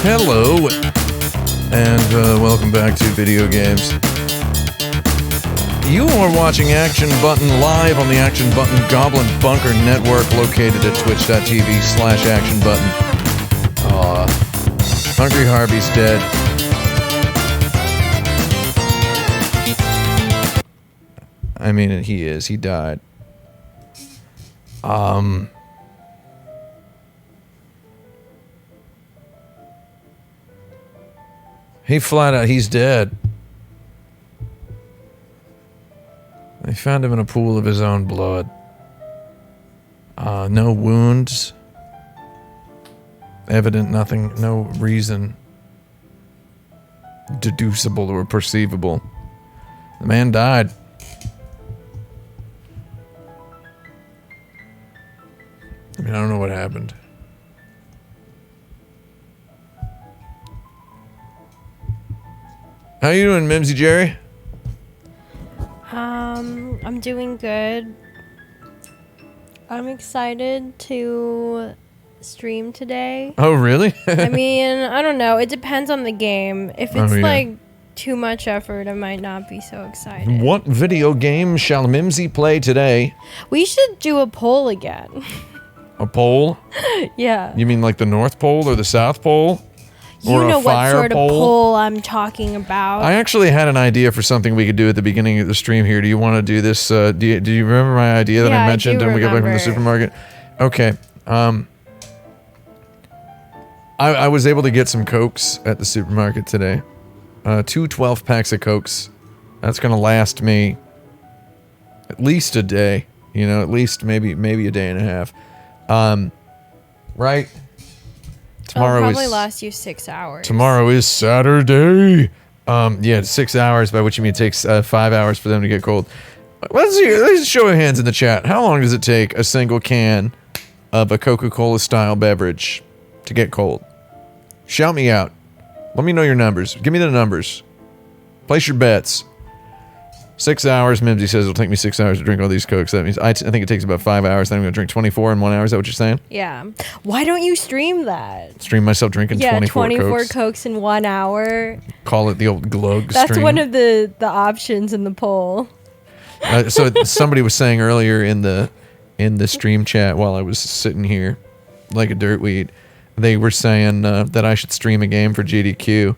Hello, and welcome back to Video Games. You are watching Action Button live on the Action Button Goblin Bunker Network, located at twitch.tv/actionbutton. Aw, Hungry Harvey's dead. I mean, he is. He died. He flat out, he's dead. They found him in a pool of his own blood. No wounds. Evident nothing, no reason deducible or perceivable. The man died. I mean, I don't know what happened. How you doing, Mimsy Jerry? I'm doing good. I'm excited to stream today. Oh, really? I mean, I don't know. It depends on the game. If it's like too much effort, I might not be so excited. What video game shall Mimsy play today? We should do a poll again. A poll? Yeah. You mean like the North Pole or the South Pole? You know what sort of poll I'm talking about. I actually had an idea for something we could do at the beginning of the stream here. Do you want to do this? Do you remember my idea that I mentioned when we got back from the supermarket? Okay. I was able to get some Cokes at the supermarket today. 2 12-packs of Cokes. That's going to last me at least a day. You know, at least maybe a day and a half. Right? Tomorrow it'll probably last you 6 hours. Tomorrow is Saturday. Yeah, 6 hours, by which you mean it takes 5 hours for them to get cold. Let's show of hands in the chat. How long does it take a single can of a Coca-Cola style beverage to get cold? Shout me out. Let me know your numbers. Give me the numbers. Place your bets. 6 hours. Mimsy says it'll take me 6 hours to drink all these Cokes. That means I think it takes about 5 hours. Then I'm going to drink 24 in 1 hour. Is that what you're saying? Yeah. Why don't you stream that? Stream myself drinking 24 Cokes in 1 hour. Call it the old glug That's stream. one of the options in the poll. So somebody was saying earlier in the stream chat while I was sitting here like a dirtweed, they were saying that I should stream a game for GDQ.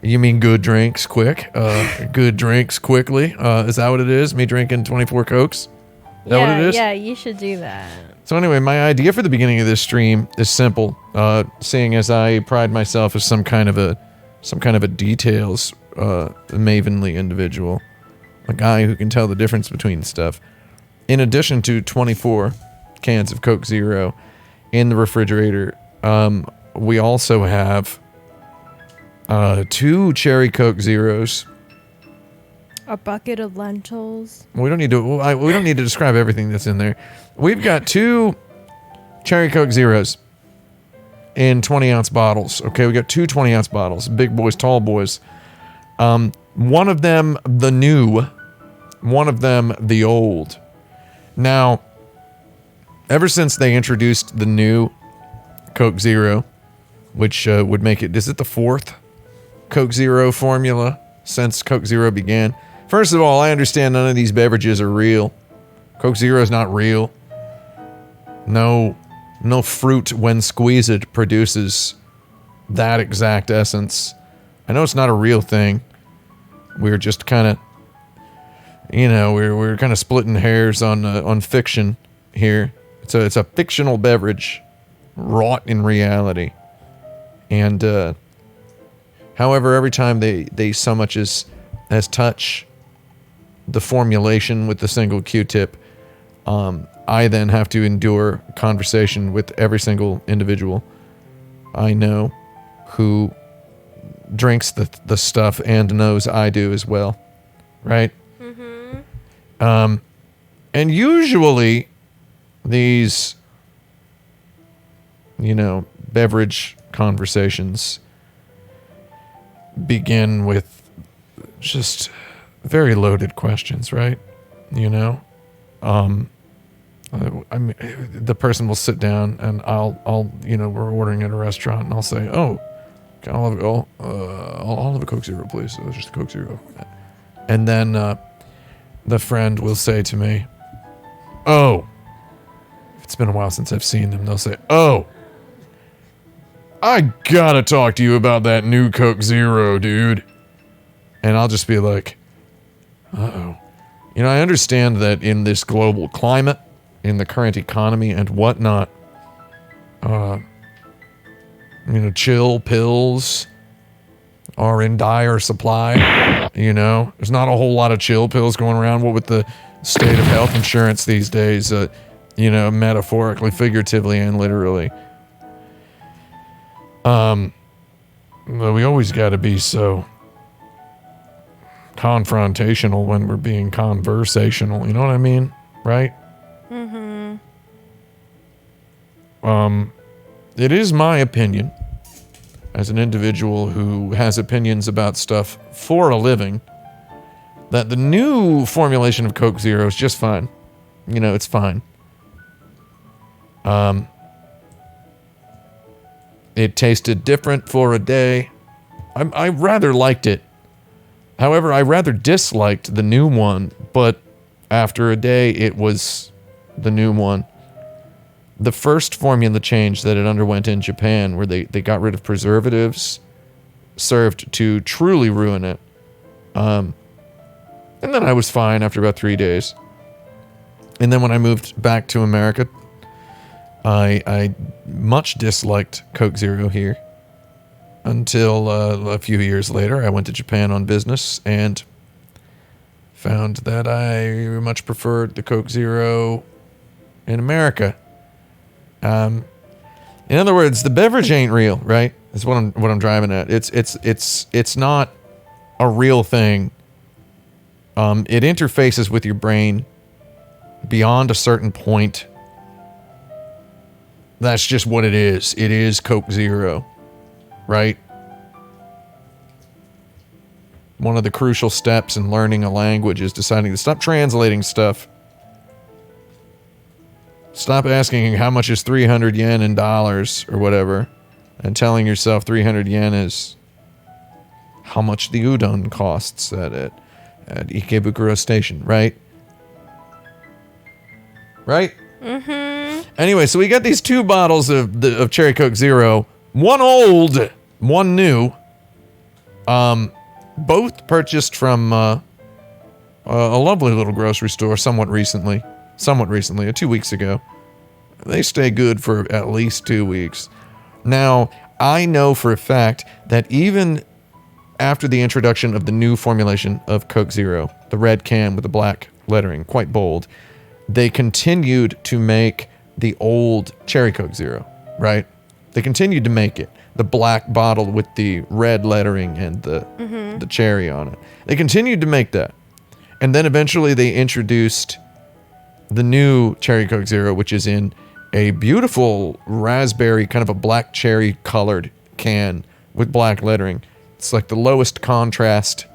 You mean good drinks quick? Good drinks quickly? Is that what it is? Me drinking 24 Cokes? Is that what it is? Yeah, you should do that. So anyway, my idea for the beginning of this stream is simple. Seeing as I pride myself as some kind of a details mavenly individual, a guy who can tell the difference between stuff. In addition to 24 cans of Coke Zero in the refrigerator, we also have 2 Cherry Coke Zeros. A bucket of lentils. We don't need to describe everything that's in there. We've got 2 Cherry Coke Zeros in 20-ounce bottles. Okay, we got 2 20-ounce bottles. Big boys, tall boys. One of them the new, one of them the old. Now, ever since they introduced the new Coke Zero, which would make it, is it the 4th Coke Zero formula since Coke Zero began? First of all, I understand none of these beverages are real. Coke Zero is not real. No fruit when squeezed produces that exact essence. I know it's not a real thing. We're just kind of, we're kind of splitting hairs on fiction here. It's a fictional beverage wrought in reality. And however, every time they so much as touch the formulation with the single Q-tip, I then have to endure conversation with every single individual I know who drinks the stuff and knows I do as well, right? Mm-hmm. And usually these, beverage conversations begin with just very loaded questions, right? I mean, the person will sit down and I'll we're ordering at a restaurant and I'll say, oh, I'll have a Coke Zero, please. Just a Coke Zero. And then the friend will say to me, oh, it's been a while since I've seen them. They'll say, oh, I gotta talk to you about that new Coke Zero, dude. And I'll just be like, uh-oh. I understand that in this global climate, in the current economy and whatnot, chill pills are in dire supply. There's not a whole lot of chill pills going around. What with the state of health insurance these days, metaphorically, figuratively, and literally. But we always got to be so confrontational when we're being conversational. You know what I mean? Right? Mm-hmm. It is my opinion, as an individual who has opinions about stuff for a living, that the new formulation of Coke Zero is just fine. It's fine. It tasted different for a day. I rather liked it. However, I rather disliked the new one, but after a day, it was the new one. The first formula change that it underwent in Japan, where they got rid of preservatives, served to truly ruin it. And then I was fine after about 3 days. And then when I moved back to America, I much disliked Coke Zero here. Until a few years later, I went to Japan on business and found that I much preferred the Coke Zero in America. In other words, the beverage ain't real, right? That's what I'm driving at. It's not a real thing. It interfaces with your brain beyond a certain point. That's just what it is. It is Coke Zero, right? One of the crucial steps in learning a language is deciding to stop translating stuff. Stop asking how much is 300 yen in dollars or whatever, and telling yourself 300 yen is how much the udon costs at Ikebukuro Station, right? Right? Mm-hmm. Anyway, so we got these 2 bottles of Cherry Coke Zero, one old, one new, both purchased from a lovely little grocery store somewhat recently, 2 weeks ago. They stay good for at least 2 weeks. Now, I know for a fact that even after the introduction of the new formulation of Coke Zero, the red can with the black lettering, quite bold, they continued to make the old Cherry Coke Zero, right? They continued to make it. the black bottle with the red lettering and the cherry on it. They continued to make that. And then eventually they introduced the new Cherry Coke Zero, which is in a beautiful raspberry, kind of a black cherry colored can with black lettering. It's like the lowest contrast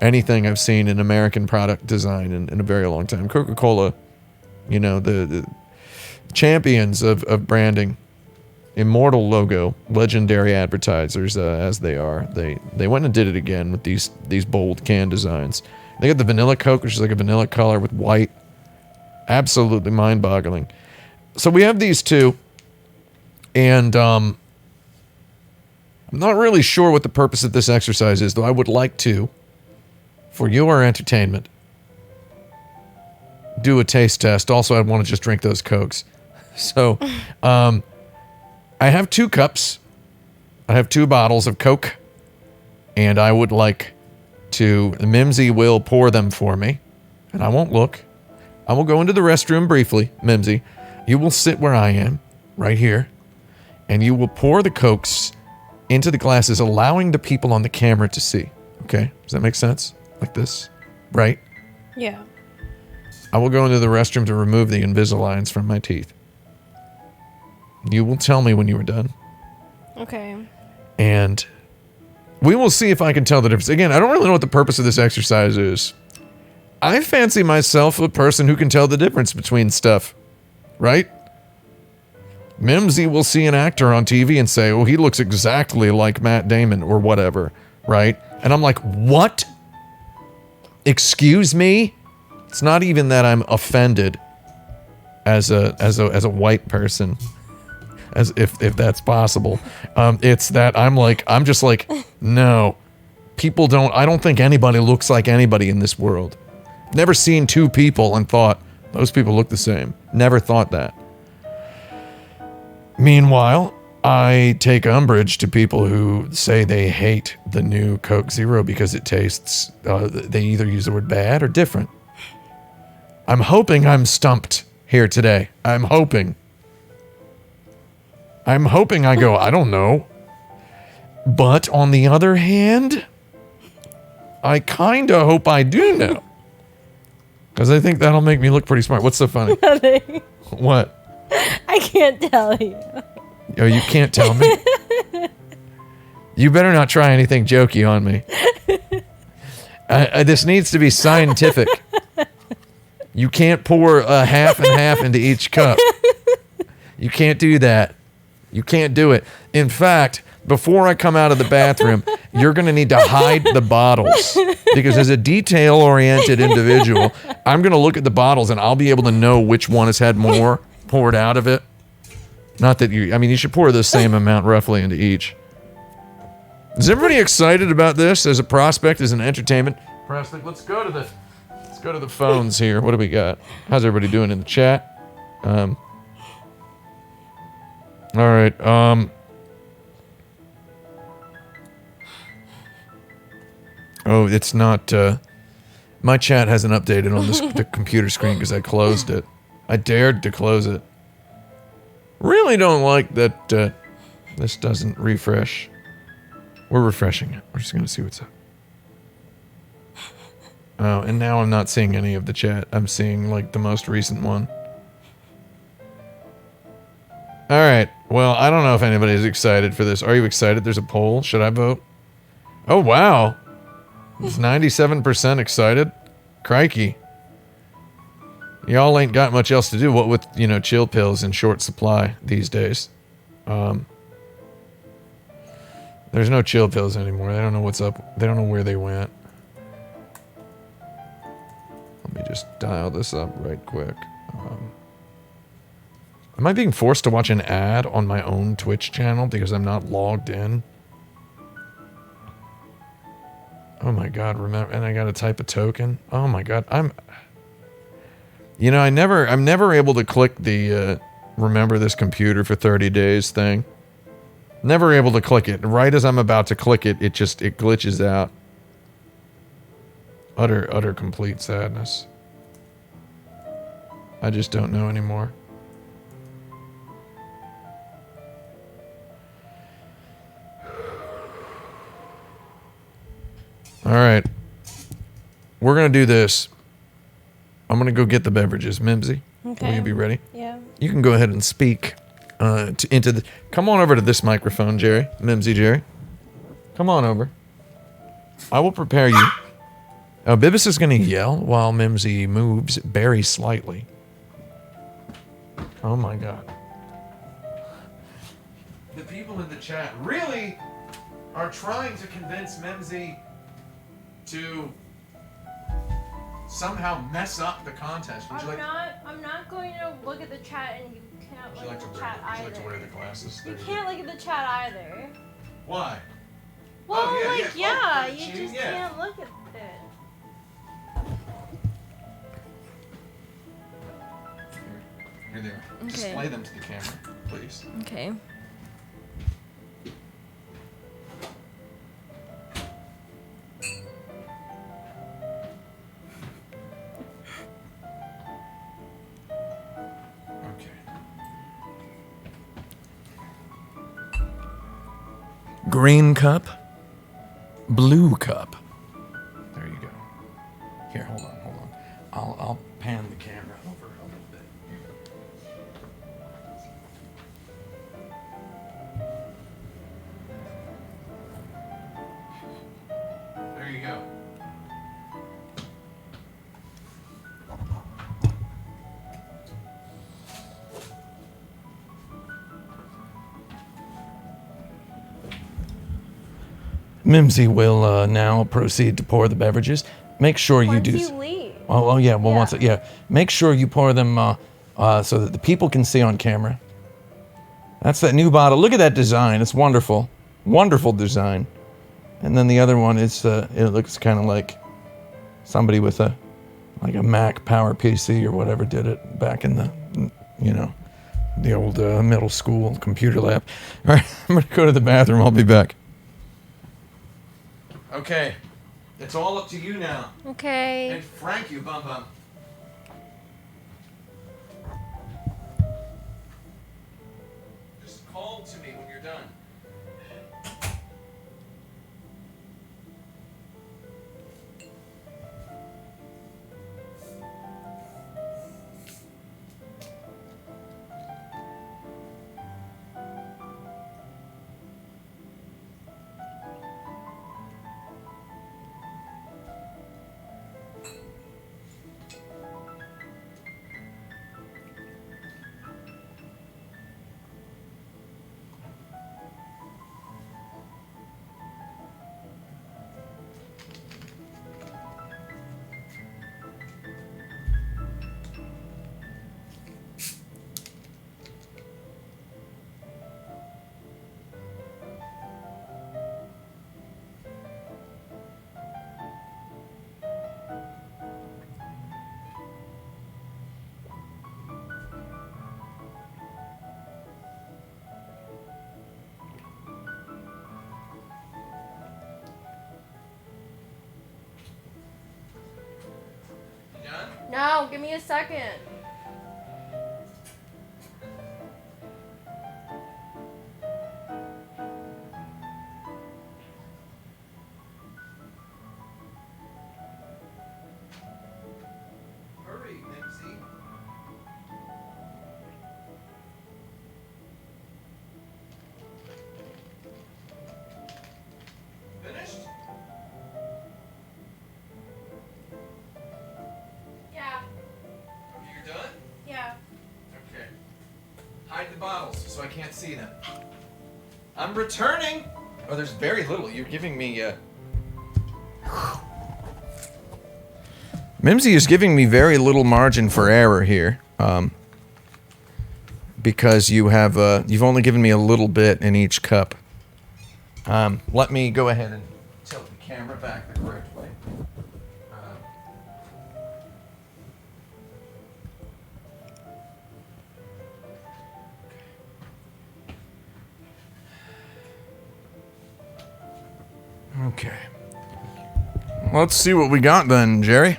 anything I've seen in American product design in a very long time. Coca-Cola, you know, the champions of branding, immortal logo, legendary advertisers as they are. They went and did it again with these bold can designs. They got the vanilla Coke, which is like a vanilla color with white. Absolutely mind-boggling. So we have these two, and I'm not really sure what the purpose of this exercise is, though I would like to, for your entertainment, do a taste test. Also, I want to just drink those Cokes. So, I have 2 cups. I have 2 bottles of Coke, and I would like to, Mimsy will pour them for me, and I won't look. I will go into the restroom briefly, Mimsy. You will sit where I am, right here, and you will pour the Cokes into the glasses, allowing the people on the camera to see. Okay? Does that make sense? Like this? Right? Yeah. I will go into the restroom to remove the Invisaligns from my teeth. You will tell me when you are done. Okay. And we will see if I can tell the difference. Again, I don't really know what the purpose of this exercise is. I fancy myself a person who can tell the difference between stuff. Right? Mimsy will see an actor on TV and say, oh, he looks exactly like Matt Damon or whatever. Right? And I'm like, what? Excuse me? It's not even that I'm offended as a white person. As if that's possible. It's that I'm just like, no. I don't think anybody looks like anybody in this world. Never seen 2 people and thought, those people look the same. Never thought that. Meanwhile, I take umbrage to people who say they hate the new Coke Zero because it tastes, they either use the word bad or different. I'm hoping I'm stumped here today. I'm hoping I go, I don't know. But on the other hand, I kind of hope I do know. Because I think that'll make me look pretty smart. What's so funny? Nothing. What? I can't tell you. Oh, you can't tell me? You better not try anything jokey on me. This needs to be scientific. You can't pour a half and half into each cup. You can't do that. You can't do it. In fact, before I come out of the bathroom, you're going to need to hide the bottles. Because as a detail-oriented individual, I'm going to look at the bottles and I'll be able to know which one has had more poured out of it. Not that you should pour the same amount roughly into each. Is everybody excited about this as a prospect, as an entertainment prospect? Let's go to the phones here. What do we got? How's everybody doing in the chat? All right. Oh, it's not. My chat hasn't updated on the computer screen because I closed it. I dared to close it. Really don't like that this doesn't refresh. We're refreshing it. We're just going to see what's up. Oh, and now I'm not seeing any of the chat. I'm seeing, like, the most recent one. Alright. Well, I don't know if anybody's excited for this. Are you excited? There's a poll. Should I vote? Oh, wow. It's 97% excited. Crikey. Y'all ain't got much else to do. What with, chill pills in short supply these days. There's no chill pills anymore. They don't know what's up. They don't know where they went. Let me just dial this up right quick. Am I being forced to watch an ad on my own Twitch channel because I'm not logged in? Oh my god, remember, and I gotta type a token? Oh my god, I'm never able to click the, remember this computer for 30 days thing. Never able to click it. Right as I'm about to click it, it glitches out. Utter complete sadness. I just don't know anymore. All right. We're going to do this. I'm going to go get the beverages. Mimsy, Okay. will you be ready? Yeah. You can go ahead and speak into the... Come on over to this microphone, Jerry. Mimsy Jerry. Come on over. I will prepare you. Bibis is going to yell while Mimsy moves very slightly. Oh my god. The people in the chat really are trying to convince Mimsy to somehow mess up the contest. Would you like? I'm not going to look at the chat, and you can't look at the chat either. Would you like to wear the glasses? You can't look at the chat either. Why? Well, Oh, yeah. you just can't look at it. Here they are. Okay. Display them to the camera, please. Okay. Green cup, blue cup. There you go. Here, hold on. I'll pan the camera over a little bit. There you go. Mimsy will now proceed to pour the beverages. Make sure you do. Once you leave. Oh yeah. Well, once make sure you pour them so that the people can see on camera. That's that new bottle. Look at that design. It's wonderful, wonderful design. And then the other one is it looks kind of like somebody with a Mac Power PC or whatever did it back in the the old middle school computer lab. All right, I'm gonna go to the bathroom. I'll be back. Okay, it's all up to you now. Okay. And Frank, you bum bum. Just call to me when you're done. No, give me a second. Hurry, Mimsy. Finished? Yeah. Okay, you're done? Yeah. Okay. Hide the bottles so I can't see them. I'm returning! Oh, there's very little. You're giving me, Mimsy is giving me very little margin for error here. Because you have, you've only given me a little bit in each cup. Let me go ahead and tilt the camera back the correct way. Okay. Let's see what we got then, Jerry.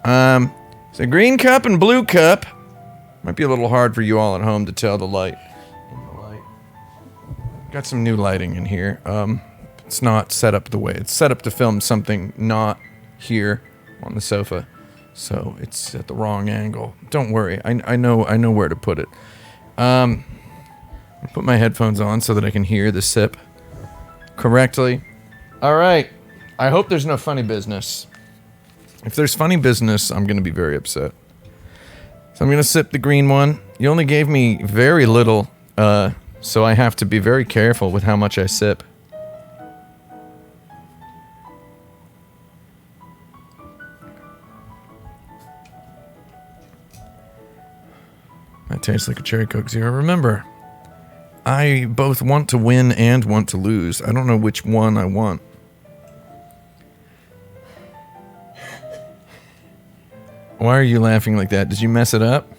So green cup and blue cup. Might be a little hard for you all at home to tell the light. Got some new lighting in here. It's not set up the way. It's set up to film something not here on the sofa. So it's at the wrong angle. Don't worry. I know where to put it. I'll put my headphones on so that I can hear the sip correctly. All right. I hope there's no funny business. If there's funny business, I'm going to be very upset. So I'm going to sip the green one. You only gave me very little, so I have to be very careful with how much I sip. That tastes like a Cherry Coke Zero. Remember, I both want to win and want to lose. I don't know which one I want. Why are you laughing like that? Did you mess it up?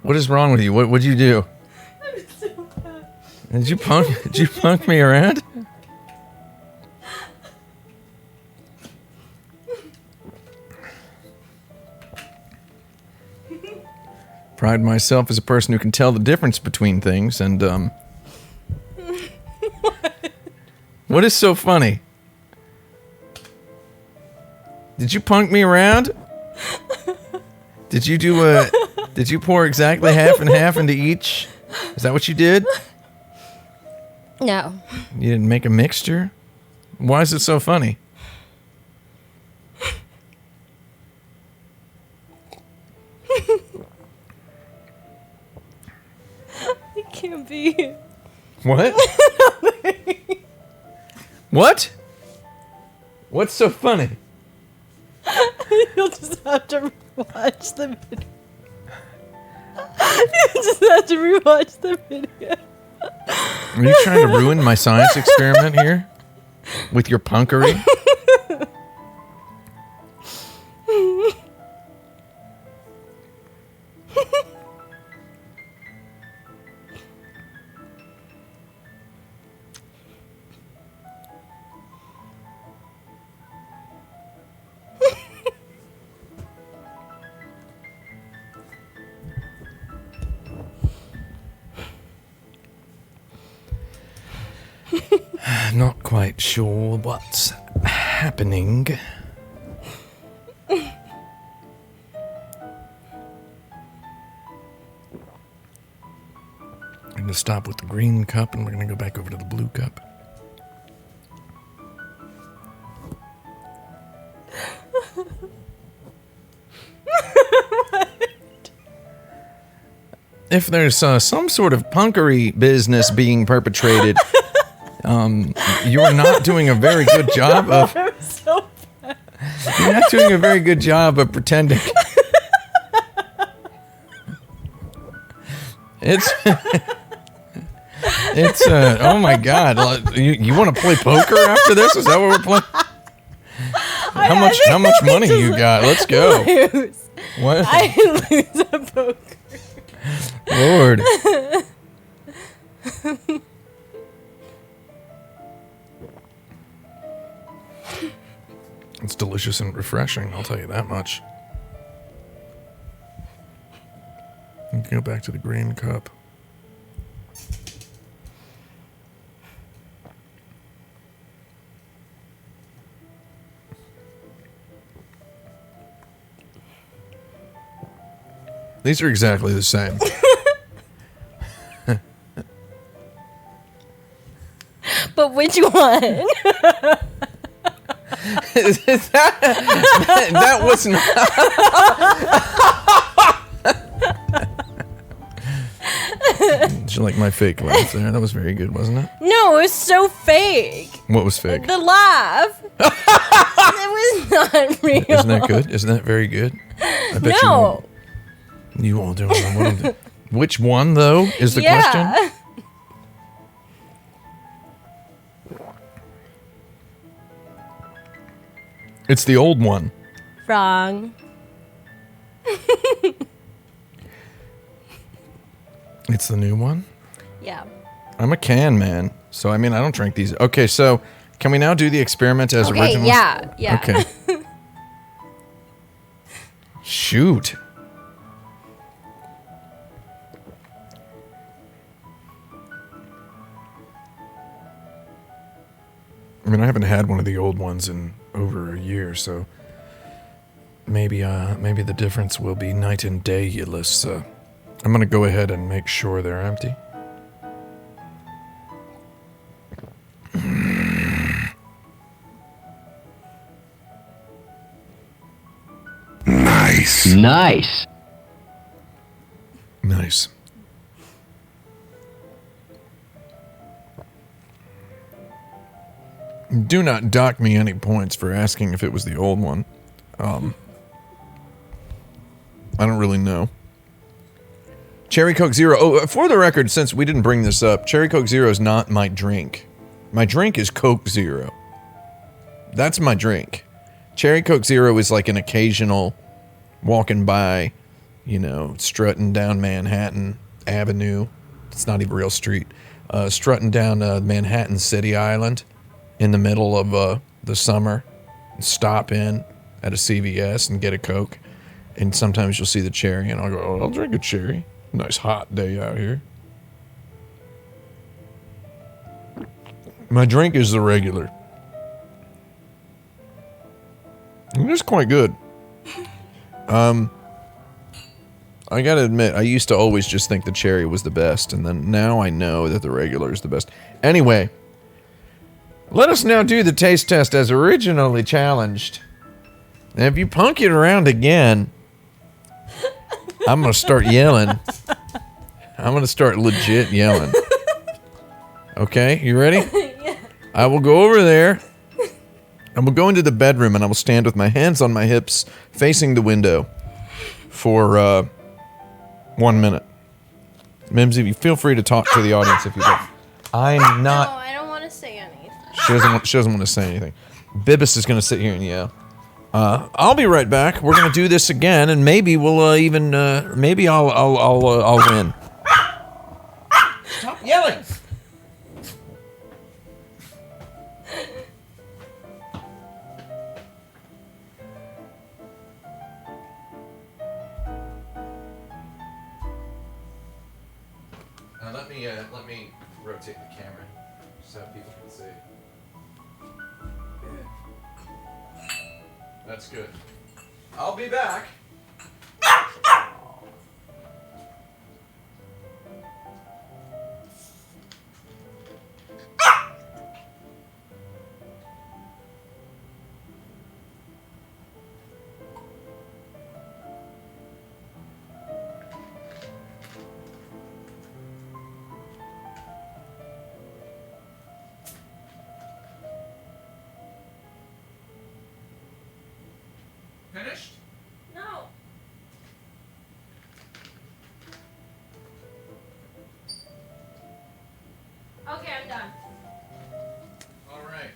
What is wrong with you? What'd you do? I'm so bad. Did you punk me around? Pride myself as a person who can tell the difference between things, and What is so funny? Did you punk me around? Did you pour exactly half and half into each? Is that what you did? No. You didn't make a mixture? Why is it so funny? It can't be. What? What? What's so funny? You'll just have to rewatch the video. You'll just have to rewatch the video. Are you trying to ruin my science experiment here? With your punkery? Not quite sure what's happening. I'm going to stop with the green cup and we're going to go back over to the blue cup. If there's some sort of punkery business being perpetrated, you are not doing a very good job of... I'm so bad. You're not doing a very good job of pretending. It's oh my god. You want to play poker after this? Is that what we're playing? How much money you got? Let's go. Lose. What? I lose a poker. Lord. It's delicious and refreshing, I'll tell you that much. You can go back to the green cup. These are exactly the same. But which one? that was not. Did you like my fake laugh there? That was very good, wasn't it? No, it was so fake. What was fake? The laugh. It was not real. Isn't that good? Isn't that very good? I bet No. You won't do it. Which one, though, is the question? It's the old one. Wrong. It's the new one? Yeah. I'm a can man, so I mean, I don't drink these. Okay, so can we now do the experiment as original? Yeah. Okay. Shoot. mean, I haven't had one of the old ones in over a year, so maybe the difference will be night and day-less. I'm gonna go ahead and make sure they're empty. Nice. Nice. Nice. Do not dock me any points for asking if it was the old one. I don't really know. Cherry Coke Zero. Oh, for the record, since we didn't bring this up, Cherry Coke Zero is not my drink. My drink is Coke Zero. That's my drink. Cherry Coke Zero is like an occasional walking by, you know, strutting down Manhattan Avenue. It's not even a real street. Strutting down Manhattan City Island in the middle of the summer. Stop in at a CVS and get a Coke. And sometimes you'll see the cherry, and I'll go, oh, I'll drink a cherry. Nice hot day out here. My drink is the regular. And it's quite good. I gotta admit, I used to always just think the cherry was the best, and then now I know that the regular is the best. Anyway, let us now do the taste test as originally challenged. And if you punk it around again, I'm gonna start yelling. I'm gonna start legit yelling. Okay, you ready? Yeah. I will go over there. I will go into the bedroom and I will stand with my hands on my hips, facing the window, for 1 minute. Mimsy, you feel free to talk to the audience if you like. I'm not. No, I don't want to say anything. She doesn't want to say anything. Bibis is gonna sit here and yell. I'll be right back. We're gonna do this again, and maybe we'll even maybe I'll win. Stop yelling. Let me rotate the camera so people can see. That's good. I'll be back. Finished? No. Okay, I'm done. All right.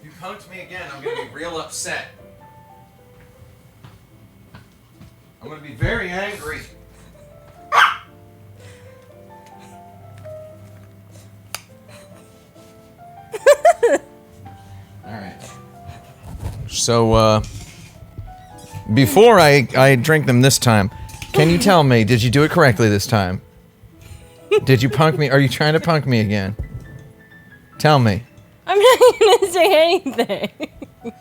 You punked me again. I'm going to be real upset. I'm going to be very angry. All right. So, before I drink them this time, can you tell me, did you do it correctly this time? Did you punk me? Are you trying to punk me again? Tell me. I'm not gonna say anything.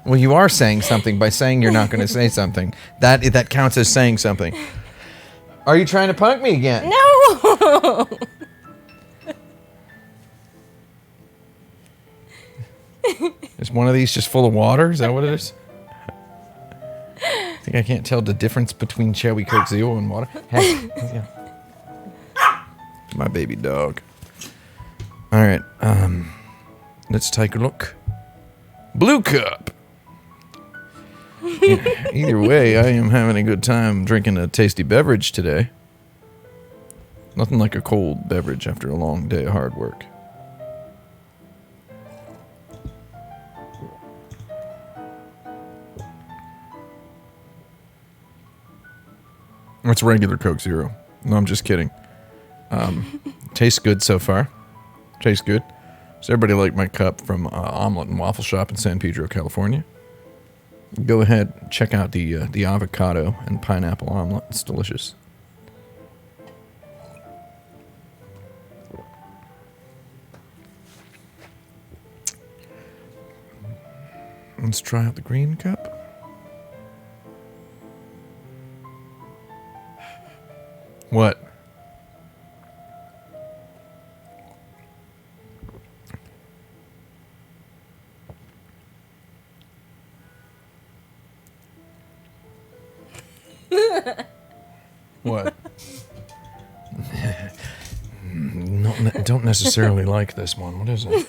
Well, you are saying something by saying you're not going to say something. That counts as saying something. Are you trying to punk me again? No. Is one of these just full of water? Is that what it is? I think I can't tell the difference between Cherry Coke Zero and water. Hey, yeah. My baby dog. All right, let's take a look. Blue cup. Either way, I am having a good time drinking a tasty beverage today. Nothing like a cold beverage after a long day of hard work. It's regular Coke Zero. No, I'm just kidding. Tastes good so far. Tastes good. Does everybody like my cup from Omelet and Waffle Shop in San Pedro, California? Go ahead, check out the avocado and pineapple omelet. It's delicious. Let's try out the green cup. What? What? Don't necessarily like this one. What is it?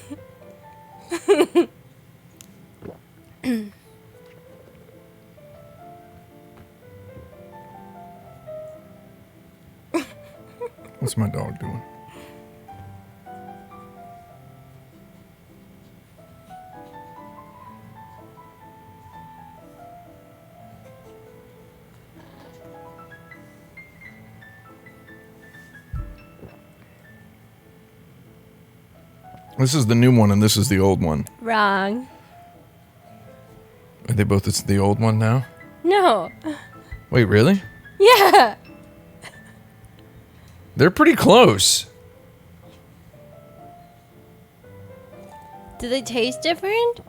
What's my dog doing? This is the new one, and this is the old one. Wrong. Are they both the old one now? No. Wait, really? Yeah. They're pretty close. Do they taste different?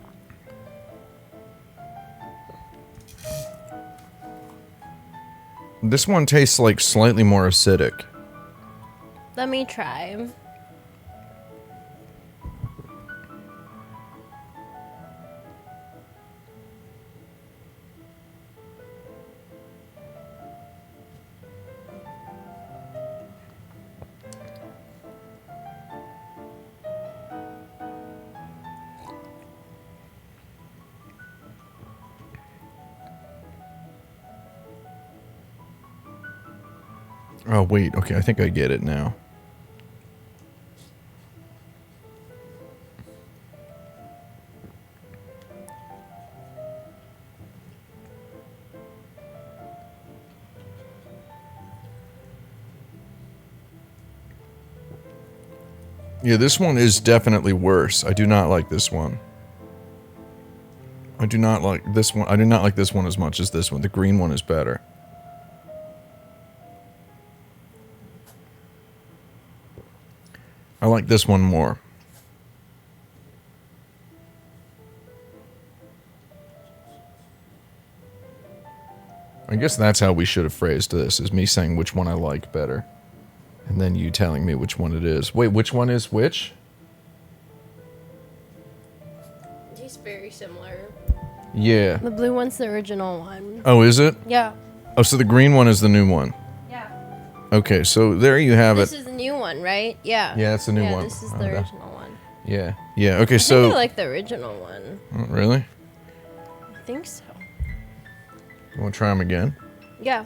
This one tastes like slightly more acidic. Let me try. Oh, wait. Okay, I think I get it now. Yeah, this one is definitely worse. I do not like this one. I do not like this one. I do not like this one as much as this one. The green one is better. I like this one more. I guess that's how we should have phrased this, is me saying which one I like better. And then you telling me which one it is. Wait, which one is which? Tastes very similar. Yeah. The blue one's the original one. Oh, is it? Yeah. Oh, so the green one is the new one. Yeah. Okay, so there you have This it. is the new one, right? Yeah. Yeah, that's the new one. This is the original one. Yeah. Yeah, okay, I so... think I like the original one. Oh, really? I think so. You want to try them again? Yeah.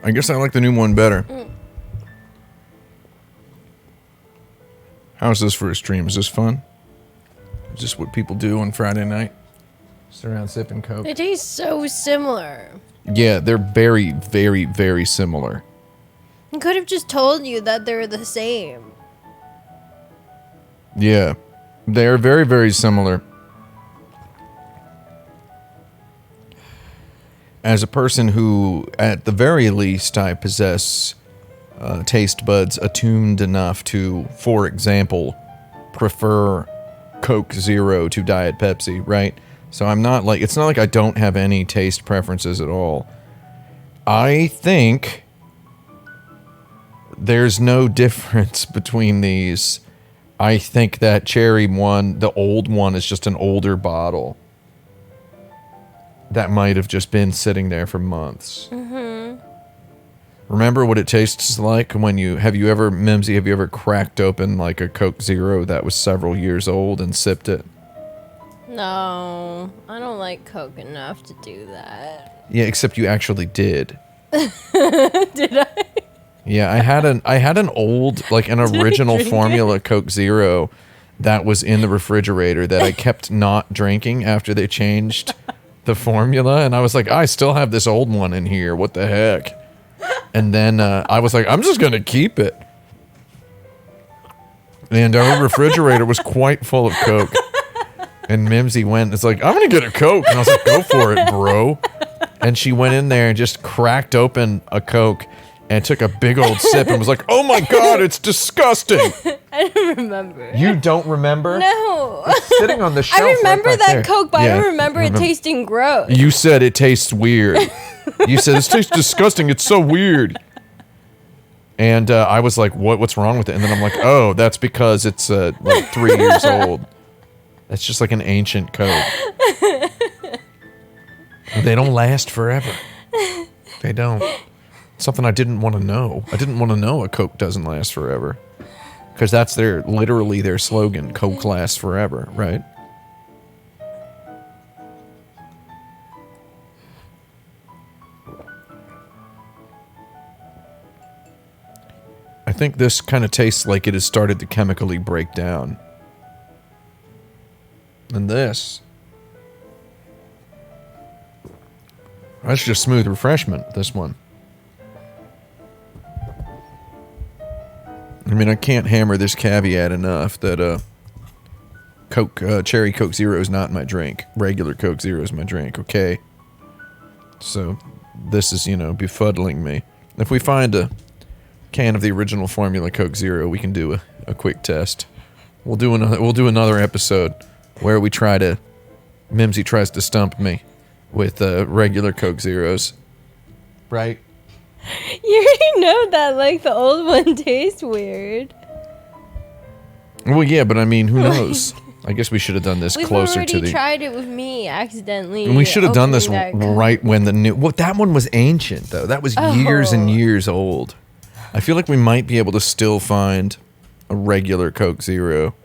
I guess I like the new one better. How's this for a stream? Is this fun? Is this what people do on Friday night? Sit around sipping Coke? They taste so similar. Yeah, they're very, very, very similar. I could have just told you that they're the same. Yeah, they are very, very similar. As a person who, at the very least, I possess taste buds attuned enough to, for example, prefer Coke Zero to Diet Pepsi, right? So I'm not like, it's not like I don't have any taste preferences at all. I think there's no difference between these. I think that cherry one, the old one, is just an older bottle that might have just been sitting there for months. Mm-hmm. Remember what it tastes like when you ever, Mimsy, have you ever cracked open like a Coke Zero that was several years old and sipped it? No, I don't like Coke enough to do that. Yeah, except you actually did. Did I? Yeah, I had an old, like an original formula Coke Zero that was in the refrigerator that I kept not drinking after they changed the formula, and I was like, I still have this old one in here. What the heck? And then I was like, I'm just gonna keep it. And our refrigerator was quite full of Coke. And Mimsy went, it's like, I'm gonna get a Coke. And I was like, go for it, bro. And she went in there and just cracked open a Coke and took a big old sip and was like, "Oh my God, it's disgusting." I don't remember. You don't remember? No. It's sitting on the shelf. I remember right back that there. Coke, but Yeah, I don't remember it tasting gross. You said it tastes weird. You said it tastes disgusting. It's so weird. And I was like, what's wrong with it? And then I'm like, oh, that's because it's like 3 years old. That's just like an ancient Coke. They don't last forever. They don't. Something I didn't want to know. I didn't want to know a Coke doesn't last forever. Because that's literally their slogan, Coke lasts forever, right? I think this kind of tastes like it has started to chemically break down. And this... that's just smooth refreshment, this one. I mean, I can't hammer this caveat enough that Cherry Coke Zero is not my drink. Regular Coke Zero is my drink, okay? So, this is, befuddling me. If we find a can of the original formula Coke Zero, we can do a quick test. We'll do another episode where we Mimsy tries to stump me with regular Coke Zeros. Right? You already know that, like, the old one tastes weird. Well, yeah, but I mean, who knows? I guess we should have done this closer to the... We've already tried it with me accidentally. And we should have done this opening right when the new... Well, that one was ancient, though. That was years and years old. I feel like we might be able to still find a regular Coke Zero.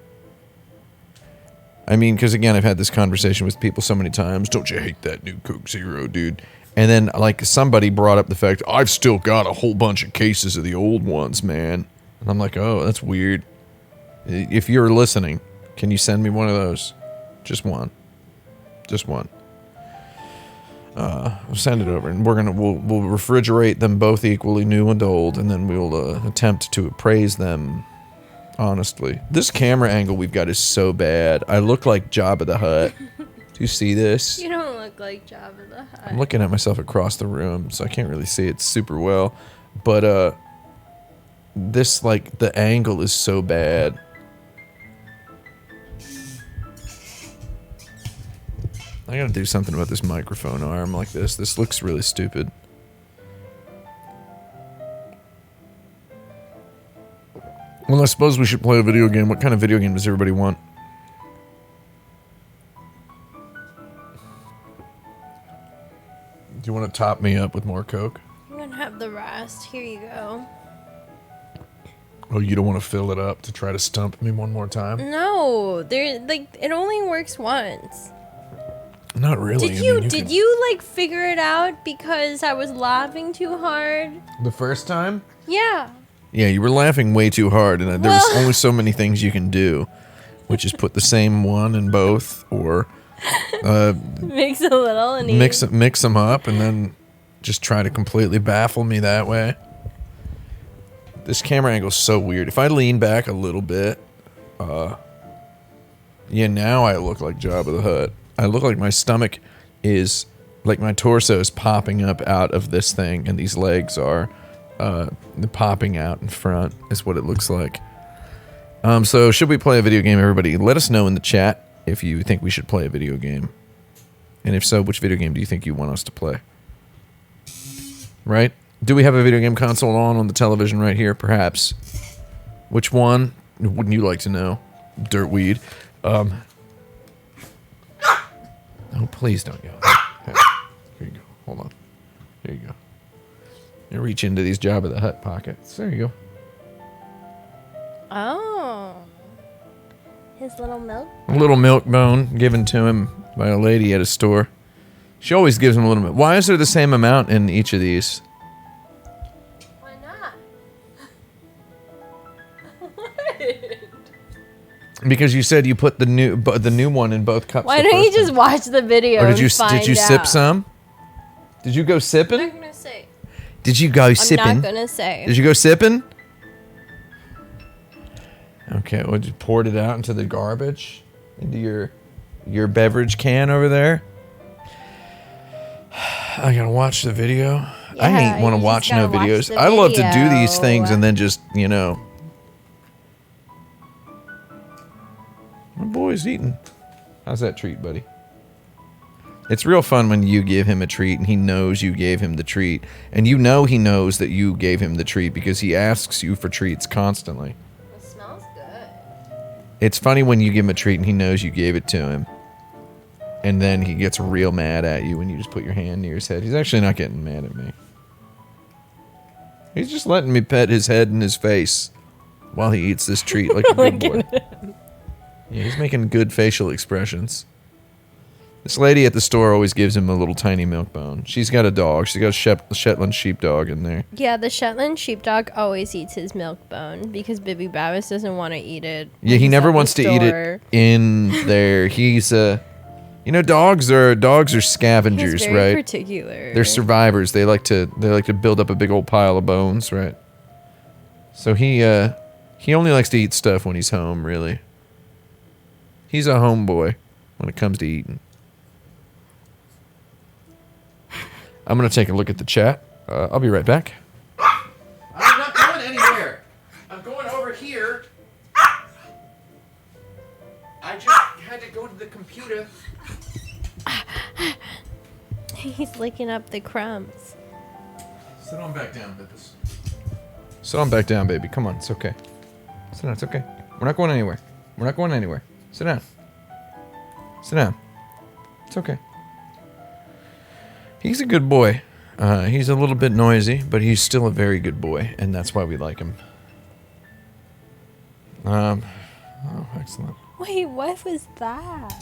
I mean, because again, I've had this conversation with people so many times. Don't you hate that new Coke Zero, dude? And then, like, somebody brought up the fact, I've still got a whole bunch of cases of the old ones, man. And I'm like, oh, that's weird. If you're listening, can you send me one of those? Just one. Just one. We'll send it over, and we'll refrigerate them both equally, new and old, and then we'll attempt to appraise them honestly. This camera angle we've got is so bad. I look like Jabba the Hutt. Do you see this? You don't look like Jabba the Hutt. I'm looking at myself across the room, so I can't really see it super well. But, this, like, the angle is so bad. I gotta do something about this microphone arm like this. This looks really stupid. Well, I suppose we should play a video game. What kind of video game does everybody want? Do you want to top me up with more Coke? I'm gonna have the rest. Here you go. Oh, you don't want to fill it up to try to stump me one more time? No, it only works once. Not really. Did you like figure it out because I was laughing too hard? The first time? Yeah. Yeah, you were laughing way too hard, and there's only so many things you can do, which is put the same one in both, or mix a little and mix them up, and then just try to completely baffle me that way. This camera angle is so weird. If I lean back a little bit, yeah, now I look like Jabba the Hutt. I look like my stomach is, like my torso is popping up out of this thing, and these legs are popping out in front, is what it looks like. So should we play a video game, everybody? Let us know in the chat if you think we should play a video game. And if so, which video game do you think you want us to play? Right? Do we have a video game console on the television right here, perhaps? Which one? Wouldn't you like to know? Dirtweed. Oh, please don't go. Okay. Here you go. Hold on. Here you go. You reach into these Jabba the Hutt pockets. There you go. Oh. His little milk? A little milk bone given to him by a lady at a store. She always gives him a little bit. Why is there the same amount in each of these? Why not? What? Because you said you put the new one in both cups. Why don't you just watch the video? Or did you sip some? Did you go sipping? I'm not gonna say. Did you go sipping? I'm not gonna say. Did you go sipping? Okay, well, you poured it out into the garbage, into your beverage can over there. I gotta watch the video. Yeah, I ain't want to watch no videos. I love to do these things and then just, you know. My boy's eating. How's that treat, buddy? It's real fun when you give him a treat and he knows you gave him the treat. And you know he knows that you gave him the treat because he asks you for treats constantly. It smells good. It's funny when you give him a treat and he knows you gave it to him. And then he gets real mad at you when you just put your hand near his head. He's actually not getting mad at me. He's just letting me pet his head and his face while he eats this treat like a good boy. Yeah, he's making good facial expressions. This lady at the store always gives him a little tiny milk bone. She's got a dog. She's got a Shetland sheepdog in there. Yeah, the Shetland sheepdog always eats his milk bone because Bibby Babbis doesn't want to eat it. Yeah, he never wants to eat it in there. He's you know, dogs are scavengers, He's very right? particular. They're survivors. They like to build up a big old pile of bones, right? So he only likes to eat stuff when he's home, really. He's a homeboy when it comes to eating. I'm gonna take a look at the chat. I'll be right back. I'm not going anywhere. I'm going over here. I just had to go to the computer. He's licking up the crumbs. Sit on back down, Bippus. Sit on back down, baby. Come on, it's okay. Sit down, it's okay. We're not going anywhere. We're not going anywhere. Sit down. Sit down. It's okay. He's a good boy. He's a little bit noisy, but he's still a very good boy, and that's why we like him. Oh, excellent. Wait, what was that?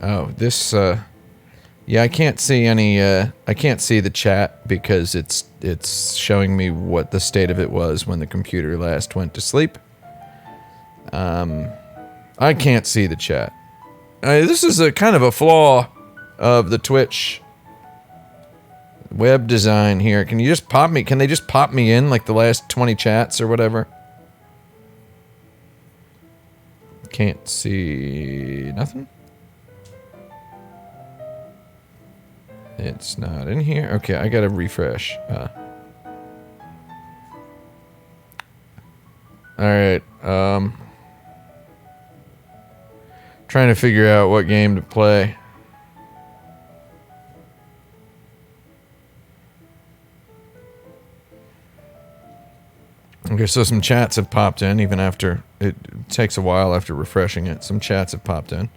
Oh, this, yeah, I can't see any, I can't see the chat because it's showing me what the state of it was when the computer last went to sleep. I can't see the chat. This is a kind of a flaw of the Twitch web design here. Can you just pop me, can they just pop me in like the last 20 chats or whatever? Can't see nothing. It's not in here. Okay, I gotta refresh. Alright, trying to figure out what game to play. Okay, so some chats have popped in even after, it takes a while after refreshing it. Some chats have popped in.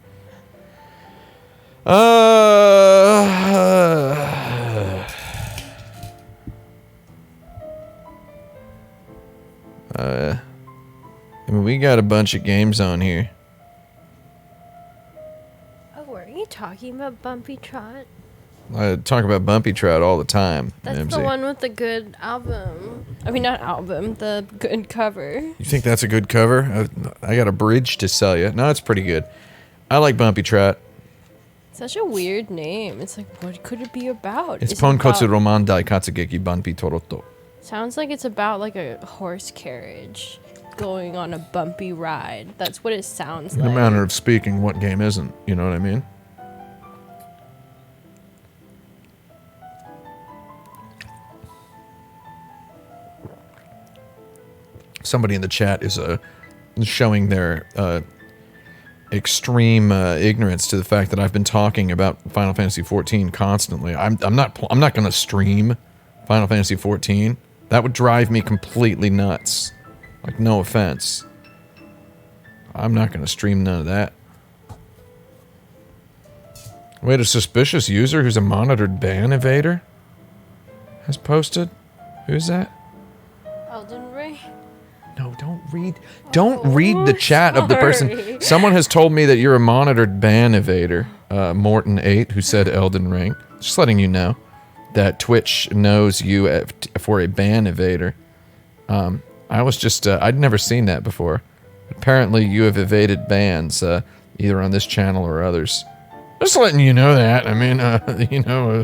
I mean, we got a bunch of games on here. Oh, were you talking about Bumpy Trot? I talk about Bumpy Trout all the time. That's Mimsy. the one with the good album. I mean, not album, the good cover. You think that's a good cover? I got a bridge to sell you. No, it's pretty good. I like Bumpy Trout. Such a weird name. It's like, what could it be about? It's Ponkotsu Roman Dai Katsugeki Bumpy Toroto. Sounds like it's about like a horse carriage going on a bumpy ride. That's what it sounds like. In a manner of speaking, what game isn't? You know what I mean? Somebody in the chat is showing their extreme ignorance to the fact that I've been talking about Final Fantasy XIV constantly. I'm not going to stream Final Fantasy XIV. That would drive me completely nuts. Like, no offense. I'm not going to stream none of that. Wait, a suspicious user who's a monitored ban evader has posted? Who's that? Elden Ring? No, don't read the chat of the person. Someone has told me that you're a monitored ban evader. Morton8, who said Elden Ring. Just letting you know that Twitch knows you for a ban evader. I was just, I'd never seen that before. Apparently you have evaded bans, either on this channel or others. Just letting you know that. I mean, you know,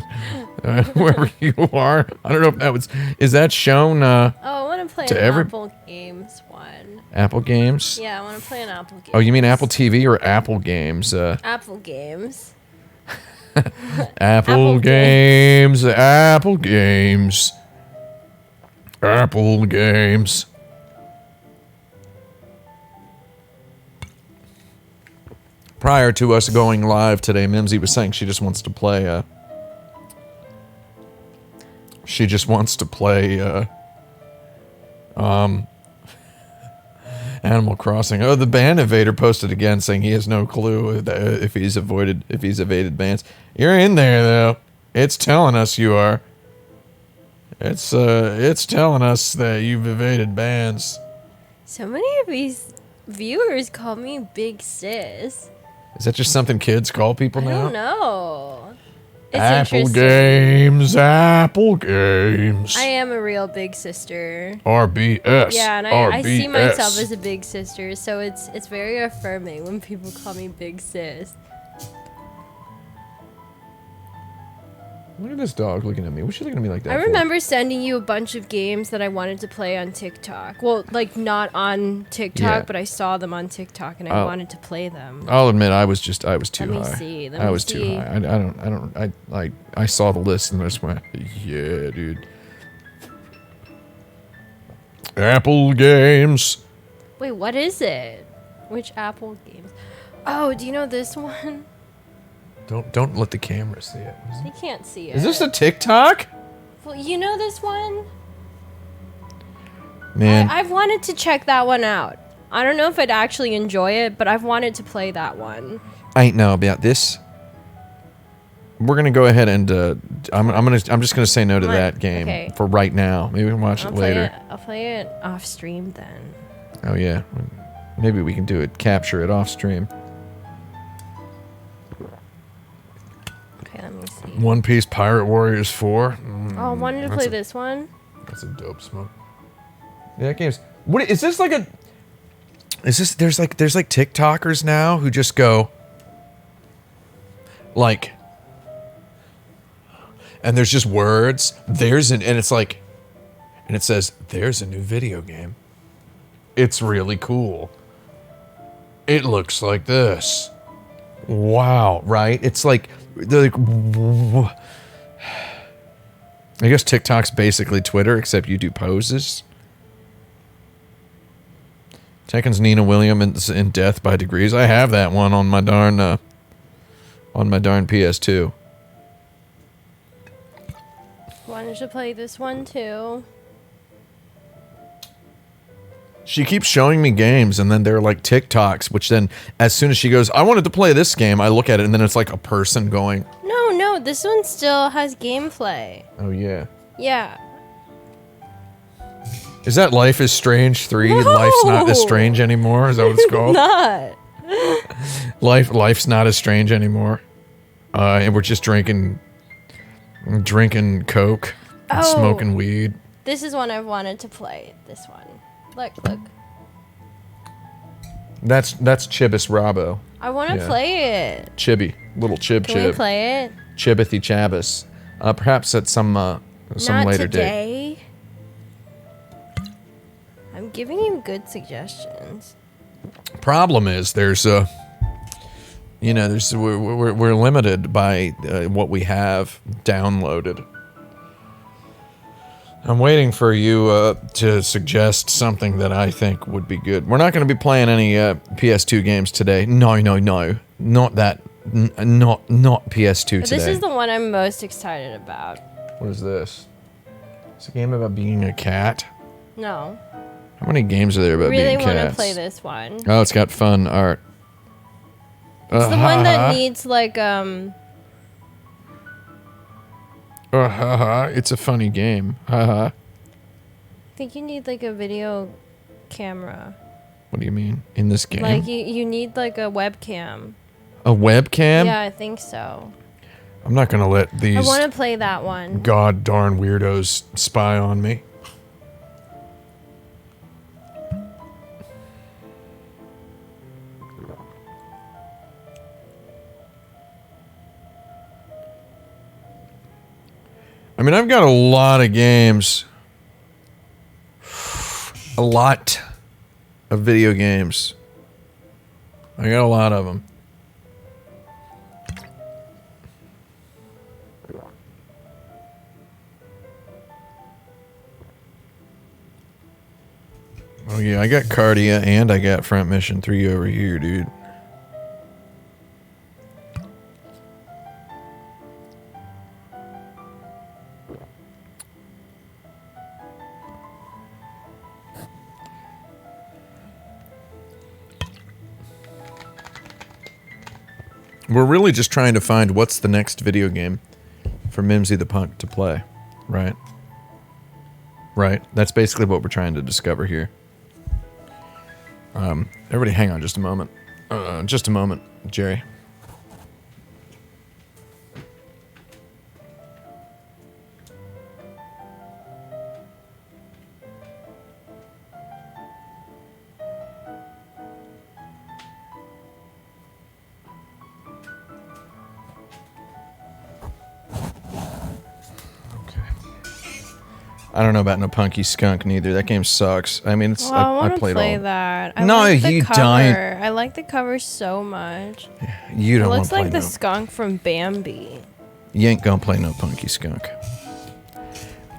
wherever you are. I don't know if that was, is that shown, Oh, I want to play to a Marvel Games one. Apple games? Yeah, I want to play an Apple game. Oh, you mean Apple TV or Apple games? Apple games. Apple games. Apple games. Apple games. Prior to us going live today, Mimsy was saying she just wants to play, Animal Crossing. Oh, the ban evader posted again saying he has no clue if he's evaded bans. You're in there though. It's telling us you are. It's telling us that you've evaded bans. So many of these viewers call me Big Sis. Is that just something kids call people now? I don't know. It's Apple games, Apple games. I am a real big sister. RBS. Yeah, and I see myself as a big sister, so it's very affirming when people call me Big Sis. Look at this dog looking at me. What's she looking at me like that I for? remember sending you a bunch of games that I wanted to play on TikTok. Well, like not on TikTok, but I saw them on TikTok and I wanted to play them. I'll admit I was too high. Let me see. I was too high. I saw the list and I just went, yeah, dude. Apple games. Wait, what is it? Which Apple games? Oh, do you know this one? Don't let the camera see it. They can't see it. Is this a TikTok? Well, you know this one? Man. I've wanted to check that one out. I don't know if I'd actually enjoy it, but I've wanted to play that one. I ain't know about this. We're gonna go ahead and I'm just gonna say no to that game for right now. Maybe we can watch it later. I'll play it off stream then. Oh yeah, maybe we can do it. Capture it off stream. Okay, let me see. One Piece Pirate Warriors 4. Oh, I wanted to play this one. That's a dope smoke. Yeah, that game's. What is this like a? Is this there's like TikTokers now who just go like, and there's just words. And it's like, and it says there's a new video game. It's really cool. It looks like this. Wow, right? It's like they're like. I guess TikTok's basically Twitter, except you do poses. Tekken's Nina Williams in Death by Degrees. I have that one on my darn PS2. Wanted to play this one too. She keeps showing me games, and then they're like TikToks, which then, as soon as she goes, I wanted to play this game, I look at it, and then it's like a person going. No, this one still has gameplay. Oh, yeah. Yeah. Is that Life is Strange 3? No. Life's not as strange anymore? Is that what it's called? Not. Life's not as strange anymore. And we're just drinking Coke and smoking weed. This is one I've wanted to play. This one. Look. That's Chibis Rabo. I want to play it. Chibi. Little Chib. Can we play it? Chibithy Chabis. Perhaps at some later date. I'm giving you good suggestions. Problem is, we're limited by what we have downloaded. I'm waiting for you to suggest something that I think would be good. We're not going to be playing any PS2 games today. No, not that. Not PS2 today. This is the one I'm most excited about. What is this? It's a game about being a cat. No. How many games are there about being cats? Really want to play this one. Oh, it's got fun art. It's the one that needs like It's a funny game. I think you need like a video camera. What do you mean? In this game? Like you need like a webcam. A webcam? Yeah, I think so. I'm not gonna let these. I want to play that one. God darn weirdos spy on me. I mean, I've got a lot of games. A lot of video games. I got a lot of them. Oh yeah, I got Cardia and I got Front Mission 3 over here, dude. We're really just trying to find what's the next video game for Mimsy the Punk to play, right? Right. That's basically what we're trying to discover here. Everybody hang on just a moment. Just a moment, Jerry. I don't know about no Punky Skunk neither. That game sucks. I mean, it's I I played play all. that. I No, like the you cover. don't. I like the cover so much. You don't It want looks to play like the no. skunk from Bambi. You ain't gonna play no Punky Skunk.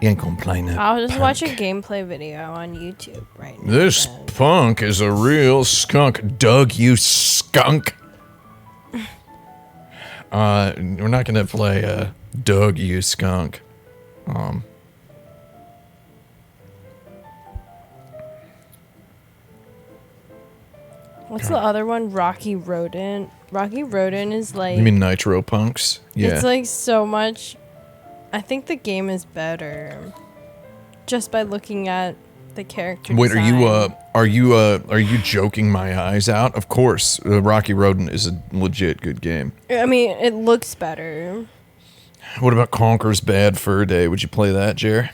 You ain't gonna play no. I'll just watch a punk. gameplay video on YouTube right now. This then. punk is a real skunk. Doug, you skunk. We're not gonna play Doug, you skunk. What's the other one? Rocky Rodent. Rocky Rodent is like. You mean Nitro Punks? Yeah. It's like so much. I think the game is better. Just by looking at the character. Wait, design. are you joking my eyes out? Of course, Rocky Rodent is a legit good game. I mean, it looks better. What about Conker's Bad Fur Day? Would you play that, Jer?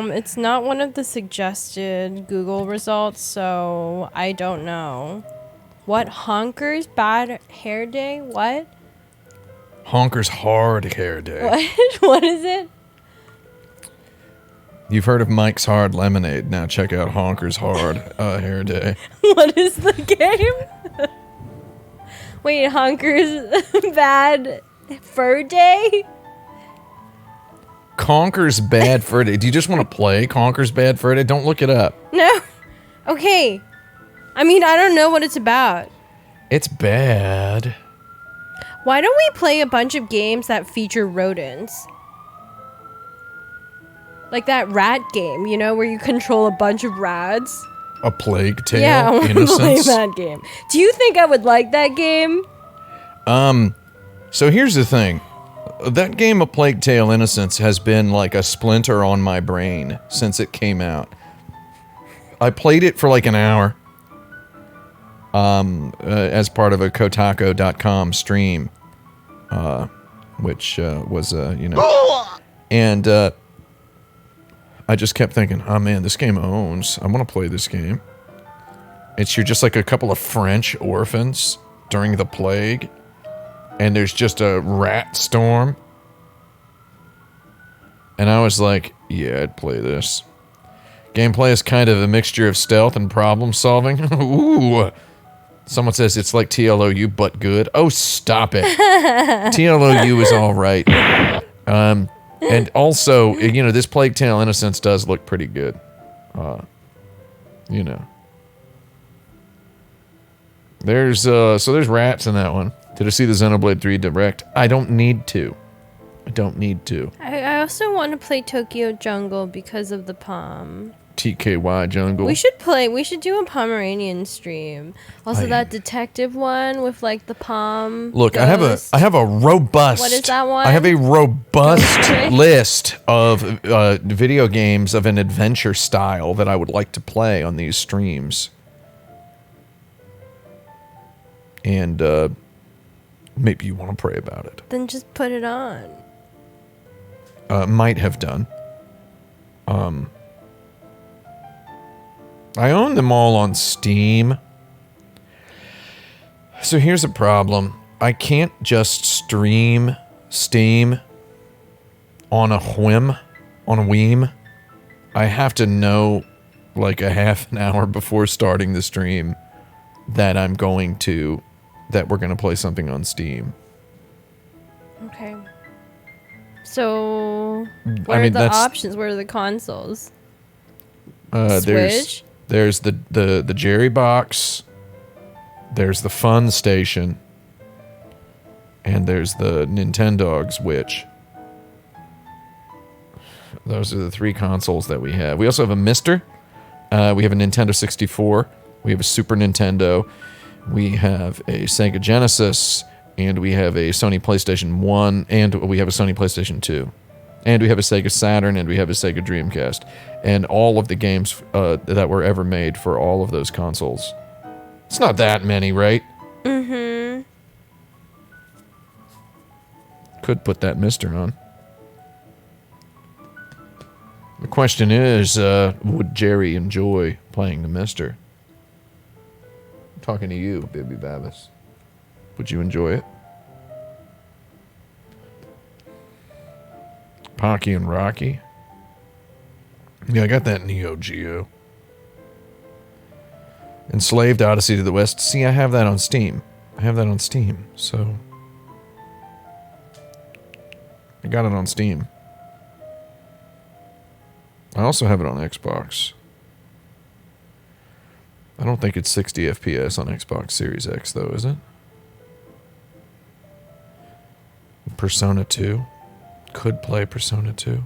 It's not one of the suggested Google results, so I don't know. What? Honker's Bad Hair Day? What? Honker's Hard Hair Day. What? What is it? You've heard of Mike's Hard Lemonade. Now check out Honker's Hard Hair Day. What is the game? Wait, Honker's Bad Fur Day? Conker's Bad Fur Day. Do you just want to play Conker's Bad Fur Day? Don't look it up. No. Okay. I mean, I don't know what it's about. It's bad. Why don't we play a bunch of games that feature rodents? Like that rat game, you know, where you control a bunch of rats. A Plague Tale? Yeah, I want to play Innocence? that game. Do you think I would like that game? So here's the thing. That game, A Plague Tale Innocence, has been like a splinter on my brain since it came out. I played it for like an hour. As part of a Kotaku.com stream. Which was, you know... And, I just kept thinking, oh man, this game owns. I want to play this game. You're just like a couple of French orphans during the plague. And there's just a rat storm. And I was like, yeah, I'd play this. Gameplay is kind of a mixture of stealth and problem solving. Ooh. Someone says it's like TLOU, but good. Oh, stop it. TLOU is all right. And also, you know, this Plague Tale Innocence does look pretty good. You know. There's rats in that one. Did I see the Xenoblade 3 Direct? I don't need to. I also want to play Tokyo Jungle because of the Palm. TKY Jungle. We should do a Pomeranian stream. Also that detective one with like the Palm. Look, ghost. I have a robust. What is that one? I have a robust Ghost list of video games of an adventure style that I would like to play on these streams. And maybe you want to pray about it. Then just put it on. Might have done. I own them all on Steam. So here's a problem. I can't just stream Steam on a whim, on a whim. I have to know like a half an hour before starting the stream that we're gonna play something on Steam. Okay. So, what I are mean, the that's- options? What are the consoles? There's Switch? the Jerry box, there's the Fun Station, and there's the Nintendogs Witch. Those are the 3 consoles that we have. We also have a Mister. We have a Nintendo 64. We have a Super Nintendo. We have a Sega Genesis. And we have a Sony PlayStation 1. And we have a Sony PlayStation 2. And we have a Sega Saturn. And we have a Sega Dreamcast. And all of the games that were ever made for all of those consoles. It's not that many, right? Mm-hmm. Could put that Mister on. The question is, would Jerry enjoy playing the Mister? I'm talking to you, Baby Babis. Would you enjoy it? Pocky and Rocky? Yeah, I got that Neo Geo. Enslaved Odyssey to the West. See, I have that on Steam. So... I got it on Steam. I also have it on Xbox. I don't think it's 60 FPS on Xbox Series X, though, is it? Persona 2. Could play Persona 2.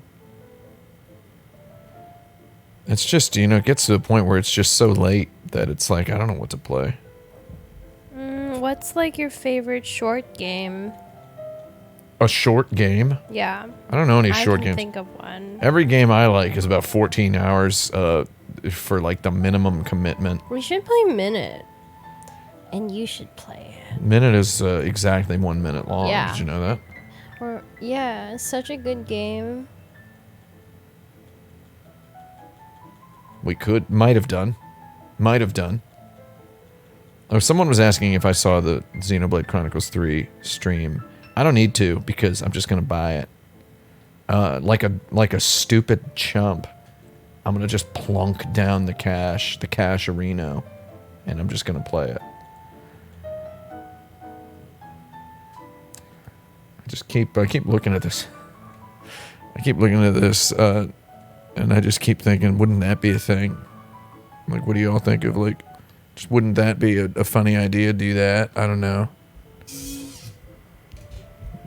It's just, it gets to the point where it's just so late that it's like, I don't know what to play. What's like your favorite short game? A short game? Yeah. I don't know any short I can games. think of one. Every game I like is about 14 hours for like the minimum commitment. We should play Minute. And you should play it. Minute is exactly 1 minute long. Yeah. Did you know that? Or yeah, it's such a good game. We might have done. Oh, someone was asking if I saw the Xenoblade Chronicles 3 stream. I don't need to because I'm just gonna buy it. Like a stupid chump. I'm gonna just plunk down the cash arena, and I'm just gonna play it. I keep looking at this. And I just keep thinking, wouldn't that be a thing? Like, what do you all think of, like, just wouldn't that be a funny idea? Do that? I don't know.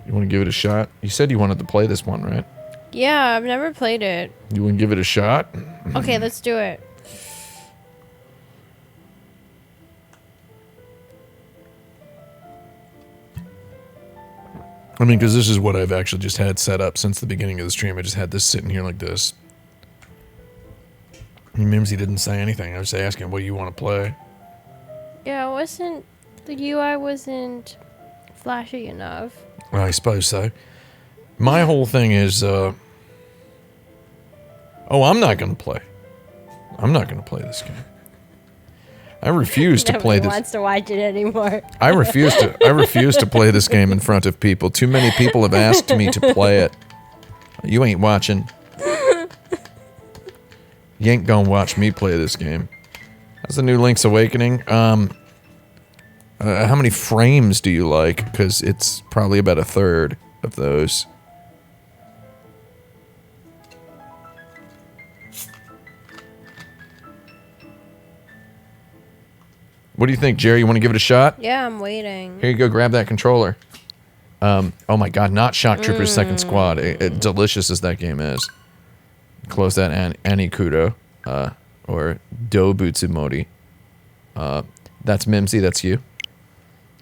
You want to give it a shot? You said you wanted to play this one, right? Yeah, I've never played it. You want to give it a shot? Okay, let's do it. I mean, because this is what I've actually just had set up since the beginning of the stream. I just had this sitting here like this. Mimsy didn't say anything. I was asking, what do you want to play? Yeah, the UI wasn't flashy enough. Well, I suppose so. My whole thing is, I'm not going to play. I'm not going to play this game. I refuse to play this. Nobody wants to watch it anymore. I refuse to play this game in front of people. Too many people have asked me to play it. You ain't watching. You ain't gonna watch me play this game. That's the new Link's Awakening. How many frames do you like? Because it's probably about a third of those. What do you think, Jerry? You want to give it a shot? Yeah, I'm waiting. Here you go, grab that controller. Oh my god, not Shock Troopers Second Squad. Delicious as that game is. Close that Anikudo. Or Dobutsumori. That's Mimsy, that's you.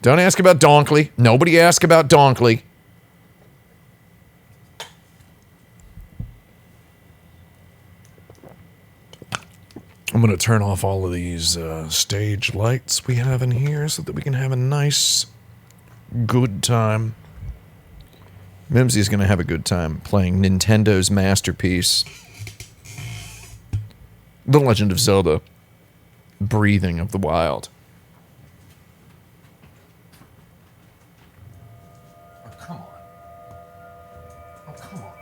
Don't ask about Donkley. Nobody ask about Donkley. I'm going to turn off all of these stage lights we have in here so that we can have a nice, good time. Mimsy's going to have a good time playing Nintendo's masterpiece, The Legend of Zelda, Breathing of the Wild. Oh, come on. Oh, come on.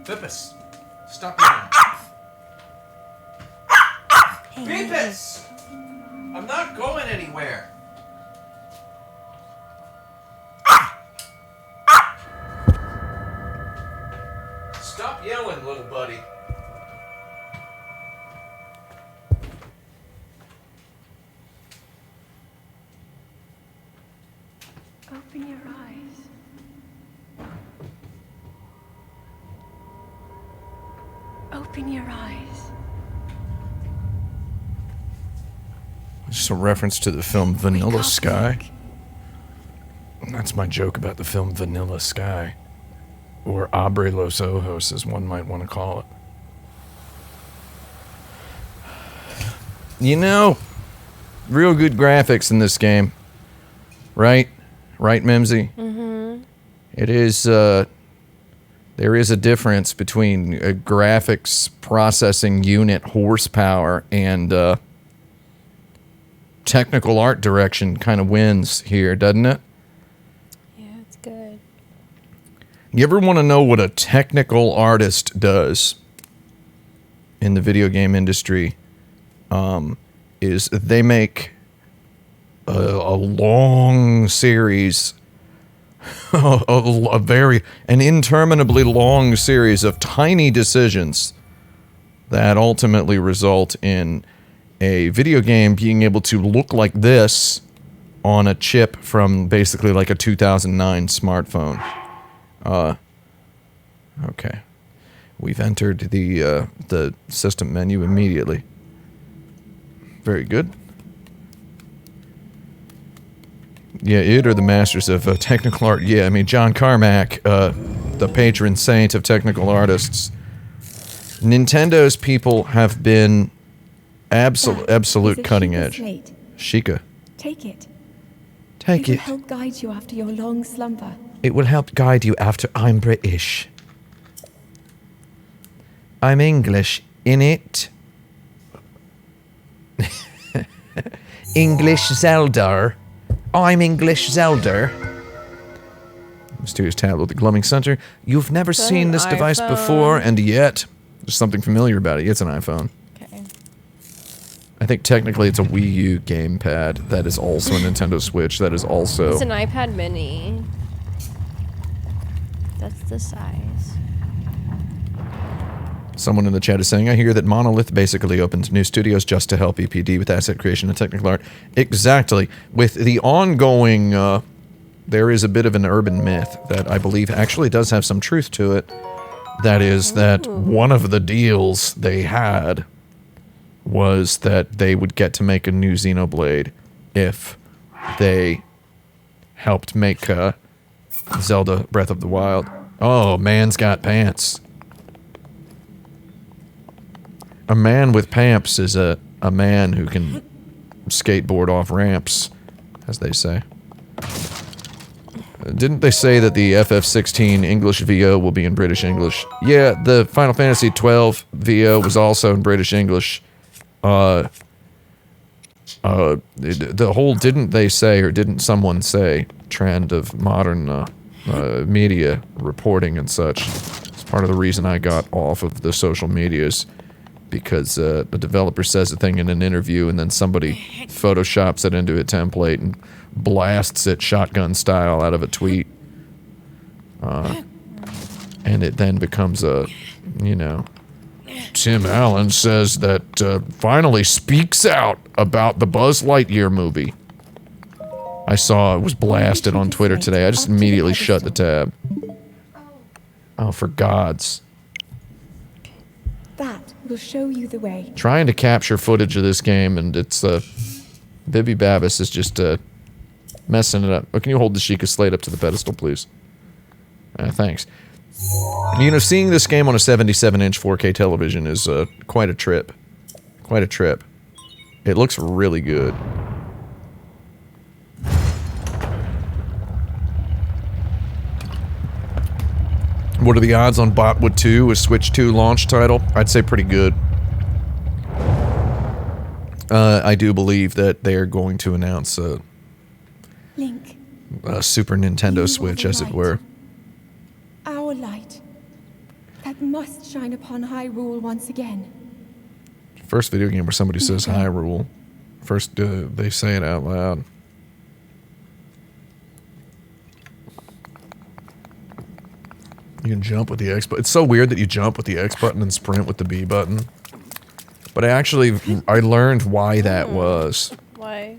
Pippus, stop yelling. Pippus! I'm not going anywhere. Stop yelling, little buddy. Open your eyes. Open your eyes. Just a reference to the film Vanilla Sky. That's my joke about the film Vanilla Sky. Or Abre los Ojos, as one might want to call it. You know, real good graphics in this game. Right? Right, Mimsy? Mm-hmm. It is, there is a difference between a graphics processing unit horsepower and, technical art direction kind of wins here, doesn't it? Yeah, it's good. You ever want to know what a technical artist does in the video game industry? Is they make a long series, an interminably long series of tiny decisions that ultimately result in a video game being able to look like this on a chip from basically like a 2009 smartphone. Okay. We've entered the system menu immediately. Very good. Yeah, it or the masters of technical art. Yeah, I mean, John Carmack, the patron saint of technical artists. Nintendo's people have been absolute cutting edge. Slate. Sheikah. Take it. Take It will it. help guide you after your long slumber. It will help guide you after I'm British. I'm English, innit? English ZELDA. I'm English ZELDA. Mysterious tablet at the Glumming Center. You've never that seen an this device iPhone? before, and yet there's something familiar about it. It's an iPhone. Okay. I think technically it's a Wii U gamepad that is also a Nintendo Switch that is also... It's an iPad mini. That's the size. Someone in the chat is saying, I hear that Monolith basically opened new studios just to help EPD with asset creation and technical art. Exactly. With the ongoing, there is a bit of an urban myth that I believe actually does have some truth to it. That is that one of the deals they had was that they would get to make a new Xenoblade if they helped make Zelda Breath of the Wild. Oh, man's got pants. A man with pamps is a man who can skateboard off ramps, as they say. Didn't they say that the FF16 English VO will be in British English? Yeah, the Final Fantasy XII VO was also in British English. The whole didn't they say, or didn't someone say, trend of modern media reporting and such. It's part of the reason I got off of the social medias. Because a developer says a thing in an interview and then somebody photoshops it into a template and blasts it shotgun style out of a tweet. And it then becomes a, you know, Tim Allen says that finally speaks out about the Buzz Lightyear movie. I saw it was blasted on Twitter today. I just immediately shut the tab. Oh, for God's. That will show you the way. Trying to capture footage of this game, and it's Bibby Babbis is just messing it up. Oh, can you hold the Sheikah Slate up to the pedestal, please? Thanks. You know, seeing this game on a 77-inch 4K television is quite a trip. Quite a trip. It looks really good. What are the odds on Botwood 2, a Switch 2 launch title? I'd say pretty good. I do believe that they are going to announce Link. a Super Nintendo Switch, as it were. Our light. That must shine upon Hyrule once again. First video game where somebody says Hyrule. First, they say it out loud. You can jump with the X button. It's so weird that you jump with the X button and sprint with the B button. But I learned why that was. Why?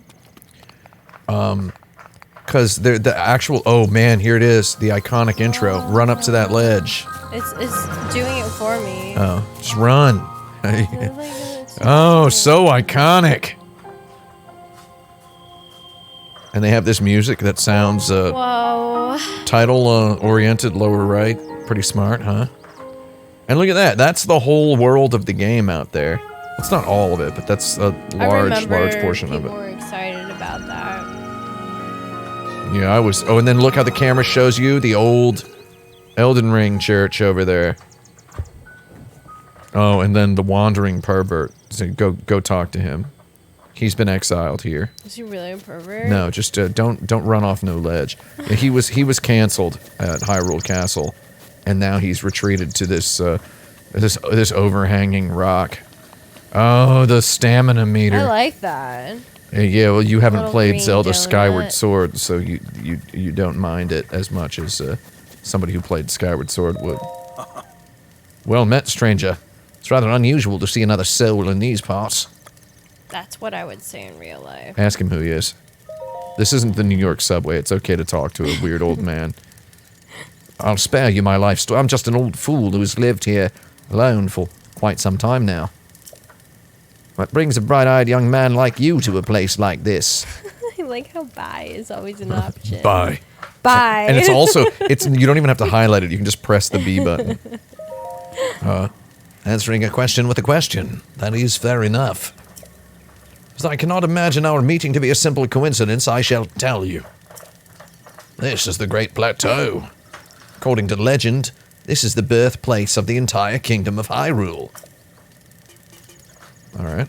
Because the actual, oh man, here it is, the iconic intro. Run up to that ledge. It's doing it for me. Oh, just run. It's Oh, so iconic. And they have this music that sounds, Whoa. title-oriented lower right. Pretty smart, huh? And look at that. That's the whole world of the game out there. It's not all of it, but that's a large portion of it. People were excited about that. Yeah, I was. Oh, and then look how the camera shows you the old Elden Ring church over there. Oh, and then the wandering pervert. So go talk to him. He's been exiled here. Is he really a pervert? No, just don't run off no ledge. He was canceled at Hyrule Castle, and now he's retreated to this this overhanging rock. Oh, the stamina meter. I like that. Yeah, well, you haven't Little played green Zelda donut. Skyward Sword, so you don't mind it as much as somebody who played Skyward Sword would. Well met, stranger. It's rather unusual to see another soul in these parts. That's what I would say in real life. Ask him who he is. This isn't the New York subway. It's okay to talk to a weird old man. I'll spare you my life story. I'm just an old fool who's lived here alone for quite some time now. What brings a bright-eyed young man like you to a place like this? I like how bye is always an option. Bye. Bye. And it's also, you don't even have to highlight it. You can just press the B button. Answering a question with a question. That is fair enough. As I cannot imagine our meeting to be a simple coincidence, I shall tell you. This is the Great Plateau. According to legend, this is the birthplace of the entire kingdom of Hyrule. Alright.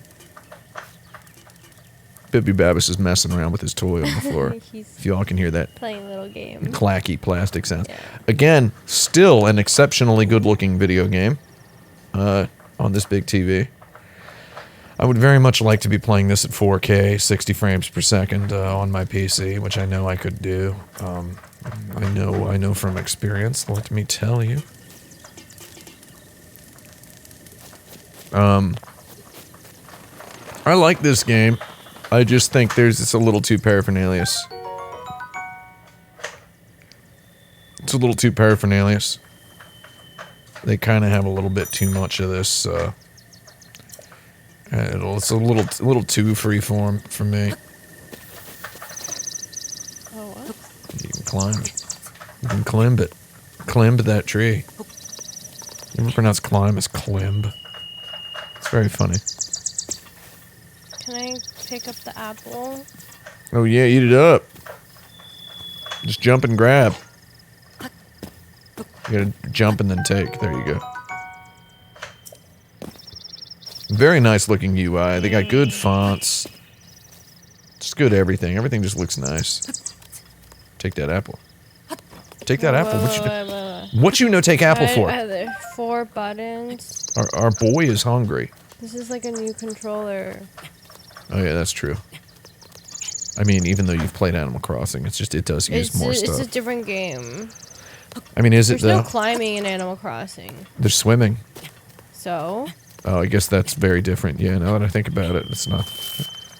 Bippy Babbis is messing around with his toy on the floor. If y'all can hear that Playing a little game. clacky plastic sounds. Yeah. Again, still an exceptionally good-looking video game on this big TV. I would very much like to be playing this at 4K, 60 frames per second on my PC, which I know I could do. I know from experience, let me tell you. I like this game. I just think it's a little too paraphernalious. It's a little too paraphernalious. They kind of have a little bit too much of this, it's a little too freeform for me. Oh, what? You can climb it. You can climb it. Climb that tree. You ever pronounce climb as climb? It's very funny. Can I pick up the apple? Oh yeah, eat it up. Just jump and grab. You gotta jump and then take. There you go. Very nice looking UI. They got good fonts. Just good everything. Everything just looks nice. Take that apple. Take that apple. What you know take apple for? There are 4 buttons. Our boy is hungry. This is like a new controller. Oh yeah, that's true. I mean, even though you've played Animal Crossing, it does use more stuff. It's a different game. I mean, is There's it though? no climbing in Animal Crossing. There's swimming. So? Oh, I guess that's very different. Yeah, now that I think about it, it's not.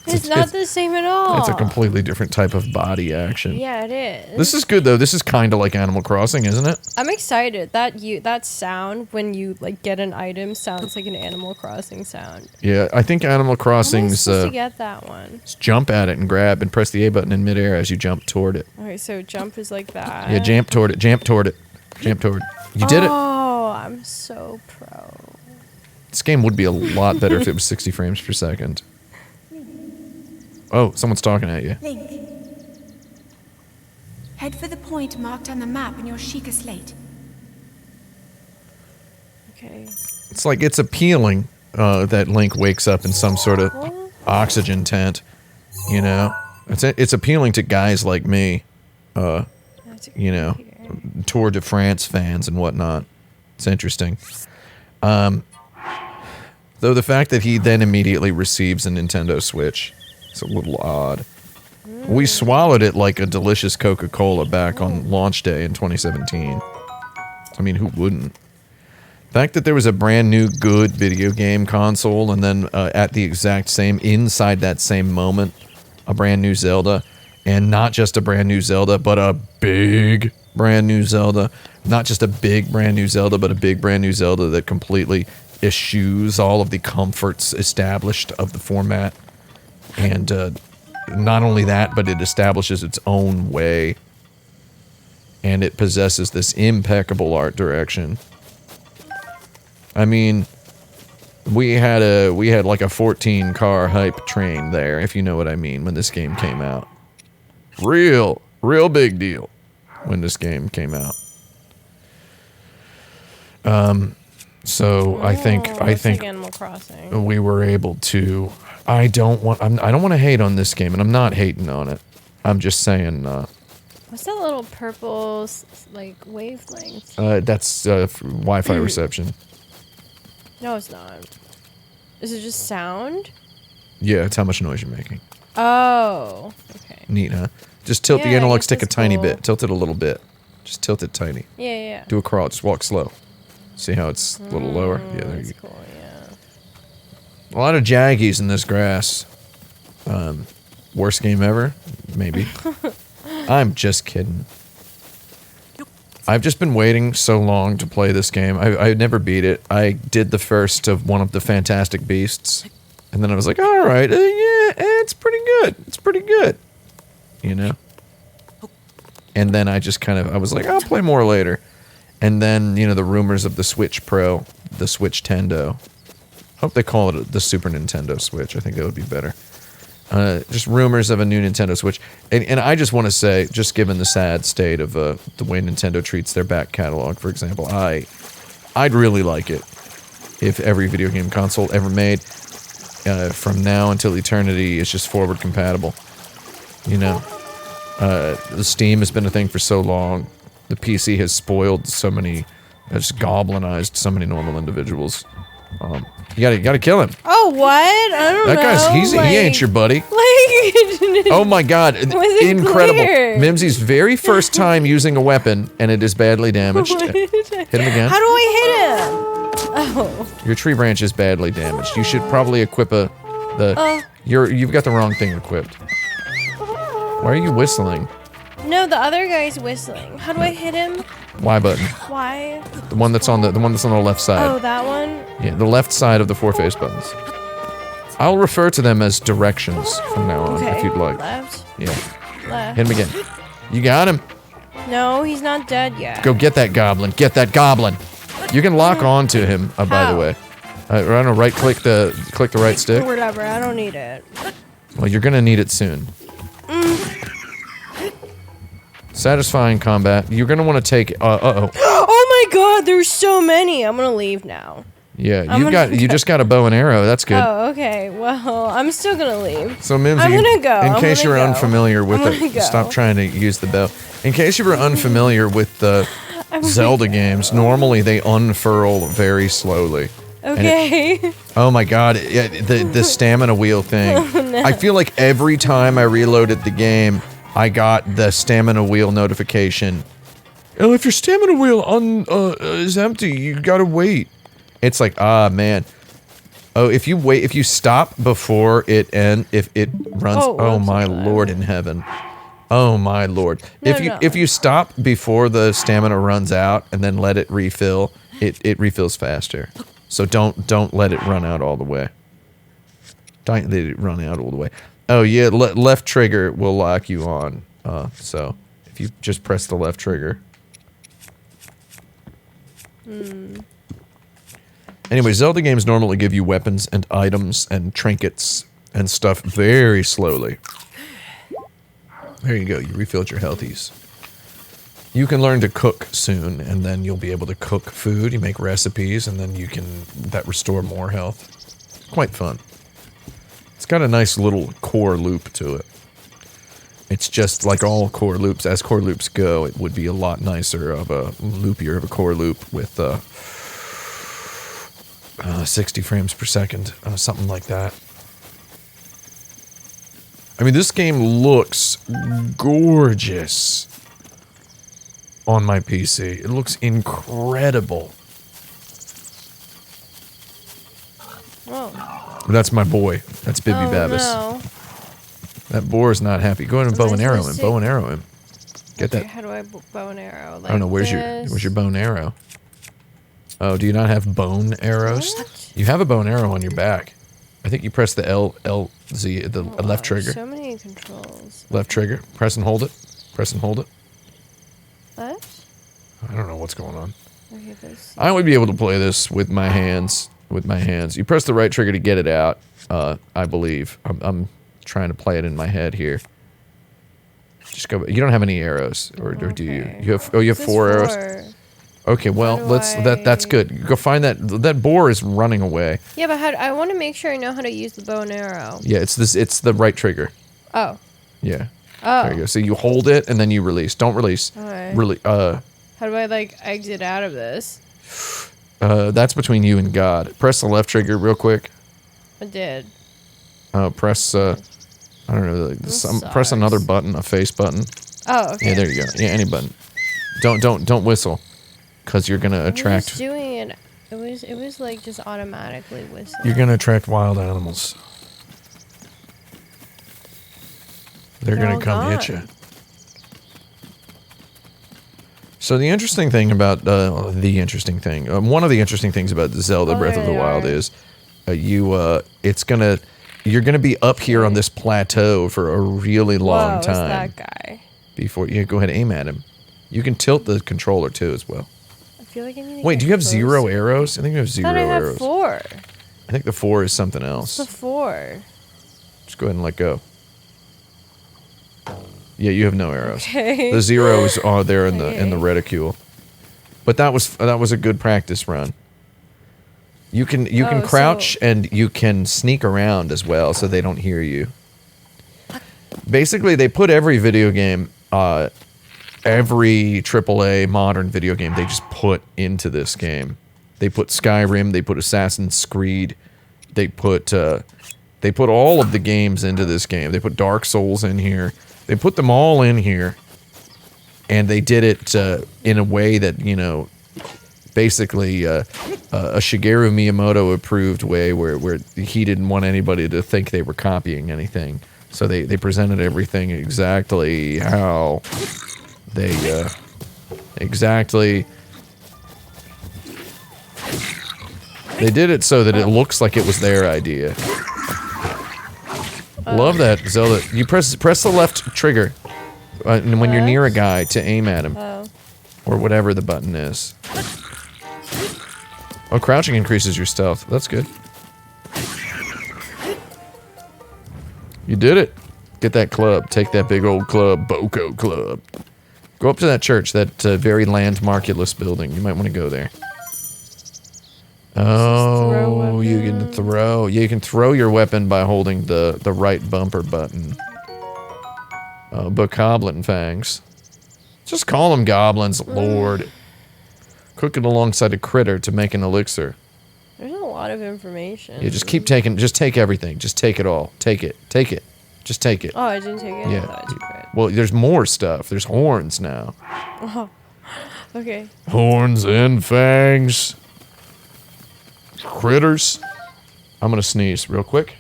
It's not the same at all. It's a completely different type of body action. Yeah, it is. This is good though. This is kind of like Animal Crossing, isn't it? I'm excited. That sound when you like get an item sounds like an Animal Crossing sound. Yeah, I think Animal I'm Crossing's supposed to get that one. jump at it and grab and press the A button in midair as you jump toward it. Okay, so jump is like that. Yeah, jump toward it. Jump toward it. Jump toward it. You did it. Oh, I'm so pro. This game would be a lot better if it was 60 frames per second. Oh, someone's talking at you. Link. Head for the point marked on the map in your Sheikah slate. Okay. It's like it's appealing that Link wakes up in some sort of What? oxygen tent. You know, it's appealing to guys like me. I have to You know, here. Tour de France fans and whatnot. It's interesting. Though the fact that he then immediately receives a Nintendo Switch, it's a little odd. We swallowed it like a delicious Coca-Cola back on launch day in 2017. I mean, who wouldn't? The fact that there was a brand new good video game console and then at the exact same, inside that same moment, a brand new Zelda. And not just a brand new Zelda, but a big brand new Zelda. Not just a big brand new Zelda, but a big brand new Zelda that completely eschews all of the comforts established of the format. And not only that, but it establishes its own way. And it possesses this impeccable art direction. I mean, we had like a 14-car hype train there, if you know what I mean, when this game came out. Real big deal when this game came out. So I think Animal Crossing. we were able to. I don't want to hate on this game, and I'm not hating on it. I'm just saying. What's that little purple like wavelength? That's Wi-Fi reception. No, it's not. Is it just sound? Yeah, it's how much noise you're making. Oh, okay. Neat, huh? Just tilt the Yeah, I analog guess stick a that's tiny cool. bit. Tilt it a little bit. Just tilt it tiny. Yeah. Do a crawl. Just walk slow. See how it's a little lower? Yeah, there you That's go. cool, yeah. A lot of jaggies in this grass. Worst game ever? Maybe. I'm just kidding. I've just been waiting so long to play this game. I never beat it. I did the first of one of the Fantastic Beasts. And then I was like, alright, it's pretty good. It's pretty good. You know? And then I just I was like, I'll play more later. And then, you know, the rumors of the Switch Pro, the Switch Tendo. Hope they call it the Super Nintendo Switch. I think that would be better. Just rumors of a new Nintendo Switch. And I just want to say, just given the sad state of the way Nintendo treats their back catalog, for example, I'd really like it if every video game console ever made from now until eternity is just forward compatible. You know? The Steam has been a thing for so long. The PC has spoiled so many, just goblinized so many normal individuals. You gotta kill him. Oh, what? I don't know. That guy's, he ain't your buddy. Like, Oh my god, wasn't incredible. clear. Mimsy's very first time using a weapon, and it is badly damaged. Hit him again. How do I hit him? Oh. Your tree branch is badly damaged. You should probably equip you've got the wrong thing equipped. Why are you whistling? No, the other guy's whistling. How do I hit him? Y button. Why? The one that's on the left side. Oh, that one? Yeah, the left side of the four face buttons. I'll refer to them as directions from now on, Okay. if you'd like. Left. Yeah. Left. Hit him again. You got him. No, he's not dead yet. Go get that goblin. Get that goblin. You can lock on to him, by the How? way. I don't know, click the right stick. Whatever, I don't need it. Well, you're gonna need it soon. Satisfying combat. You're gonna want to take. Oh Oh my god, there's so many. I'm gonna leave now. yeah, I'm you just got a bow and arrow. That's good. Oh, okay. Well, I'm still gonna leave. So Mimsy, I'm gonna go. in case you're I'm gonna go. unfamiliar with I'm it, gonna go. stop trying to use the bow. In case you were unfamiliar with the Zelda games, normally they unfurl very slowly. Okay. Oh my god, the stamina wheel thing. Oh, no. I feel like every time I reloaded the game, I got the stamina wheel notification. Oh, if your stamina wheel is empty, you gotta wait. It's like, man. Oh, if you stop before if it runs, oh my lord in heaven. Oh my lord. If you stop before the stamina runs out and then let it refill, it refills faster. So don't let it run out all the way. Don't let it run out all the way. Oh yeah, left trigger will lock you on. So if you just press the left trigger. Anyway, Zelda games normally give you weapons and items and trinkets and stuff very slowly. There you go, you refilled your healthies. You can learn to cook soon, and then you'll be able to cook food, you make recipes, and then that restore more health. Quite fun. It's got a nice little core loop to it. It's just like all core loops, as core loops go, it would be a lot nicer of a loopier of a core loop with 60 frames per second, something like that. I mean, this game looks gorgeous on my PC. It looks incredible. Whoa. That's my boy. That's Bibby Babbis. No. That boar is not happy. Go ahead and bow and arrow him. Bow and arrow him. Get Okay, that. how do I bow and arrow? Like I don't know. Where's your bow and arrow? Oh, do you not have bone arrows? What? You have a bow and arrow on your back. I think you press the LZ, the left trigger. So many controls. Left trigger. Press and hold it. Press and hold it. What? I don't know what's going on. Okay, this. I would be able to play this with my hands. With my hands. You press the right trigger to get it out. I believe. I'm trying to play it in my head here. Just go. You don't have any arrows, or do you? You have. Oh, you have This is 4 arrows. Okay, well, that's good. Go find that boar is running away. Yeah, but I want to make sure I know how to use the bow and arrow. Yeah, it's the right trigger. Oh. Yeah. Oh. There you go. So you hold it and then you release. Don't release. Okay. Really How do I like exit out of this? that's between you and God. Press the left trigger real quick. I did. Press I don't know, like press another button, a face button. Oh, okay. Yeah, there you go. Yeah, any button. Don't whistle. Cuz you're going to I was attract doing it. It was like just automatically whistling. You're going to attract wild animals. They're They're going all to come hit gone. you. So the interesting thing about one of the interesting things about Zelda Breath of the Wild is you're gonna be up here on this plateau for a really long Whoa, time it's that guy. before you go ahead and aim at him. You can tilt the controller too as well. I feel like I need to Wait, get do you have 0 closer. arrows? I think you have 0 I thought I had arrows. 4. I think the 4 is something else. What's the 4? Just go ahead and let go. Yeah, you have no arrows. Okay. The 0s are there in the reticule. But that was a good practice run. You can crouch and you can sneak around as well, so they don't hear you. Basically, they put every video game, every AAA modern video game, they just put into this game. They put Skyrim, they put Assassin's Creed, they put all of the games into this game. They put Dark Souls in here. They put them all in here, and they did it in a way that, you know, basically a Shigeru Miyamoto approved way where he didn't want anybody to think they were copying anything. So they presented everything exactly how they they did it so that it looks like it was their idea. Love that, Zelda. You press the left trigger and when you're near a guy to aim at him. Oh. Or whatever the button is. Oh, crouching increases your stealth. That's good. You did it. Get that club. Take that big old club. Boko Club. Go up to that church, that very landmarkulous building. You might want to go there. Oh, you can throw. Yeah, you can throw your weapon by holding the right bumper button. Bokoblin fangs. Just call them goblins, Lord. Cook it alongside a critter to make an elixir. There's a lot of information. Yeah, just keep taking. Just take everything. Just take it all. Take it. Take it. Just take it. Oh, I didn't take it? I Yeah. thought I took it. Well, there's more stuff. There's horns now. Oh. Okay. Horns and fangs. Critters. I'm gonna sneeze real quick.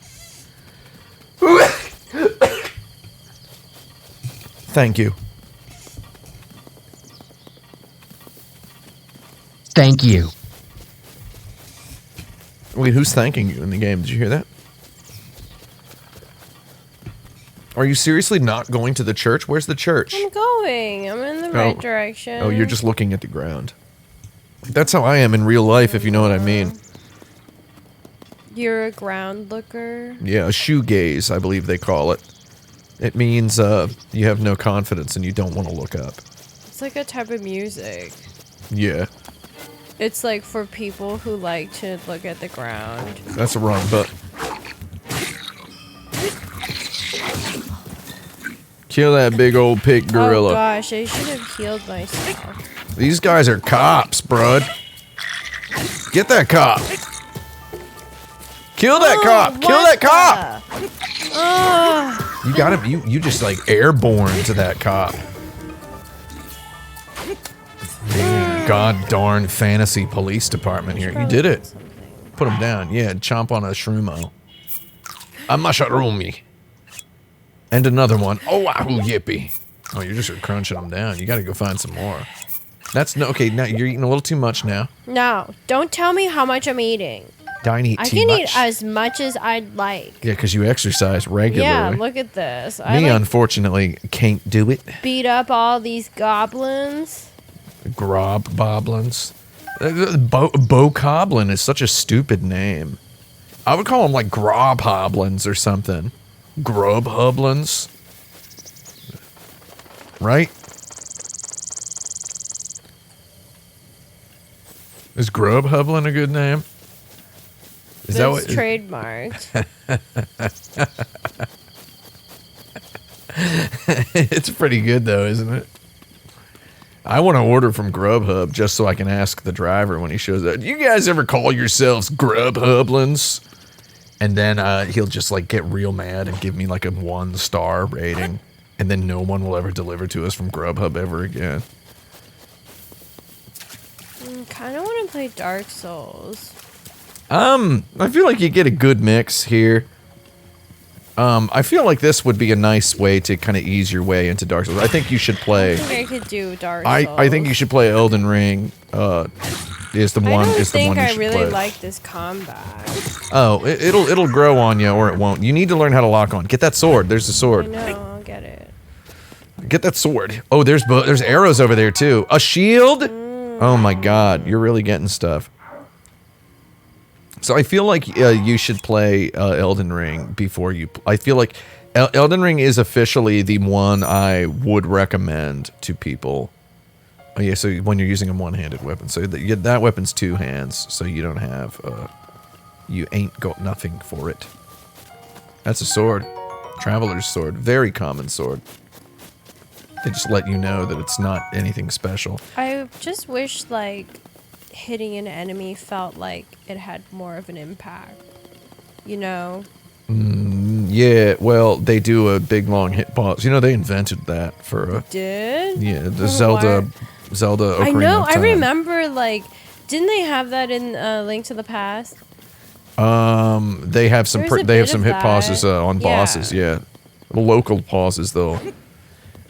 Thank you. Thank you. Wait, who's thanking you in the game? Did you hear that? Are you seriously not going to the church? Where's the church? I'm going. I'm in the right direction. Oh, you're just looking at the ground. That's how I am in real life, if you know what I mean. You're a ground looker. Yeah, a shoegaze, I believe they call it. It means you have no confidence and you don't want to look up. It's like a type of music. Yeah, It's like for people who like to look at the ground. that's the wrong button. Kill that big old pig Oh gorilla. gosh, I should have healed myself. These guys are cops, brud. Get that cop. Kill that cop! Kill what that cop! Ugh. You got him. You just like airborne to that cop. God darn fantasy police department here. You did it. Put him down. Yeah, chomp on a shroomo. A mushroomy. And another one. Oh, wahoo, yippee. Oh, you're just crunching them down. You gotta go find some more. That's no, okay, now you're eating a little too much now. No, don't tell me how much I'm eating. Don't eat I too can much. eat as much as I'd like. Yeah, because you exercise regularly. Yeah, look at this. Me, I like unfortunately, can't do it. beat up all these goblins. Grob boblins. Bokoblin is such a stupid name. I would call them like grob hoblins or something. Grub hoblins. Right? Is Grub Hublin a good name? Is that what? It's trademarked. It's pretty good though, isn't it? I want to order from Grubhub just so I can ask the driver when he shows up. Do you guys ever call yourselves Grub Hublins? And then he'll just like get real mad and give me like a 1-star rating, and then no one will ever deliver to us from Grubhub ever again. Kind of want to play Dark Souls. I feel like you get a good mix here. I feel like this would be a nice way to kind of ease your way into Dark Souls. I think you should play. I think I could do Dark Souls. I think you should play Elden Ring. Is the one? I don't is the one think you I should really play. like this combat. Oh, it'll grow on you or it won't. You need to learn how to lock on. Get that sword. There's the I sword. know, I'll get it. Get that sword. Oh, there's arrows over there too. A shield. Oh my God, you're really getting stuff. So I feel like you should play Elden Ring before you. I feel like Elden Ring is officially the one I would recommend to people. Oh yeah, so when you're using a one-handed weapon, so that weapon's 2 hands, so you don't have, you ain't got nothing for it. That's a sword, Traveler's Sword, very common sword. They just let you know that it's not anything special. I just wish, like, hitting an enemy felt like it had more of an impact. You know? Yeah, well, they do a big long hit pause. You know, they invented that for a. Did? Yeah, the Zelda Ocarina I know, of I Time. remember, like, didn't they have that in Link to the Past? They have some There's a they have bit some of hit that. pauses on bosses. Yeah, local pauses though.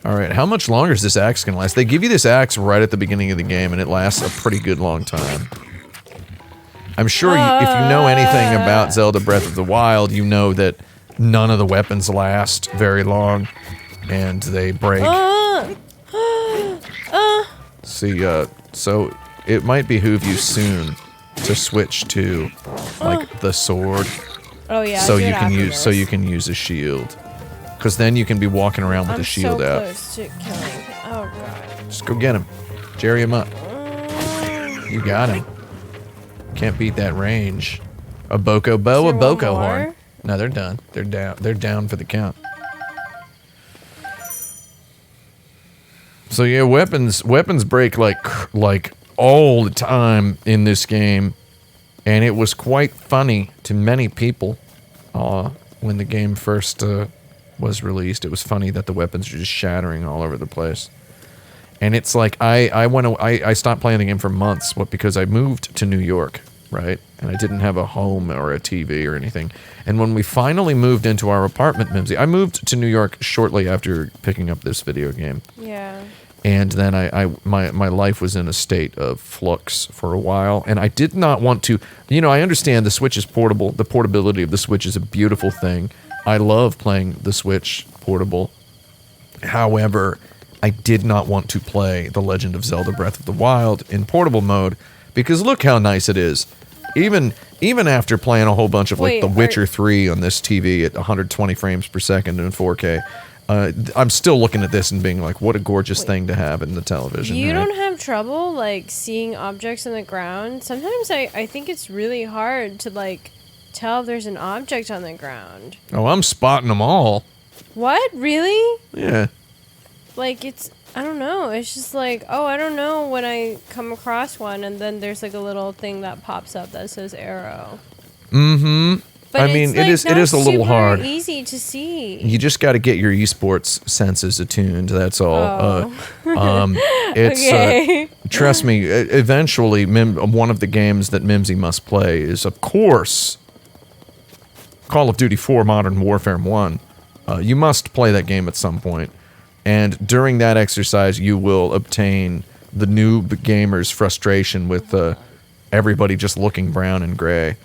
All right, how much longer is this axe gonna last? They give you this axe right at the beginning of the game, and it lasts a pretty good long time. I'm sure if you know anything about Zelda Breath of the Wild, you know that none of the weapons last very long, and they break. See, so it might behoove you soon to switch to like the sword, Oh yeah. so do it you can after use this. a shield, because then you can be walking around with I'm the shield so out. close to killing. Oh god. Just go get him, jerry him up. You got him. Can't beat that range. A boko bow, a Is there boko one horn. more? No, they're done. They're down. They're down for the count. So yeah, weapons break like all the time in this game, and it was quite funny to many people when the game first was released. It was funny that the weapons are just shattering all over the place. And it's like I stopped playing the game for months, because I moved to New York, right? And I didn't have a home or a TV or anything. And when we finally moved into our apartment, Mimsy, I moved to New York shortly after picking up this video game. Yeah. And then my life was in a state of flux for a while, and I did not want to. You know, I understand the Switch is portable. The portability of the Switch is a beautiful thing. I love playing the Switch portable. However, I did not want to play The Legend of Zelda Breath of the Wild in portable mode, because look how nice it is. Even after playing a whole bunch of like Wait, The Witcher 3 on this TV at 120 frames per second in 4K, I'm still looking at this and being like, what a gorgeous thing to have in the television. You right? don't have trouble like seeing objects in the ground? Sometimes I think it's really hard to like tell if there's an object on the ground. Oh, I'm spotting them all. What? Really? Yeah. Like I don't know. It's just like, oh, I don't know when I come across one, and then there's like a little thing that pops up that says arrow. Mm-hmm. But I mean, it's, it is not a little super hard. easy to see. You just got to get your esports senses attuned. That's all. It's Okay. trust me. Eventually, one of the games that Mimsy must play is, of course, Call of Duty 4: Modern Warfare 1. You must play that game at some point, and during that exercise, you will obtain the noob gamer's frustration with everybody just looking brown and gray.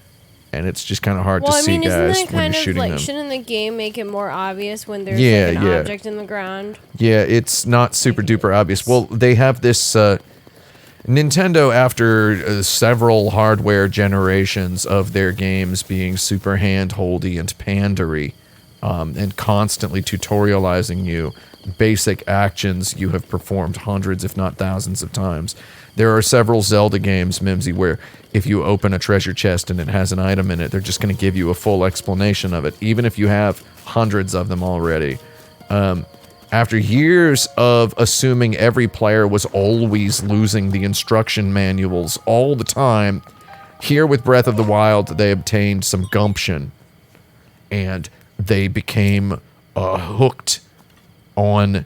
And it's just kind of hard to see guys isn't that when kind you're of shooting like, them. shouldn't the game make it more obvious when there's Yeah, like an yeah. object in the ground? Yeah, it's not super duper obvious. Well, they have this Nintendo, after several hardware generations of their games being super hand-holdy and pandery, and constantly tutorializing you basic actions you have performed hundreds, if not thousands of times. There are several Zelda games, Mimsy, where if you open a treasure chest and it has an item in it, they're just going to give you a full explanation of it, even if you have hundreds of them already. After years of assuming every player was always losing the instruction manuals all the time, here with Breath of the Wild, they obtained some gumption, and they became hooked on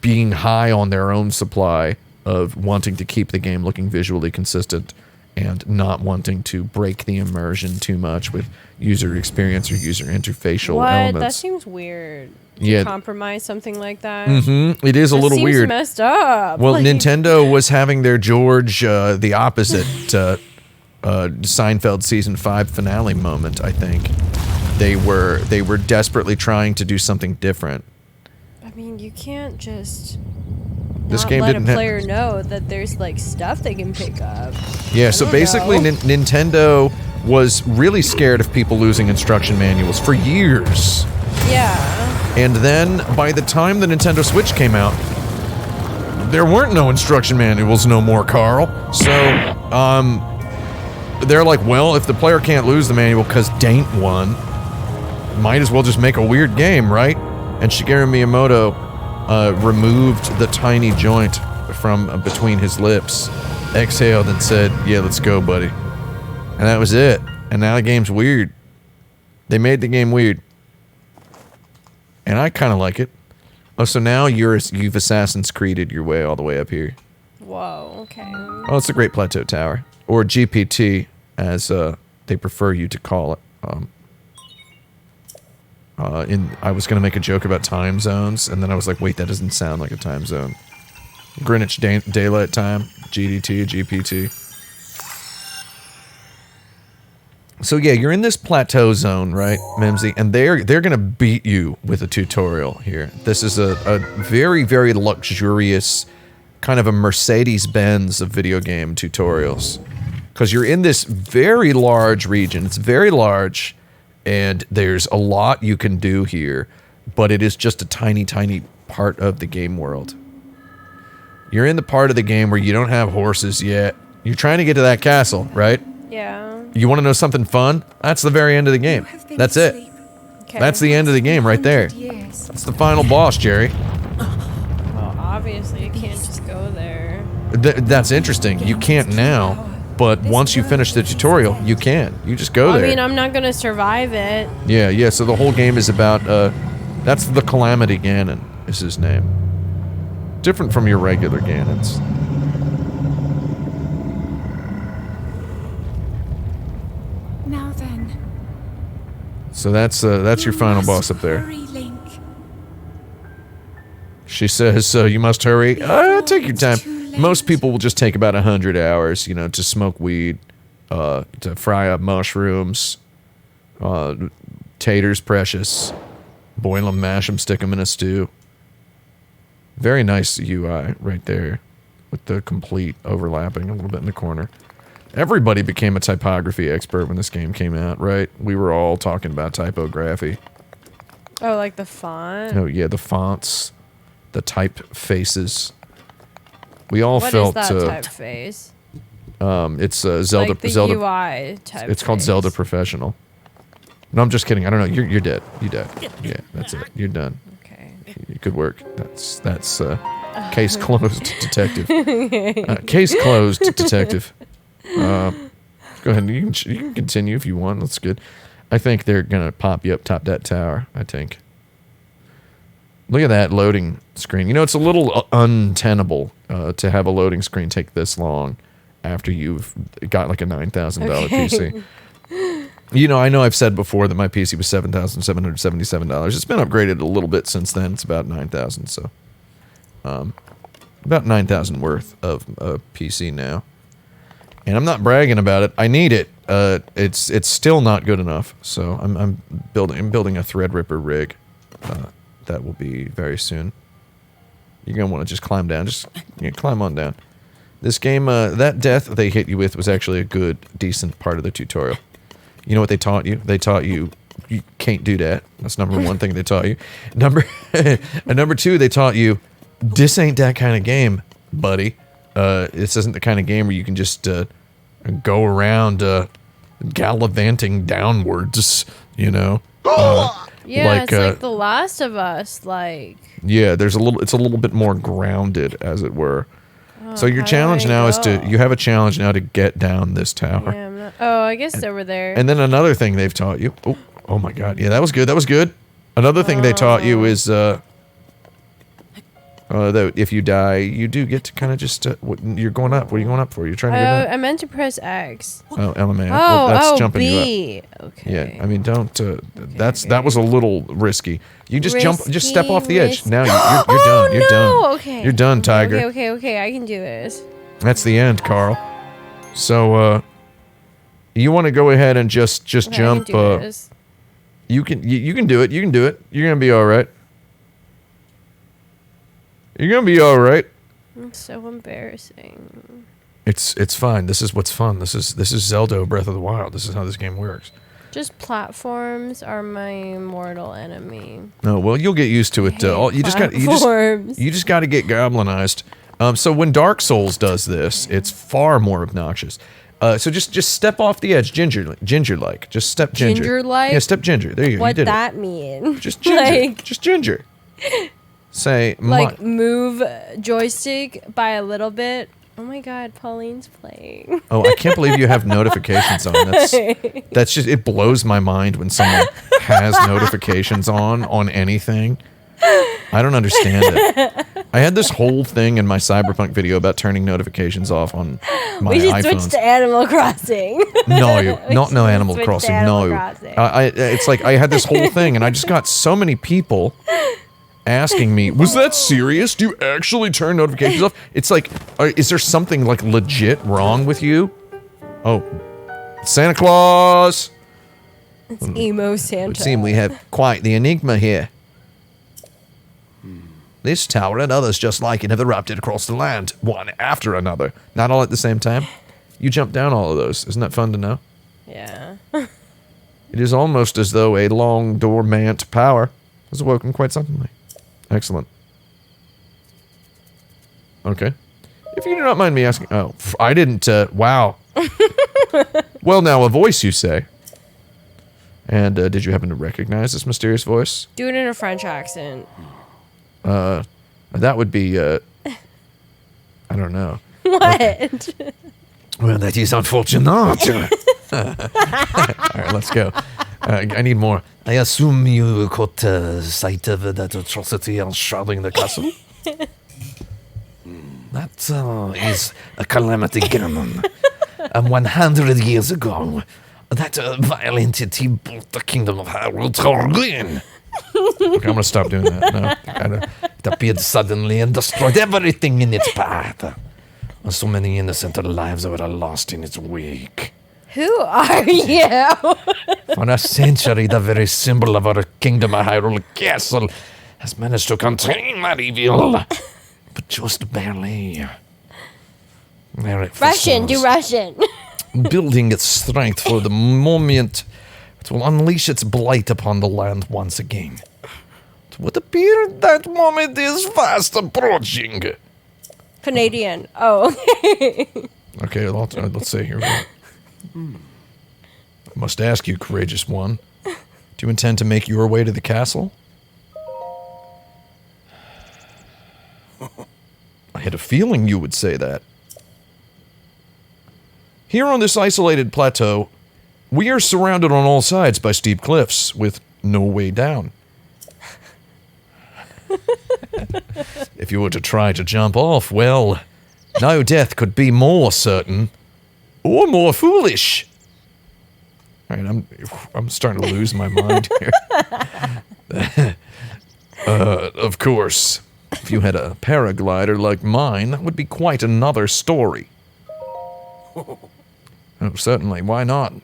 being high on their own supply of wanting to keep the game looking visually consistent and not wanting to break the immersion too much with user experience or user interfacial What? elements. That seems weird. Yeah. Compromise something like that. It is a That little seems weird. messed up. Well, Like- Nintendo was having their George, the opposite, Seinfeld season 5 finale moment, I think. They were desperately trying to do something different. I mean, you can't just This not game let didn't a ha- player know that there's like stuff they can pick up. Yeah, so don't basically know. Nintendo was really scared of people losing instruction manuals for years. Yeah. And then by the time the Nintendo Switch came out, there weren't no instruction manuals no more, Carl. So, they're like, well, if the player can't lose the manual because Daint won, might as well just make a weird game, right? And Shigeru Miyamoto removed the tiny joint from between his lips, exhaled, and said, yeah, let's go, buddy. And that was it. And now the game's weird. They made the game weird. And I kind of like it. Oh, so now you've Assassin's Creeded your way all the way up here. Whoa. Okay. Oh, it's the Great Plateau Tower. Or GPT, as they prefer you to call it. I was going to make a joke about time zones, and then I was like, wait, that doesn't sound like a time zone. Greenwich Daylight Time, GDT, GPT. So yeah, you're in this plateau zone, right, Mimsy? And they're going to beat you with a tutorial here. This is a very, very luxurious, kind of a Mercedes-Benz of video game tutorials. Because you're in this very large region. It's very large, and there's a lot you can do here, but it is just a tiny, tiny part of the game world. You're in the part of the game where you don't have horses yet. You're trying to get to that castle, right? Yeah. You want to know something fun? That's the very end of the game. That's it. Okay. That's the end of the game right there. Years. That's the final boss, Jerry. Well, obviously, you can't just go there. That's interesting. You can't now, but once you finish the tutorial, you can. You just go I there. mean, I'm not gonna survive it. Yeah, so the whole game is about, that's the Calamity Ganon, is his name. Different from your regular Ganons. Now then. So that's your final boss up there. Hurry, Link. She says, you must hurry. Take your time. Most people will just take about 100 hours, to smoke weed, to fry up mushrooms, taters precious, boil them, mash them, stick them in a stew. Very nice UI right there, with the complete overlapping a little bit in the corner. Everybody became a typography expert when this game came out, right? We were all talking about typography. Oh, like the font? Oh yeah, the fonts, the typefaces. We all What is felt that typeface? it's Zelda. Like the Zelda. UI typeface. It's called Zelda Professional. No, I'm just kidding. I don't know. You're dead. You dead. Yeah, that's it. You're done. Okay. Good work. That's case closed, detective. Case closed, detective. Go ahead. You can continue if you want. That's good. I think they're going to pop you up top that tower, I think. Look at that loading screen. You know, it's a little untenable to have a loading screen take this long after you've got like a $9,000 PC. You know, I know I've said before that my PC was $7,777. It's been upgraded a little bit since then. It's about $9,000, so about $9,000 worth of PC now. And I'm not bragging about it. I need it. It's still not good enough. So I'm building a Threadripper rig. That will be very soon. You're gonna want to just climb down. Just climb on down. This game, that death they hit you with was actually a good, decent part of the tutorial. You know what they taught you? They taught you can't do that. That's number one thing they taught you. Number two, they taught you this ain't that kind of game, buddy. This isn't the kind of game where you can just go around gallivanting downwards, you know. Yeah, like, it's like The Last of Us, like. Yeah, it's a little bit more grounded, as it were. So your challenge now is you have a challenge now to get down this tower. Yeah, I guess over there. And then another thing they've taught you. Oh my god. Yeah, that was good. That was good. Another thing they taught you is that if you die, you do get to kind of just you're going up. What are you going up for? You're trying to go up. I meant to press X. Oh, LMA. Well, that's jumping B. you up. Okay. Yeah, I mean, don't. That was a little risky. You just just step off the edge. Now you're done. You're done. Okay. You're done, Tiger. Okay. I can do this. That's the end, Carl. So, you want to go ahead and just jump. I can do this. You can do it. You can do it. You're gonna be all right. You're gonna be all right. It's so embarrassing. It's fine. This is what's fun. This is Zelda Breath of the Wild. This is how this game works. Just platforms are my mortal enemy. No, well, you'll get used to it. You just got to get goblinized. So when Dark Souls does this, it's far more obnoxious. So just step off the edge, ginger-like. Just step ginger. Ginger-like? Yeah, step ginger. There you go. What You did that it. mean? Just ginger. Just ginger. Say like move joystick by a little bit. Oh my god, Pauline's playing. Oh, I can't believe you have notifications on. That's just, it blows my mind when someone has notifications on anything. I don't understand it. I had this whole thing in my Cyberpunk video about turning notifications off on my iPhones. We should iPhones. switch to Animal Crossing. No, no Animal Crossing. It's like I had this whole thing, and I just got so many people asking me, was that serious? Do you actually turn notifications off? It's like, is there something like legit wrong with you? Oh, Santa Claus! It's emo Santa. It would seem we have quite the enigma here. This tower and others just like it have erupted across the land, one after another. Not all at the same time. You jump down all of those. Isn't that fun to know? Yeah. It is almost as though a long dormant power has awoken quite suddenly. Excellent. Okay. If you do not mind me asking... Oh, I didn't... wow. Well, now, a voice, you say. And did you happen to recognize this mysterious voice? Do it in a French accent. That would be... I don't know. What? Well, that is unfortunate. All right, let's go. I need more. I assume you caught sight of that atrocity shrouding the castle? That is a calamity Ganon. 100 years ago, that violent entity brought the kingdom of Hyrule to ruin. Okay, I'm gonna stop doing that. No, it appeared suddenly and destroyed everything in its path. So many innocent lives were lost in its wake. Who are you? For a century, the very symbol of our kingdom, a Hyrule Castle, has managed to contain that evil. But just barely. There it Russian, do falls, Russian. building its strength for the moment it will unleash its blight upon the land once again. It would appear that moment is fast approaching. Canadian. Oh, okay. Okay, let's see here. I must ask you, courageous one, do you intend to make your way to the castle? I had a feeling you would say that. Here on this isolated plateau, We are surrounded on all sides by steep cliffs with no way down. If you were to try to jump off, well, no death could be more certain or more foolish. All right, I'm starting to lose my mind here. Of course, if you had a paraglider like mine, that would be quite another story. Oh, certainly, why not?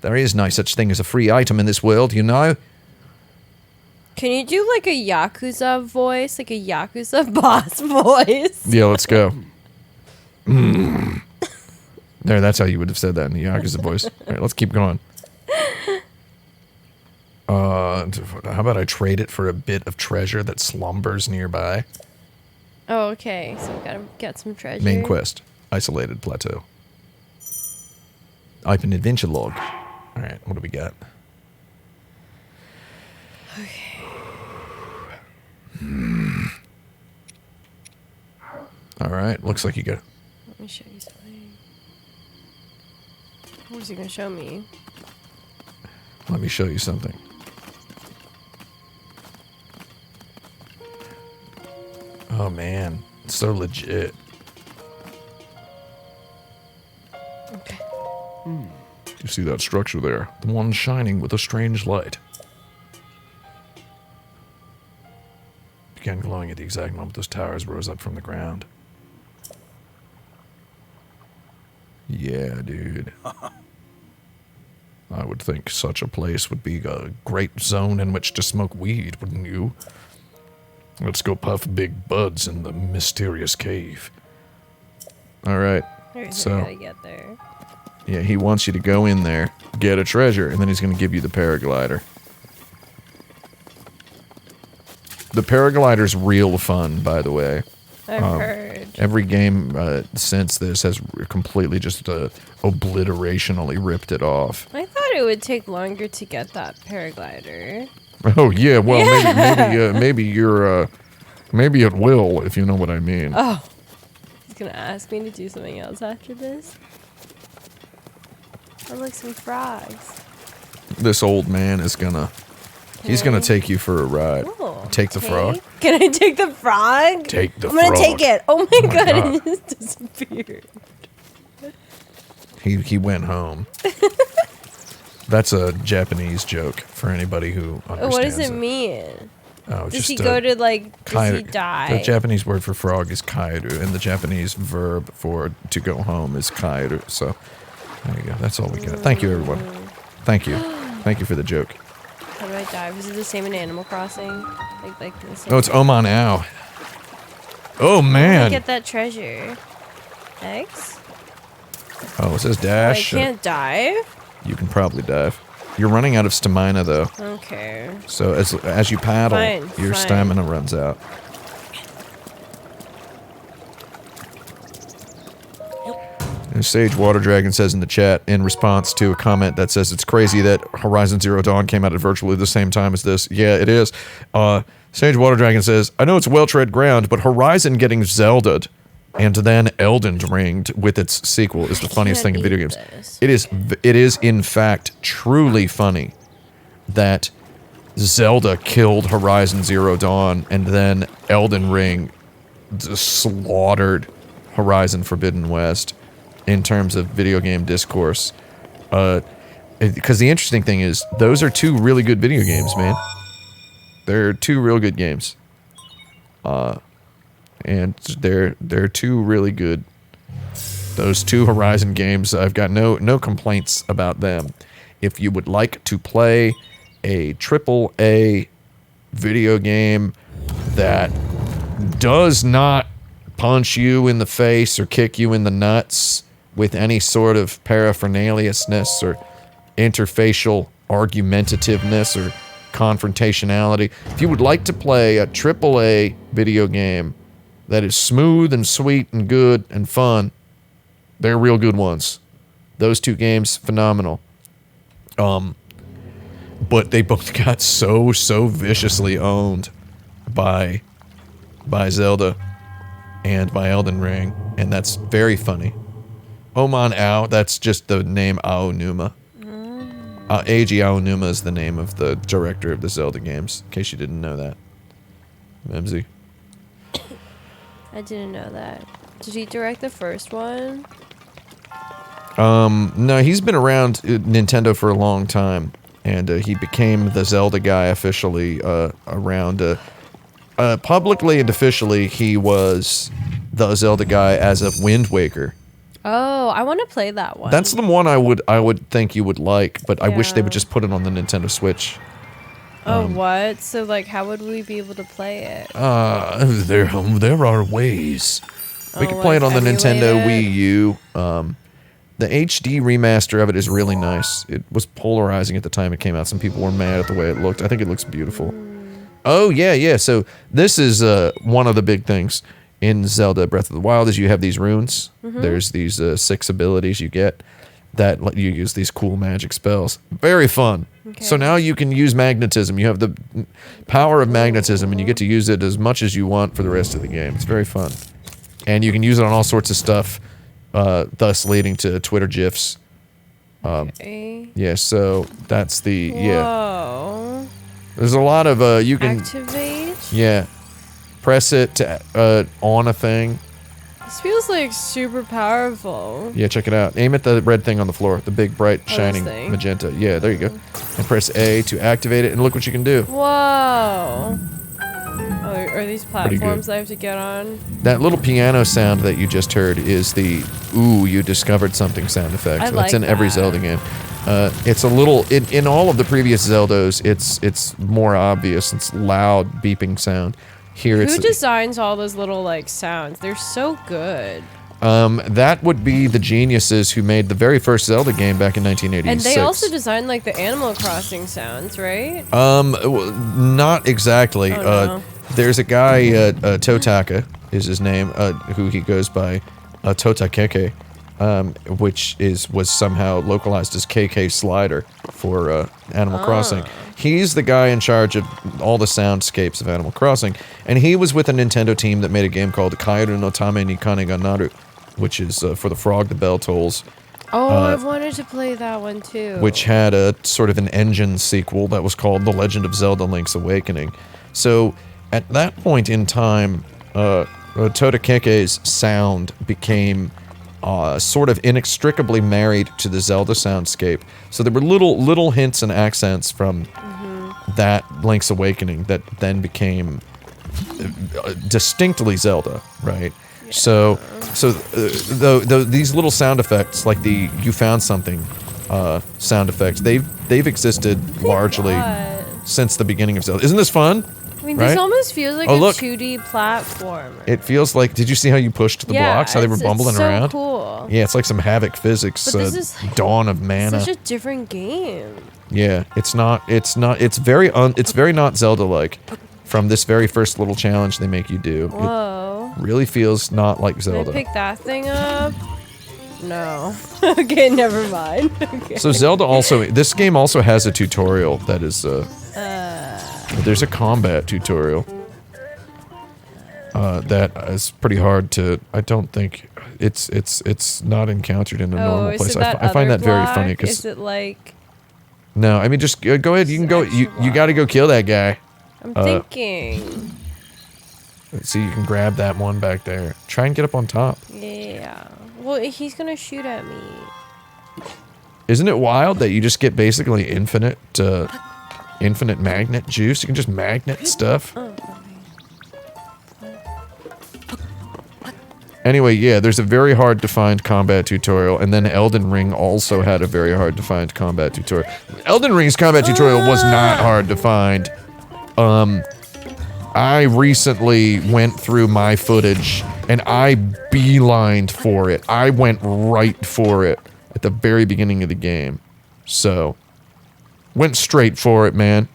There is no such thing as a free item in this world, you know? Can you do like a Yakuza voice? Like a Yakuza boss voice? Yeah, let's go. There, that's how you would have said that in the Yakuza voice. All right, let's keep going. How about I trade it for a bit of treasure that slumbers nearby? Oh, okay. So we gotta get some treasure. Main quest. Isolated plateau. Open adventure log. Alright, what do we got? Okay. Alright, looks like you got... Let me show you something. What is he gonna show me? Let me show you something. Oh man, it's so legit. Okay. You see that structure there? The one shining with a strange light. Began glowing at the exact moment those towers rose up from the ground. Yeah, dude. I would think such a place would be a great zone in which to smoke weed, wouldn't you? Let's go puff big buds in the mysterious cave. Alright, Here's so... how I gotta get there. Yeah, he wants you to go in there, get a treasure, and then he's going to give you the paraglider. The paraglider's real fun, by the way. I've heard. Every game since this has completely just obliterationally ripped it off. I thought it would take longer to get that paraglider. Oh yeah, well maybe it will, if you know what I mean. Oh. He's gonna ask me to do something else after this? Oh, look, some frogs. This old man is gonna... He's gonna take you for a ride. Oh, Take the frog. Can I take the frog? Take the I'm frog. gonna take it. Oh my god, God. it just disappeared. He went home. That's a Japanese joke for anybody who understands What does it mean? Oh, Does just he go to like, does he die? The Japanese word for frog is kairu, and the Japanese verb for to go home is kairu. So, there you go. That's all we got. Thank you, everyone. Thank you. Thank you for the joke. How do I die? Was it the same in Animal Crossing? Like the same Oh, it's Oman Ow. Oh, man. Get that treasure. X? Oh, it says I dash. can't dive? You can probably dive. You're running out of stamina, though. Okay. So as you paddle, your stamina runs out. And Sage Water Dragon says in the chat, in response to a comment that says it's crazy that Horizon Zero Dawn came out at virtually the same time as this. Yeah, it is. Sage Water Dragon says, I know it's well-tread ground, but Horizon getting Zelda'd and then Elden Ringed with its sequel is the funniest thing in video games. It is in fact truly funny that Zelda killed Horizon Zero Dawn and then Elden Ring slaughtered Horizon Forbidden West in terms of video game discourse. Because the interesting thing is, those are two really good video games, man. They're two real good games. And they're two really good. Those two Horizon games, I've got no complaints about them. If you would like to play a AAA video game that does not punch you in the face or kick you in the nuts with any sort of paraphernaliousness or interfacial argumentativeness or confrontationality, if you would like to play a AAA video game that is smooth and sweet and good and fun, they're real good ones. Those two games, phenomenal. But they both got so viciously owned by Zelda and by Elden Ring, and that's very funny. Oman Ao, that's just the name Aonuma. Eiji Aonuma is the name of the director of the Zelda games, in case you didn't know that. Mimsy. I didn't know that. Did he direct the first one? No, he's been around Nintendo for a long time, and he became the Zelda guy officially around. Publicly and officially, he was the Zelda guy as of Wind Waker. Oh, I want to play that one. That's the one I would think you would like, but I wish they would Yeah. just put it on the Nintendo Switch. Oh, what? So, like, how would we be able to play it? There are ways. We Oh, could play it like on the emulate Nintendo it? Wii U. The HD remaster of it is really nice. It was polarizing at the time it came out. Some people were mad at the way it looked. I think it looks beautiful. Oh, yeah. So this is one of the big things in Zelda Breath of the Wild is you have these runes. There's these 6 abilities you get that let you use these cool magic spells. Very fun. So Okay. now you can use magnetism. You have the power of magnetism, and you get to use it as much as you want for the rest of the game. It's very fun. And you can use it on all sorts of stuff, thus leading to Twitter GIFs. Okay. Yeah, so that's the, yeah. Whoa. There's a lot of, you can, Activate? yeah, press it to on a thing. This feels like super powerful. Yeah, check it out. Aim at the red thing on the floor, the big, bright, this shining thing? magenta. Yeah, there you go. And press A to activate it, and look what you can do. Whoa. Oh, are these good. platforms I have to get on? That little piano sound that you just heard is the "ooh, you discovered something" sound effect. I That's like in every that. Zelda game. It's a little in all of the previous Zeldas. It's more obvious. It's loud beeping sound. Here Who it's designs all those little, like, sounds? They're so good. that would be the geniuses who made the very first Zelda game back in 1986. And they also designed, like, the Animal Crossing sounds, right? Not exactly. Oh, no. There's a guy, Totaka is his name, who he goes by Totakeke, which was somehow localized as KK Slider for Animal Crossing. He's the guy in charge of all the soundscapes of Animal Crossing, and he was with a Nintendo team that made a game called Kairu no Tame ni Kane ga Naru, which is for the frog the bell tolls, Oh, I've wanted to play that one too. which had a sort of an engine sequel that was called The Legend of Zelda Link's Awakening. So at that point in time, Totakeke's sound became sort of inextricably married to the Zelda soundscape. So there were little hints and accents from that Link's Awakening that then became distinctly Zelda, right? So these little sound effects, like the "you found something" sound effects, they've existed largely God. since the beginning of Zelda. Isn't this fun? I mean, right? this almost feels like Oh, a look. 2D platformer. It feels like. Did you see how you pushed the blocks? How they were bumbling it's so around? Cool. Yeah, it's like some Havoc physics. But this is like Dawn of Mana. Such a different game. Yeah, it's not. It's very not Zelda-like. From this very first little challenge they make you do, Whoa. it really feels not like Can I Zelda. pick that thing up? No. Okay, never mind. Okay. So Zelda also, this game also has a tutorial that is, there's a combat tutorial that is pretty hard to. I don't think it's not encountered in a normal is place. it that I find other that very block? funny Is because it like no, I mean just go ahead. You can go. You extra got to go kill that guy. I'm thinking. Let's see, you can grab that one back there. Try and get up on top. Yeah. Well, he's gonna shoot at me. Isn't it wild that you just get basically infinite magnet juice? You can just magnet stuff. Anyway, yeah, there's a very hard to find combat tutorial, and then Elden Ring also had a very hard to find combat tutorial. Elden Ring's combat tutorial was not hard to find. I recently went through my footage, and I beelined for it. I went right for it at the very beginning of the game. So, went straight for it, man.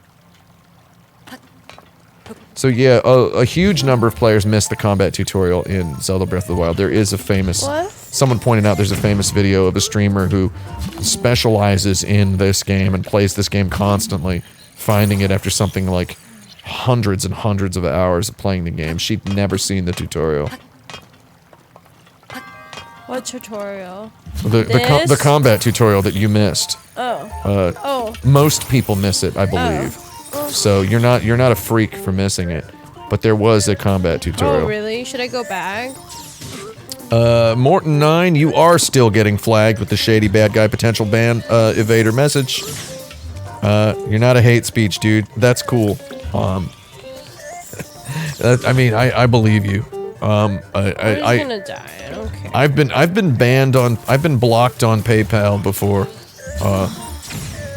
So yeah, a huge number of players missed the combat tutorial in Zelda Breath of the Wild. There is a famous... What? Someone pointed out there's a famous video of a streamer who specializes in this game and plays this game constantly, finding it after something like hundreds and hundreds of hours of playing the game. She'd never seen the tutorial. What tutorial? The combat tutorial that you missed. Oh. Most people miss it, I believe. So you're not a freak for missing it. But there was a combat tutorial. Oh, really? Should I go back? Morton 9, you are still getting flagged with the shady bad guy potential ban evader message. You're not a hate speech, dude. That's cool. I mean, I believe you. I'm just gonna die. I don't care. I've been blocked on PayPal before,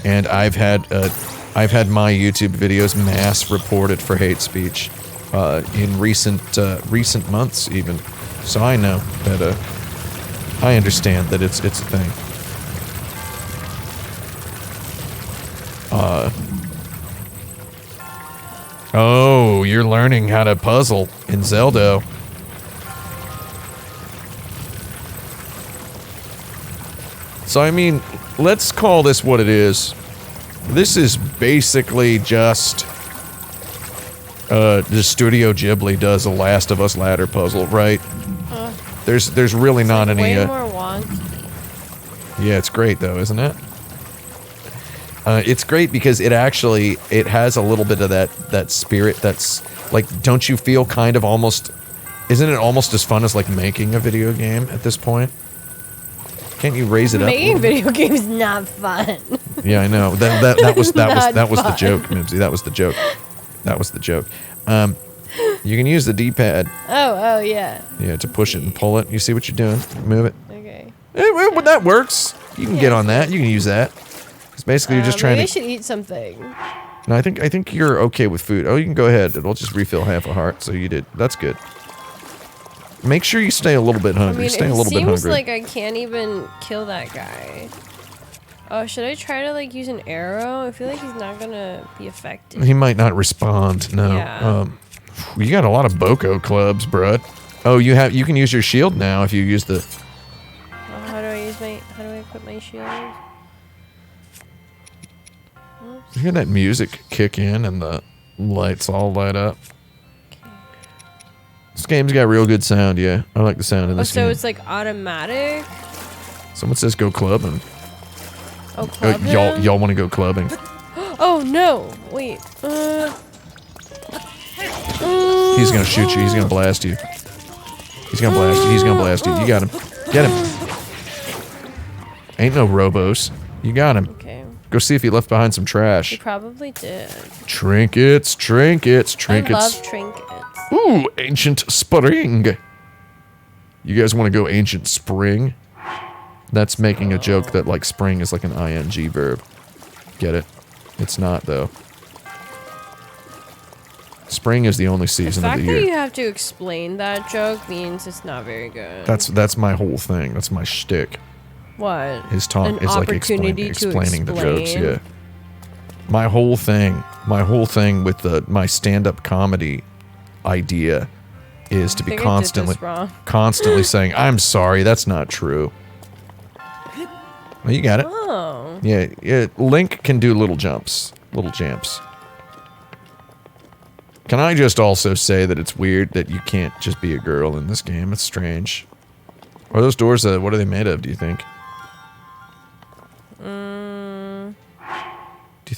and I've had my YouTube videos mass reported for hate speech, in recent months even. So I know that I understand that it's a thing. Oh, you're learning how to puzzle in ZELDA. So, I mean, let's call this what it is. This is basically just the Studio Ghibli does a Last of Us ladder puzzle, right? There's really not any. Way more wonky. Yeah, it's great though, isn't it? It's great because it has a little bit of that spirit that's like, don't you feel kind of almost, isn't it almost as fun as like making a video game at this point? Can't you raise it up? Making video games is not fun. Yeah, I know. That was the joke, Mimsy. That was the joke. That was the joke. You can use the D-pad. Oh, yeah. Yeah, to push it and pull it. You see what you're doing? Move it. Okay. Well, that works. You can get on that. You can use that. It's basically you're just trying maybe to. I should eat something. No, I think you're okay with food. Oh, you can go ahead. It'll just refill half a heart. So you did. That's good. Make sure you stay a little bit hungry. I mean, Stay a little bit hungry. It seems like I can't even kill that guy. Oh, should I try to like use an arrow? I feel like he's not gonna be effective. He might not respond. No. Yeah. You got a lot of Boko clubs, bruh. Oh, you can use your shield now if you use the. How do I equip my shield? You hear that music kick in and the lights all light up. Okay. This game's got real good sound, yeah. I like the sound of this game. So it's like automatic? Someone says go clubbing. Oh, clubbing? Y'all want to go clubbing? Oh, no. Wait. He's gonna shoot you. He's gonna blast you. He's gonna blast you. He's gonna blast you. You got him. Get him. Ain't no robos. You got him. Okay. Go see if he left behind some He trash. probably did. Trinkets, trinkets, I trinkets. love trinkets. Ooh, ancient spring. You guys want to go ancient spring? That's making a joke that like spring is like an ing verb. Get it? It's not though. Spring is the only season of the The fact year. that you have to explain that joke means it's not very good. That's my whole thing. That's my shtick. What? His talk An is like opportunity to explaining the jokes. explain. Yeah. My whole thing with my stand-up comedy idea is to be think I did this wrong. constantly saying, "I'm sorry, that's not true." Well, you got it. Oh. Yeah. Link can do little jumps. Can I just also say that it's weird that you can't just be a girl in this game? It's strange. Are those doors, what are they made of, do you think?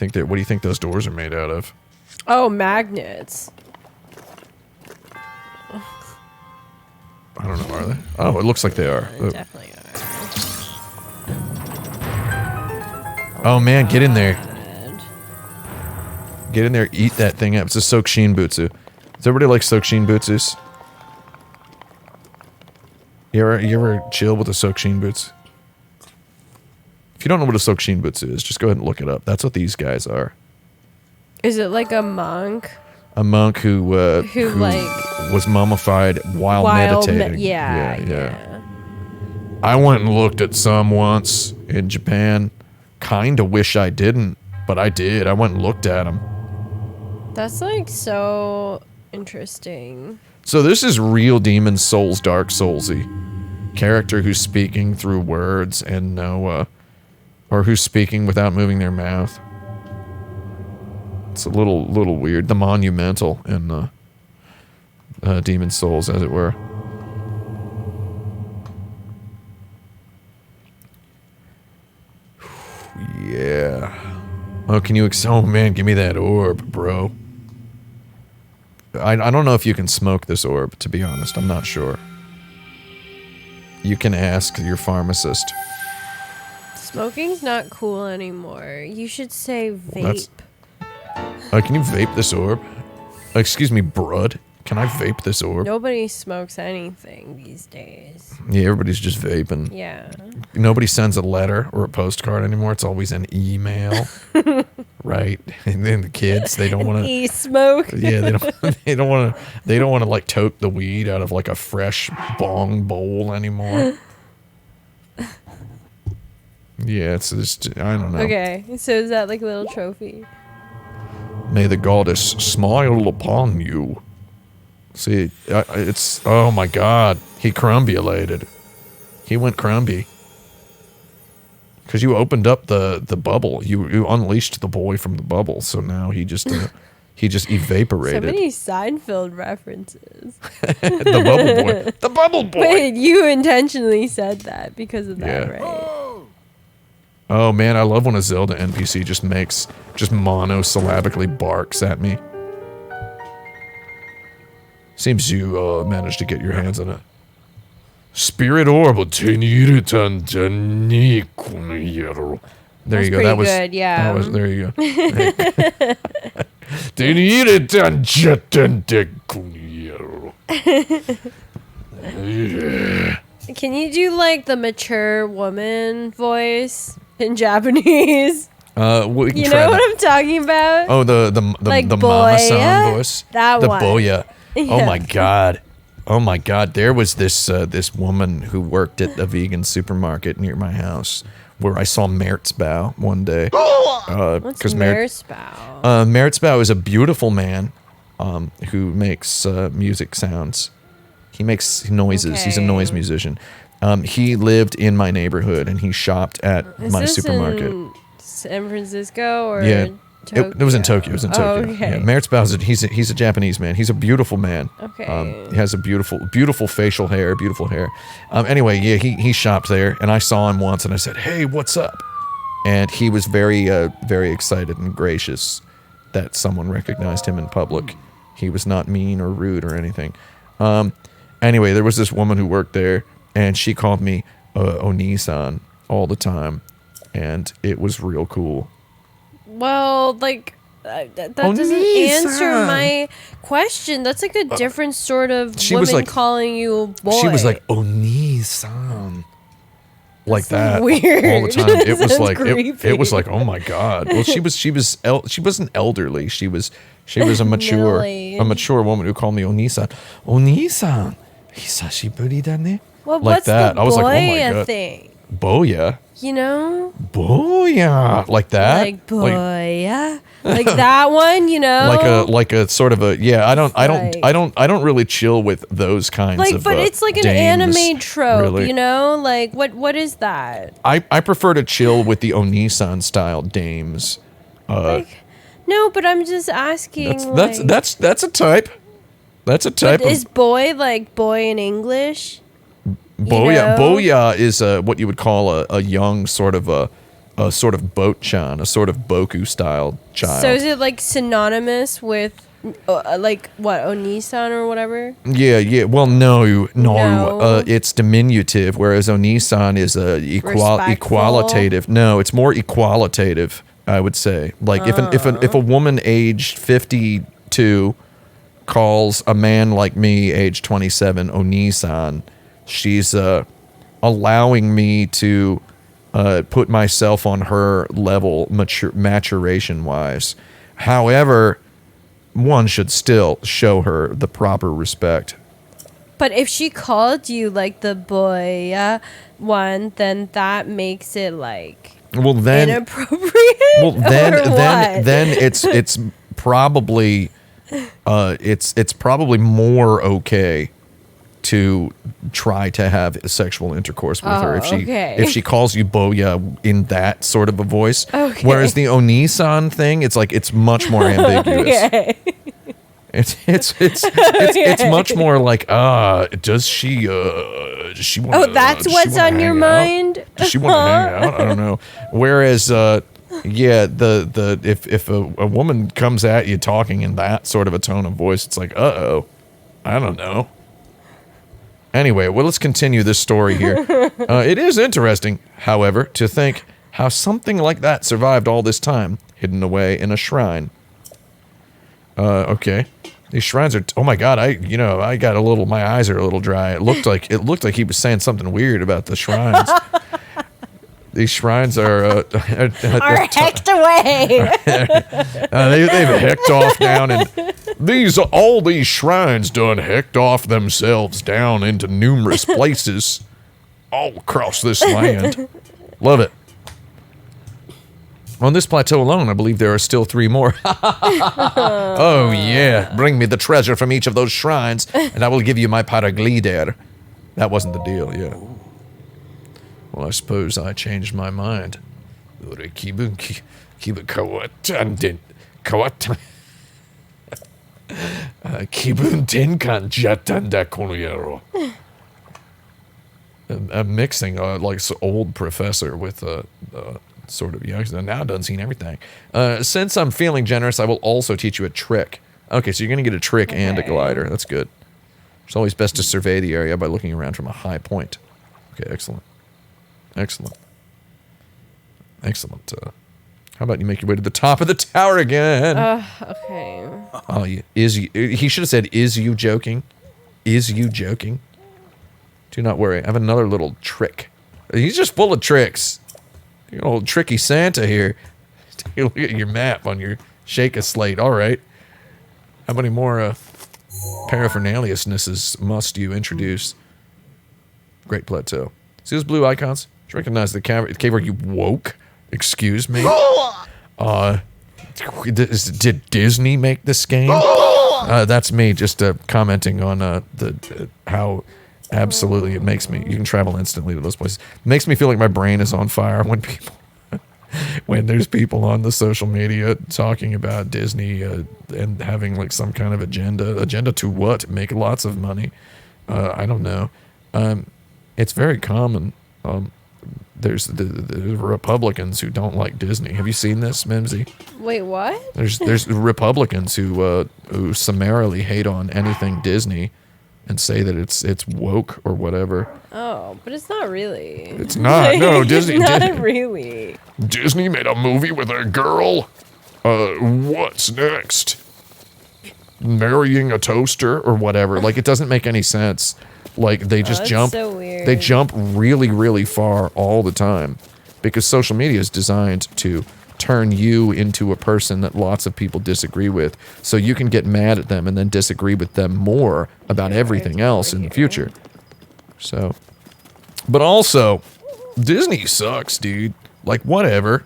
What do you think those doors are made out of? Oh, magnets. I don't know, are they? Oh, it looks like they are. They definitely are. Oh man, get in there. God. Get in there, eat that thing up. It's a Sokushin Butsu. Does everybody like Sokushin Butsus? You ever chill with a Sokushin Butsu? If you don't know what a Sokushin Butsu is, just go ahead and look it up. That's what these guys are. Is it like a monk? A monk who like was mummified while meditating. Yeah. I went and looked at some once in Japan. Kinda wish I didn't, but I did. I went and looked at them. That's like so interesting. So this is real Demon Souls, Dark Soulsy. Character who's speaking through words and or who's speaking without moving their mouth. It's a little weird. The monumental in Demon Souls, as it were. Yeah. Oh, can you... Oh, man, give me that orb, bro. I don't know if you can smoke this orb, to be honest. I'm not sure. You can ask your pharmacist. Smoking's not cool anymore. You should say vape. That's- can you vape this orb? Excuse me, brud. Can I vape this orb? Nobody smokes anything these days. Yeah, everybody's just vaping. Yeah. Nobody sends a letter or a postcard anymore. It's always an email. Right? And then the kids, they don't want to... E-smoke. Yeah, they don't want to like tote the weed out of like a fresh bong bowl anymore. Yeah, it's just, I don't know. Okay, so is that like a little trophy? May the goddess smile upon you. See, it's, oh my god, he crumbulated. He went crumby. Because you opened up the bubble. You unleashed the boy from the bubble, so now he just evaporated. So many Seinfeld references. The bubble boy. The bubble boy! Wait, you intentionally said that because of that, Yeah. right? Oh man, I love when a Zelda NPC just monosyllabically barks at me. Seems you managed to get your hands on it. Spirit orb. There you go. That was good, yeah. That was, there you go. Can you do like the mature woman voice in Japanese? We can You try know that. what I'm talking about? Oh, the Like mama boya? sound voice. That the one. boya. Oh Yeah. my god. Oh my god. There was this woman who worked at a vegan supermarket near my house where I saw Merzbow one day. What's Merzbow? Merzbow is a beautiful man who makes music sounds. He makes noises. He's a Okay. noise musician. He lived in my neighborhood and he shopped at Is my this supermarket. in San Francisco or Yeah. Tokyo? It was in Tokyo. It was in Tokyo. okay. Yeah, Merzbow, he's a Japanese man. He's a beautiful man. Okay. He has a beautiful facial hair, beautiful hair. Anyway, yeah, he shopped there, and I saw him once, and I said, "Hey, what's up?" And he was very excited and gracious that someone recognized him in public. He was not mean or rude or anything. Anyway, there was this woman who worked there, and she called me Oni-san all the time, and it was real cool. Well, like that doesn't answer my question. That's like a different sort of She was woman like- calling you a boy. She was like Oni-san, like that weird. all the time. It was Sounds like creepy. it was like, oh my god. Well, she wasn't elderly. She was a mature woman who called me Oni-san. Oni-san, hisashiburi da ne. well, like what's that. the I was like, oh my boya God. thing? Boya, You know, boya, like that. like boya, like that one. You know, like a sort of a yeah. I don't really chill with those kinds like, of. but it's like an dames, anime trope. really. You know, like what is that? I prefer to chill with the Oni-san style dames. Like, no, but I'm just asking. That's a type. That's a type But of is boy like boy in English? boya. know? Boya is what you would call a young sort of a sort of boat-chan, a sort of Boku style child. So is it like synonymous with like what Oni-san or whatever? Yeah. Well, no. No. It's diminutive, whereas Oni-san is Respectful. equalitative. No, it's more equalitative, I would say. Like if a woman aged 52 calls a man like me, age 27, Oni-san, she's allowing me to put myself on her level, maturation-wise. However, one should still show her the proper respect. But if she called you like the boy one, then that makes it like Well, then, inappropriate. well, then, or what? then it's probably it's probably more okay to try to have sexual intercourse with her okay. if she calls you boya in that sort of a voice. Okay. Whereas the Oni-san thing, it's like it's much more ambiguous. Okay. It's much more like, does she want? Oh, that's what's on your mind? Does she want to hang out? I don't know. Whereas, yeah, if a woman comes at you talking in that sort of a tone of voice, it's like, uh-oh, I don't know. Anyway, well, let's continue this story here. It is interesting, however, to think how something like that survived all this time, hidden away in a shrine. Okay. These shrines are, oh my god, I got a little, my eyes are a little dry. It looked like he was saying something weird about the shrines. These shrines are hecked away. they've hecked off down, and all these shrines done hecked off themselves down into numerous places all across this land. Love it. On this plateau alone, I believe there are still 3 more. Oh, yeah. Bring me the treasure from each of those shrines, and I will give you my paraglider. That wasn't the deal, yeah. Well, I suppose I changed my mind. Kibun tenkan jatanda konuyero. I'm mixing like old professor with sort of young. Now done seen everything. Since I'm feeling generous, I will also teach you a trick. Okay, so you're gonna get a trick and a glider. That's good. It's always best to survey the area by looking around from a high point. Okay, excellent. Excellent. Excellent. How about you make your way to the top of the tower again? Okay. Oh, he should have said, is you joking? Is you joking? Do not worry. I have another little trick. He's just full of tricks. You're an old tricky Santa here. Take a look at your map on your shake-a slate. All right. How many more paraphernaliousnesses must you introduce? Great Plateau. See those blue icons? Did you recognize the cave where you woke? Excuse me? Did Disney make this game? That's me just commenting on how absolutely it makes me. You can travel instantly to those places. It makes me feel like my brain is on fire when there's people on the social media talking about Disney and having like some kind of agenda. Agenda to what? Make lots of money. I don't know. It's very common. There's the Republicans who don't like Disney. Have you seen this, Mimsy? Wait, what? There's Republicans who summarily hate on anything Disney and say that it's woke or whatever. Oh, but it's not really. It's not. No, Disney. Not really. Disney made a movie with a girl. What's next? Marrying a toaster or whatever. Like, it doesn't make any sense. Like, they just jump. So weird. They jump really, really far all the time because social media is designed to turn you into a person that lots of people disagree with, so you can get mad at them and then disagree with them more about everything else in the future. So, but also, Disney sucks, dude. Like, whatever.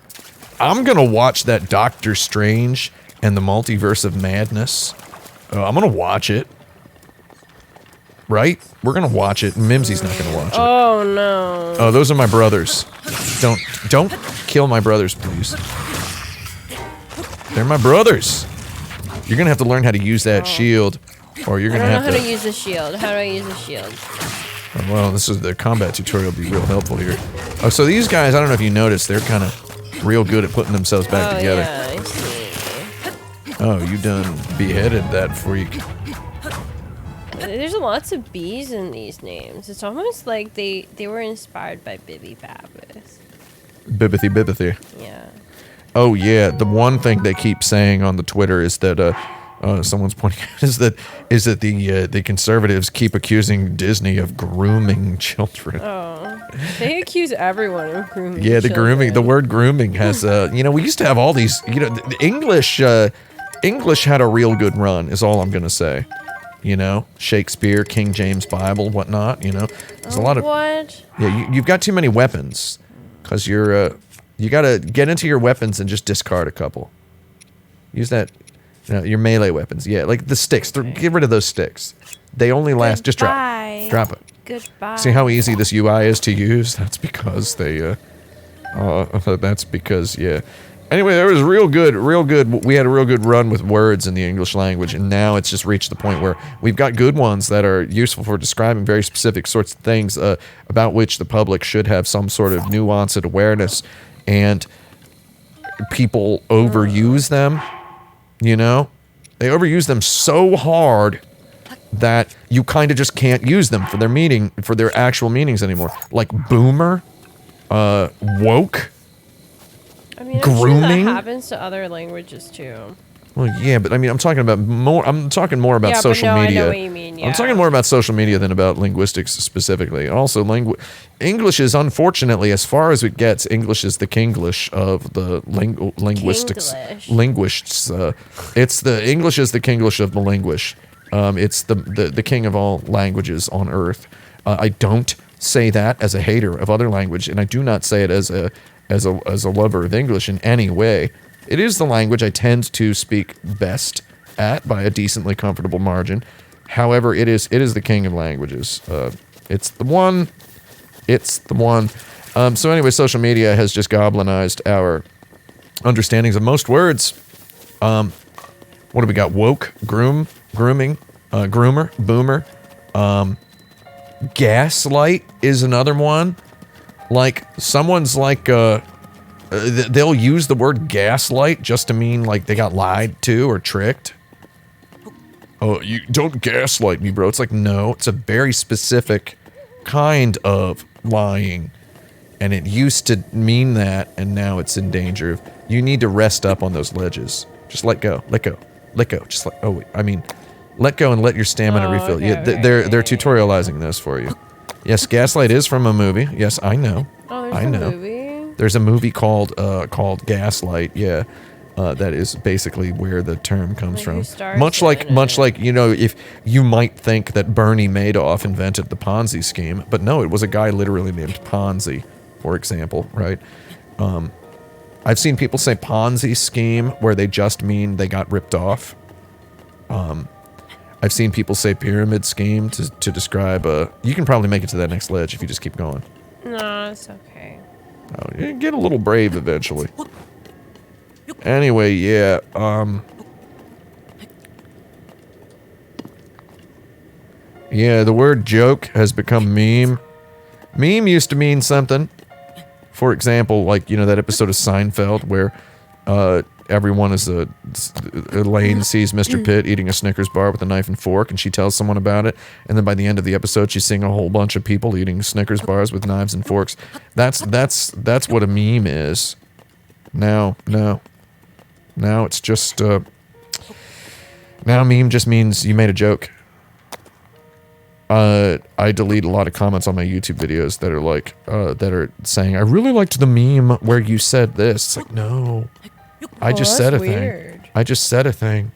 I'm gonna watch that Doctor Strange and the Multiverse of Madness. I'm gonna watch it. Right? We're gonna watch it. Mimsy's not gonna watch it. Oh no. Oh, those are my brothers. Don't kill my brothers, please. They're my brothers. You're gonna have to learn how to use that shield, or you're gonna have to. I don't know how to use the shield. How do I use the shield? Oh, well, this is the combat tutorial. Will be real helpful here. Oh, so these guys, I don't know if you noticed, they're kind of real good at putting themselves back together. Yeah, I see. Oh, you done beheaded that freak. There's lots of B's in these names. It's almost like they were inspired by Bibby Babbis. Bibbithy. Yeah. Oh yeah, the one thing they keep saying on the Twitter is that someone's pointing out is that the conservatives keep accusing Disney of grooming children. Oh, they accuse everyone of grooming. Yeah, the children. grooming. The word grooming has we used to have all these. The English had a real good run. Is all I'm gonna say. Shakespeare, King James Bible, whatnot. There's a lot of what? Yeah, you've got too many weapons, because you gotta get into your weapons and just discard a couple. Use that, your melee weapons. Yeah, like the sticks. Get rid of those sticks. They only last. Just drop it. Goodbye. See how easy this UI is to use? That's because they. That's because Anyway, there was real good. We had a real good run with words in the English language, and now it's just reached the point where we've got good ones that are useful for describing very specific sorts of things about which the public should have some sort of nuance and awareness, and people overuse them. You know, they overuse them so hard that you kind of just can't use them for their actual meanings anymore. Like boomer, woke. I mean, I'm grooming. sure that happens to other languages too. Well, yeah, but I mean, I'm talking more about social but no, media. I know what you mean, yeah. I'm talking more about social media than about linguistics specifically. Also, English is, unfortunately, as far as it gets, English is the Kinglish of the linguistics. Kinglish. Linguists. English is the Kinglish of the linguist. It's the king of all languages on earth. I don't say that as a hater of other language, and I do not say it as a lover of English in any way. It is the language I tend to speak best at by a decently comfortable margin. However, it is the king of languages. It's the one. So anyway, social media has just goblinized our understandings of most words. What do we got? Woke, grooming, groomer, boomer. Gaslight is another one. Like, someone's like, they'll use the word gaslight just to mean like they got lied to or tricked. Oh, you don't gaslight me, bro. It's like, no, it's a very specific kind of lying. And it used to mean that, and now it's in danger of, you need to rest up on those ledges. Just let go. Just let go and let your stamina refill. Okay, Yeah, okay, they're tutorializing this for you. Yes, Gaslight is from a movie. Yes, I know. Oh, there's I a know. movie? There's a movie called Gaslight. Yeah, that is basically where the term comes Like, from. who stars Much in like it? you know, if you might think that Bernie Madoff invented the Ponzi scheme, but no, it was a guy literally named Ponzi, for example, right? I've seen people say Ponzi scheme where they just mean they got ripped off. I've seen people say pyramid scheme to describe you can probably make it to that next ledge if you just keep going. No, it's okay. Oh, you get a little brave eventually. Anyway, yeah, yeah, the word joke has become meme. Meme used to mean something. For example, like, you know, that episode of Seinfeld where everyone Elaine sees Mr. Pitt eating a Snickers bar with a knife and fork, and she tells someone about it, and then by the end of the episode she's seeing a whole bunch of people eating Snickers bars with knives and forks. That's what a meme is. Now it's just now meme just means you made a joke. I delete a lot of comments on my YouTube videos that are like, that are saying, I really liked the meme where you said this. It's like, no, I just said a thing. I just said a thing.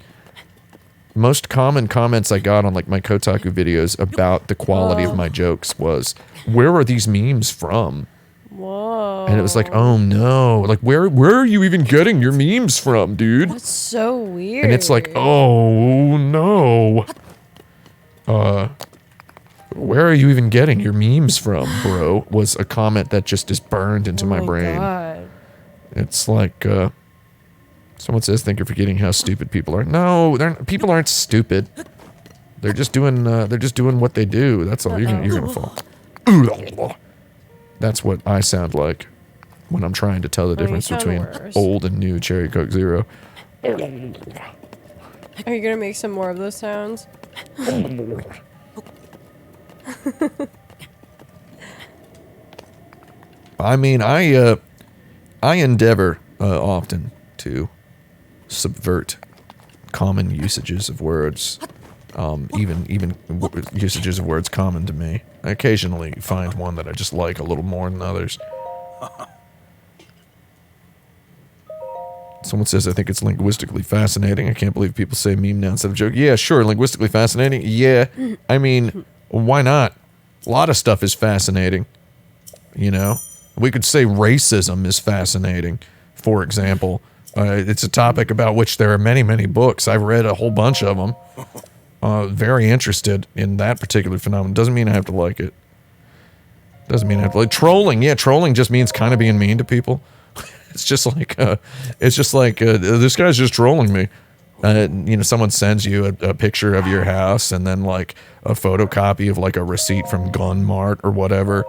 Most common comments I got on like my Kotaku videos about the quality of my jokes was, where are these memes from? Whoa. And it was like, oh no, like where are you even getting your memes from, dude? That's so weird. And it's like, oh no. Where are you even getting your memes from, bro? Was a comment that just is burned into my brain. God. It's like, someone says, thank you for forgetting how stupid people are. No, people aren't stupid. They're just doing what they do. That's all. You're gonna fall. That's what I sound like when I'm trying to tell the difference between old and new Cherry Coke Zero. Are you gonna make some more of those sounds? I mean, I endeavor often to subvert common usages of words, even usages of words common to me. I occasionally find one that I just like a little more than others. Someone says, I think it's linguistically fascinating. I can't believe people say meme now instead of joke. Yeah, sure, linguistically fascinating. Yeah, I mean, why not? A lot of stuff is fascinating, you know? We could say racism is fascinating, for example. It's a topic about which there are many, many books. I've read a whole bunch of them. Very interested in that particular phenomenon. Doesn't mean I have to like it. Doesn't mean I have to like trolling. Yeah, trolling just means kind of being mean to people. It's just like this guy's just trolling me. Someone sends you a picture of your house and then like a photocopy of like a receipt from Gun Mart or whatever,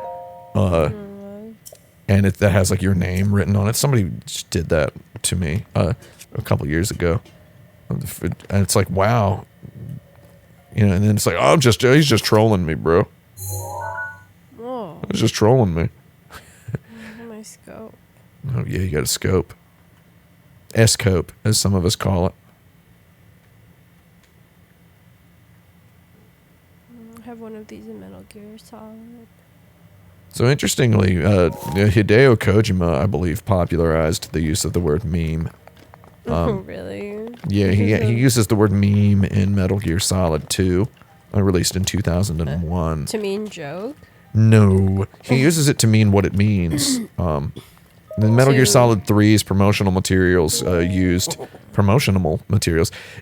and that has like your name written on it. Somebody just did that to me a couple years ago, and it's like, wow, and then it's like, oh, he's just trolling me, bro. Oh, He's just trolling me. my scope. Oh yeah, you got a scope. S-cope, as some of us call it. I have one of these in Metal Gear Solid. So interestingly, Hideo Kojima, I believe, popularized the use of the word meme. Really? Yeah, he uses the word meme in Metal Gear Solid 2, released in 2001. To mean joke? No, he uses it to mean what it means. The Metal Gear Solid 3's promotional materials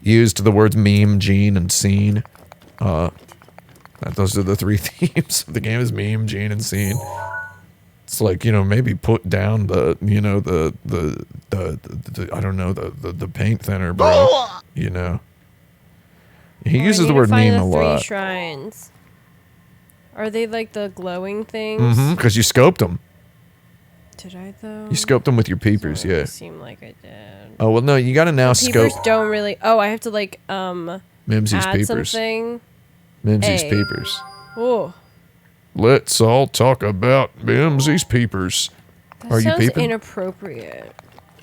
used the words meme, gene, and scene. Those are the three themes of the game: is meme, gene, and scene. It's like, maybe put down the I don't know, the paint thinner, bro. He uses the word meme a lot. 3 shrines. Are they like the glowing things? Mm-hmm, because you scoped them. Did I though? You scoped them with your peepers, Doesn't really yeah. seem like I did. Oh, well, no, you gotta now scope Peepers don't really. Oh, I have to like Mimsy's add peepers. something. Mimsy's A. peepers. Oh, Let's all talk about Mimsy's peepers. that Are you sounds peeping? inappropriate.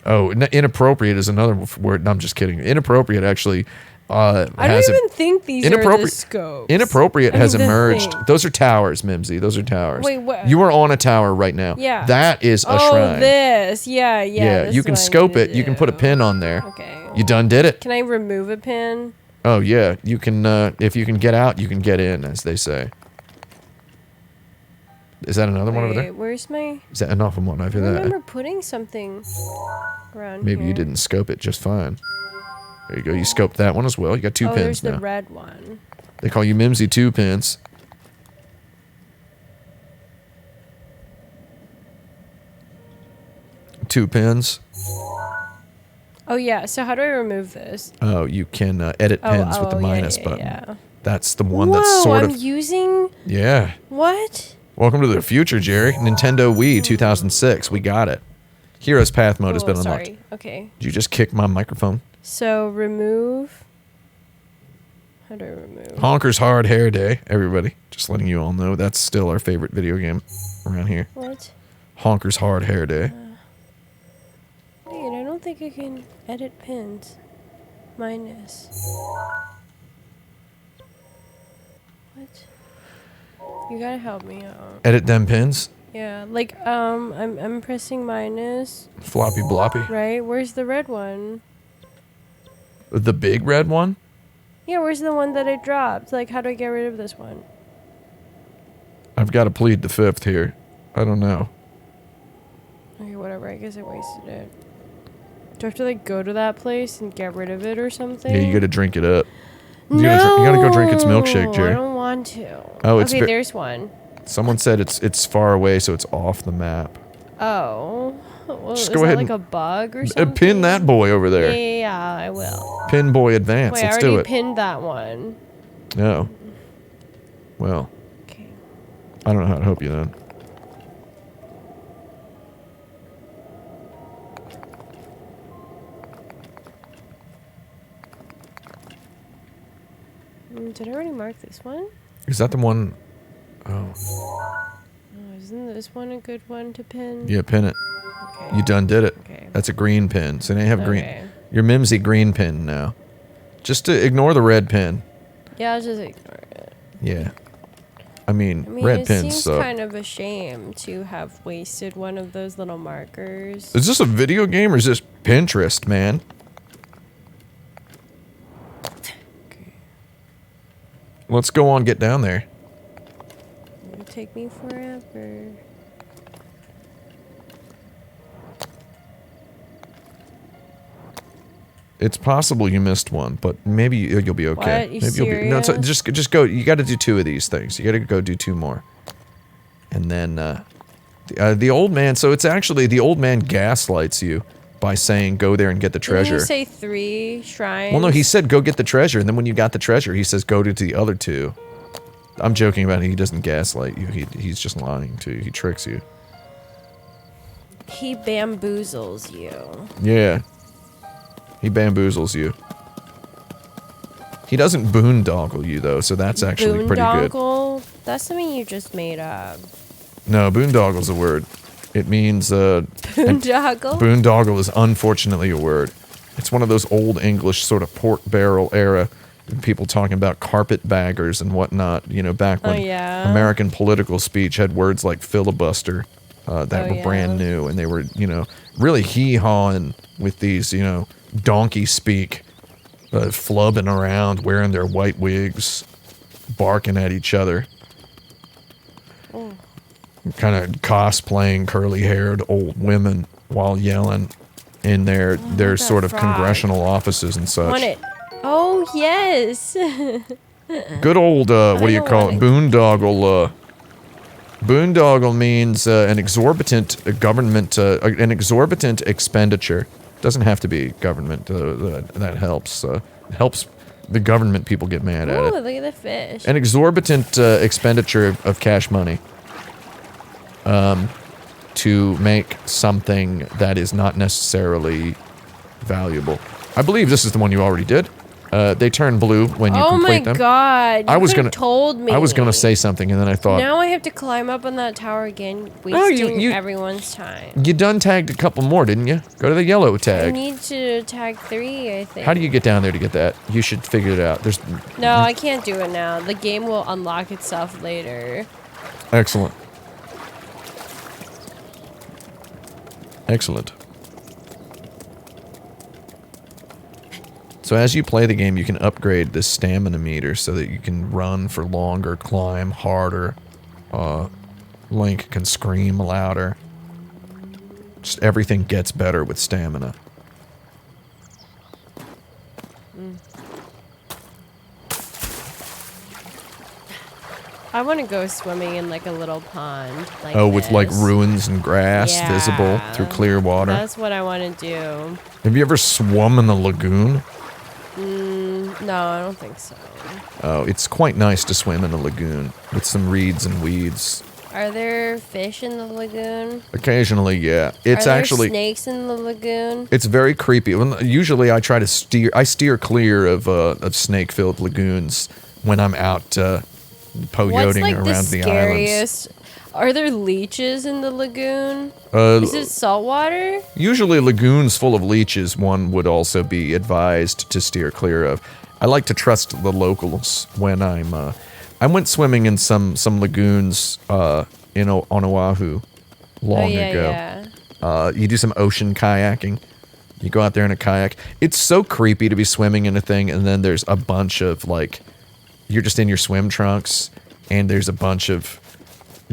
Oh, inappropriate is another word. No, I'm just kidding. Inappropriate actually I has don't even think these are the inappropriate- scopes. Inappropriate I has mean, the emerged. thing. Those are towers, Mimsy. Those are towers. Wait, what? You are on a tower right now. Yeah. That is a Oh, shrine. this. Yeah. Yeah, this you is can what I scope need it. to You can put a do. pin on there. Okay. You done did it. Can I remove a pin? Oh yeah, you can. If you can get out, you can get in, as they say. Is that another one over there? Wait, where's my? Is that enough of one I over there? remember putting something around Maybe here. you didn't scope it just fine. There you go. You scoped that one as well. You got 2 Oh, there's pins the now. red one. They call you Mimsy 2 pins. Two pins. Oh yeah. So how do I remove this? Oh, you can edit pins with the minus button. Yeah. That's the one Whoa, that's sort I'm of... using Yeah. what? Welcome to the future, Jerry. Nintendo Wii 2006. We got it. Heroes Path mode has been unlocked. Sorry. Okay. Did you just kick my microphone? So remove. How do I remove? Honker's Hard Hair Day, everybody. Just letting you all know that's still our favorite video game around here. What? Honker's Hard Hair Day. Wait, I don't think I can edit pins. Minus. What? You gotta help me out. Edit them pins. Yeah, like I'm pressing minus. Floppy bloppy. Right? Where's the red one? The big red one? Yeah, where's the one that I dropped? Like, how do I get rid of this one? I've got to plead the fifth here. I don't know. Okay, whatever. I guess I wasted it. Do I have to like go to that place and get rid of it or something? Yeah, you got to drink it up. No, You gotta go drink its milkshake, Jerry. I don't want to. Oh, it's okay. There's one. Someone said it's far away, so it's off the map. Oh, well, Just is go that ahead like and a bug or something? Pin that boy over there. Yeah, I will. Pin boy advance. Wait, I Let's do already it. pinned that one. No. Well, Okay. I don't know how to help you then. Did I already mark this one? Is that the one? Oh, Oh, isn't this one a good one to pin? yeah, pin it. Okay. You done did it. Okay. That's a green pin. So they have green. Okay. Your Mimsy green pin now. Just to ignore the red pin. Yeah, I'll just ignore it. Yeah. I mean it red pins seems suck. kind of a shame to have wasted one of those little markers. Is this a video game or is this Pinterest, man? Okay. Let's go on, get down there. It'll take me forever. It's possible you missed one, but maybe you'll be okay. What? You maybe you'll be. No, it's, serious? just go. You got to do 2 of these things. You got to go do 2 more, and then The old man, so it's actually, the old man gaslights you by saying, go there and get the treasure. Didn't you say 3 shrines? Well, no, he said, go get the treasure, and then when you got the treasure, he says, go to the other 2. I'm joking about it. He doesn't gaslight you. He's just lying to you. He tricks you. He bamboozles you. Yeah. He bamboozles you. He doesn't boondoggle you, though, so that's actually pretty good. Boondoggle? That's something you just made up. No, boondoggle's a word. It means, Boondoggle? Boondoggle is unfortunately a word. It's one of those old English sort of pork barrel era people talking about carpetbaggers and whatnot, you know, back when American political speech had words like filibuster that were brand new, and they were, you know, really hee-hawing with these, you know, donkey speak, flubbing around, wearing their white wigs, barking at each other. Kind of cosplaying curly-haired old women while yelling in their sort of congressional offices and such. Want it? Oh, yes. Good old, what do you call it? Boondoggle. Boondoggle means an exorbitant government, an exorbitant expenditure. Doesn't have to be government. That helps. Helps the government people get mad at it. Ooh, look at the fish. An exorbitant expenditure of cash money. To make something that is not necessarily valuable. I believe this is the one you already did. They turn blue when you complete them. Oh my god! I was gonna told me. I was gonna say something and then I thought. Now I have to climb up on that tower again, wasting everyone's time. You done tagged a couple more, didn't you? Go to the yellow I tag. need to tag 3, I think. How do you get down there to get that? You should figure it out. There's. No, I can't do it now. The game will unlock itself later. Excellent. Excellent. So as you play the game, you can upgrade the stamina meter so that you can run for longer, climb harder. Link can scream louder. Just everything gets better with stamina. I want to go swimming in like a little pond. Like with like ruins and grass visible through clear water. That's what I want to do. Have you ever swum in the lagoon? No, I don't think so. Oh, it's quite nice to swim in a lagoon with some reeds and weeds. Are there fish in the lagoon? Occasionally, yeah. It's Are there actually snakes in the lagoon? It's very creepy. Usually, I try to steer clear of snake-filled lagoons when I'm out poyoting around the islands. Are there leeches in the lagoon? Is it saltwater? Usually, lagoons full of leeches, one would also be advised to steer clear of. I like to trust the locals when I went swimming in some lagoons on Oahu long ago. Yeah. You do some ocean kayaking. You go out there in a kayak. It's so creepy to be swimming in a thing, and then there's a bunch of, like, you're just in your swim trunks, and there's a bunch of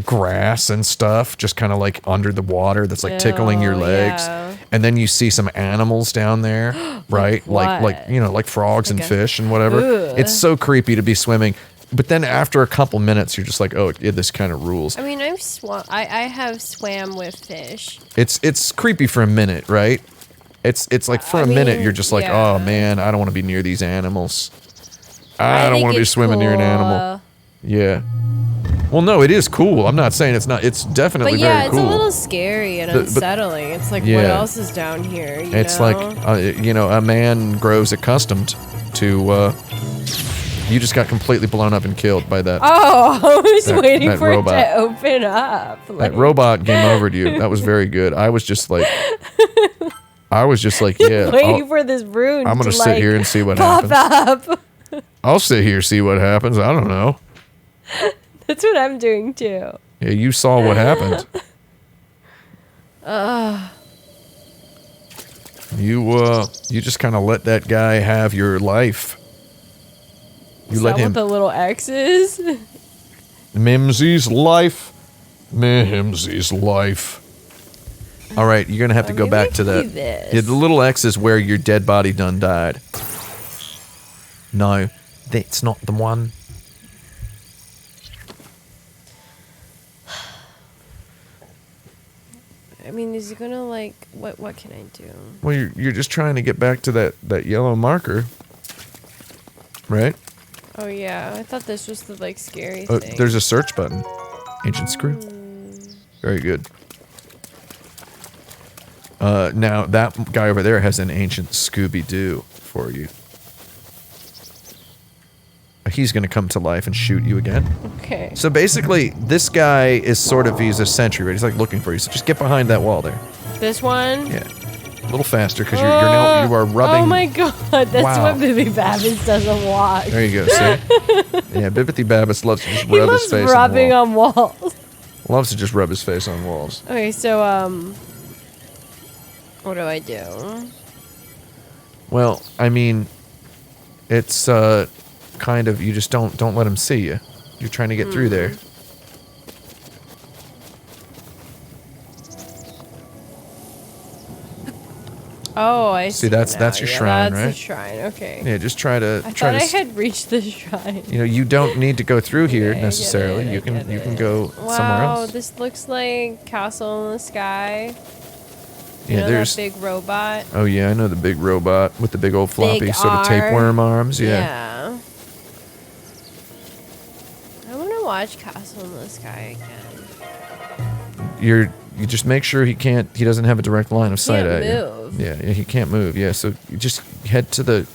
grass and stuff just kind of, like, under the water that's, like, tickling your legs. Yeah. And then you see some animals down there, right? like like frogs and fish and whatever. Ugh. It's so creepy to be swimming. But then after a couple minutes, you're just like, oh, yeah, this kind of rules. I mean, I have swam with fish. It's creepy for a minute, right? It's like for a minute, you're just like, oh, man, I don't want to be near these animals. I don't want to be swimming near an animal. Yeah. Well, no, it is cool. I'm not saying it's not. It's definitely very cool. But yeah, it's a little scary and unsettling. It's like, what else is down here? It's like, a man grows accustomed to... you just got completely blown up and killed by that. Oh, I was waiting for robot. it to open up. That robot game overed you. That was very good. I was just like, yeah. Waiting for this rune. I'm gonna sit here and see what pop happens. Up. I'll sit here see what happens. I don't know. That's what I'm doing too. Yeah, you saw what happened. You just kind of let that guy have your life. You let him. What the little X's? Mimsy's life. Mimsy's life. All right, you're gonna have to go back to that. Yeah, the little X is where your dead body done died. No, that's not the one. He's gonna like what can I do? Well, you're just trying to get back to that yellow marker, right? Oh yeah, I thought this was the like scary thing. There's a search button. Ancient screw. Very good. Now that guy over there has an ancient Scooby-Doo for you. He's gonna come to life and shoot you again. Okay. So basically, this guy is sort of, he's a sentry, right? He's like looking for you. So just get behind that wall there. This one? Yeah. A little faster, because you are rubbing. Oh my god, that's Wow. what Bibi Babbage doesn't watch. There you go, see? Yeah, Bibbidi Babbitts loves to just He rub loves his face rubbing on walls. on walls. Loves to just rub his face on walls. Okay, so, what do I do? Well, I mean, it's, kind of, you just don't let him see you. You're trying to get through there. Oh, I see. that's your Yeah, shrine, that's right? the shrine, okay. Yeah, just try to I thought I had reached the shrine. You know, you don't need to go through here Okay, I get necessarily. it, You I can get it. go somewhere Wow, else. this looks like Castle in the Sky. You Yeah, know there's. that big robot? Oh yeah, I know the big robot with the big old floppy Big sort of R. tapeworm arms. Yeah. Yeah. I want to watch Castle in the Sky again. You just make sure he doesn't have a direct line of sight Can't at move. you. Yeah, he can't move. Yeah, so you just head to the.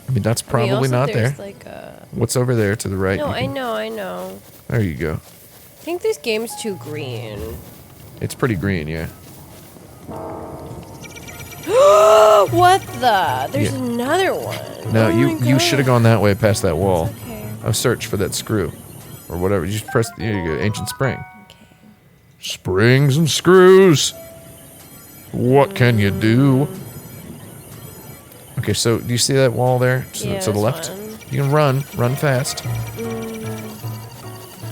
I mean, that's probably also not there's there. Like a... What's over there to the right? No, You I can- know. There you go. I think this game's too green. It's pretty green, yeah. What the? There's Yeah. another one. No, Oh my you should have God. gone that way past that wall. Okay. I'll search for that screw, or whatever. You just press. There you go. Ancient spring. Okay. Springs and screws. What can you do? Okay, so do you see that wall there to Yeah, the this left? one. You can run fast.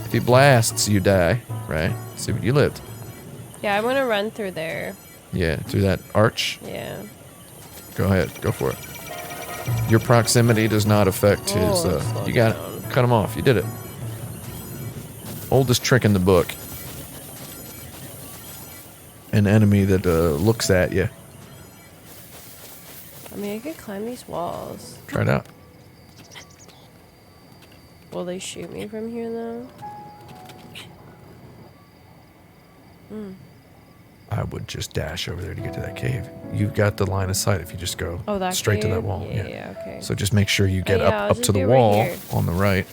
If he blasts, you die, right? See, but you lived. Yeah, I want to run through there. Yeah, through that arch. Yeah. Go ahead, go for it. Your proximity does not affect his. Oh, slow You got down. it. Cut him off. You did it. Oldest trick in the book. An enemy that looks at you. I mean, I could climb these walls. Try it out. Will they shoot me from here, though? I would just dash over there to get to that cave. You've got the line of sight if you just go Oh, that straight to that cave? wall. Yeah, okay. So just make sure you get yeah, I'll up just to the be right wall here. on the right.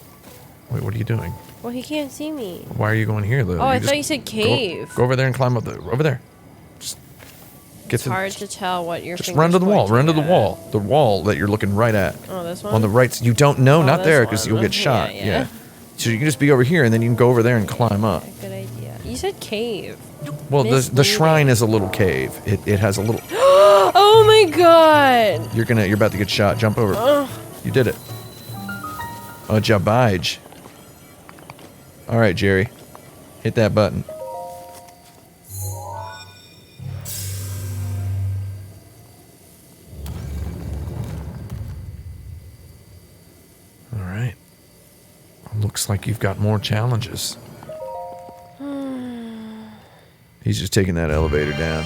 Wait, what are you doing? Well, he can't see me. Why are you going here though? Oh, I just thought you said cave. Go over there and climb up there. Over there. Just get It's to. hard to tell what your Just finger's run to the wall. pointing Run to the at. wall. The wall that you're looking right at. Oh, this one? On the right. You don't know, Oh, not this there, because one. you'll get Yeah, shot. yeah. So you can just be over here, and then you can go over there and climb up. Okay, good idea. You said cave. Well, the Misleading. shrine is a little cave. It has a little. Oh my god! You're about to get shot. Jump over. Ugh. You did it. Oh, Jabige. All right, Jerry. Hit that button. All right. Looks like you've got more challenges. He's just taking that elevator down.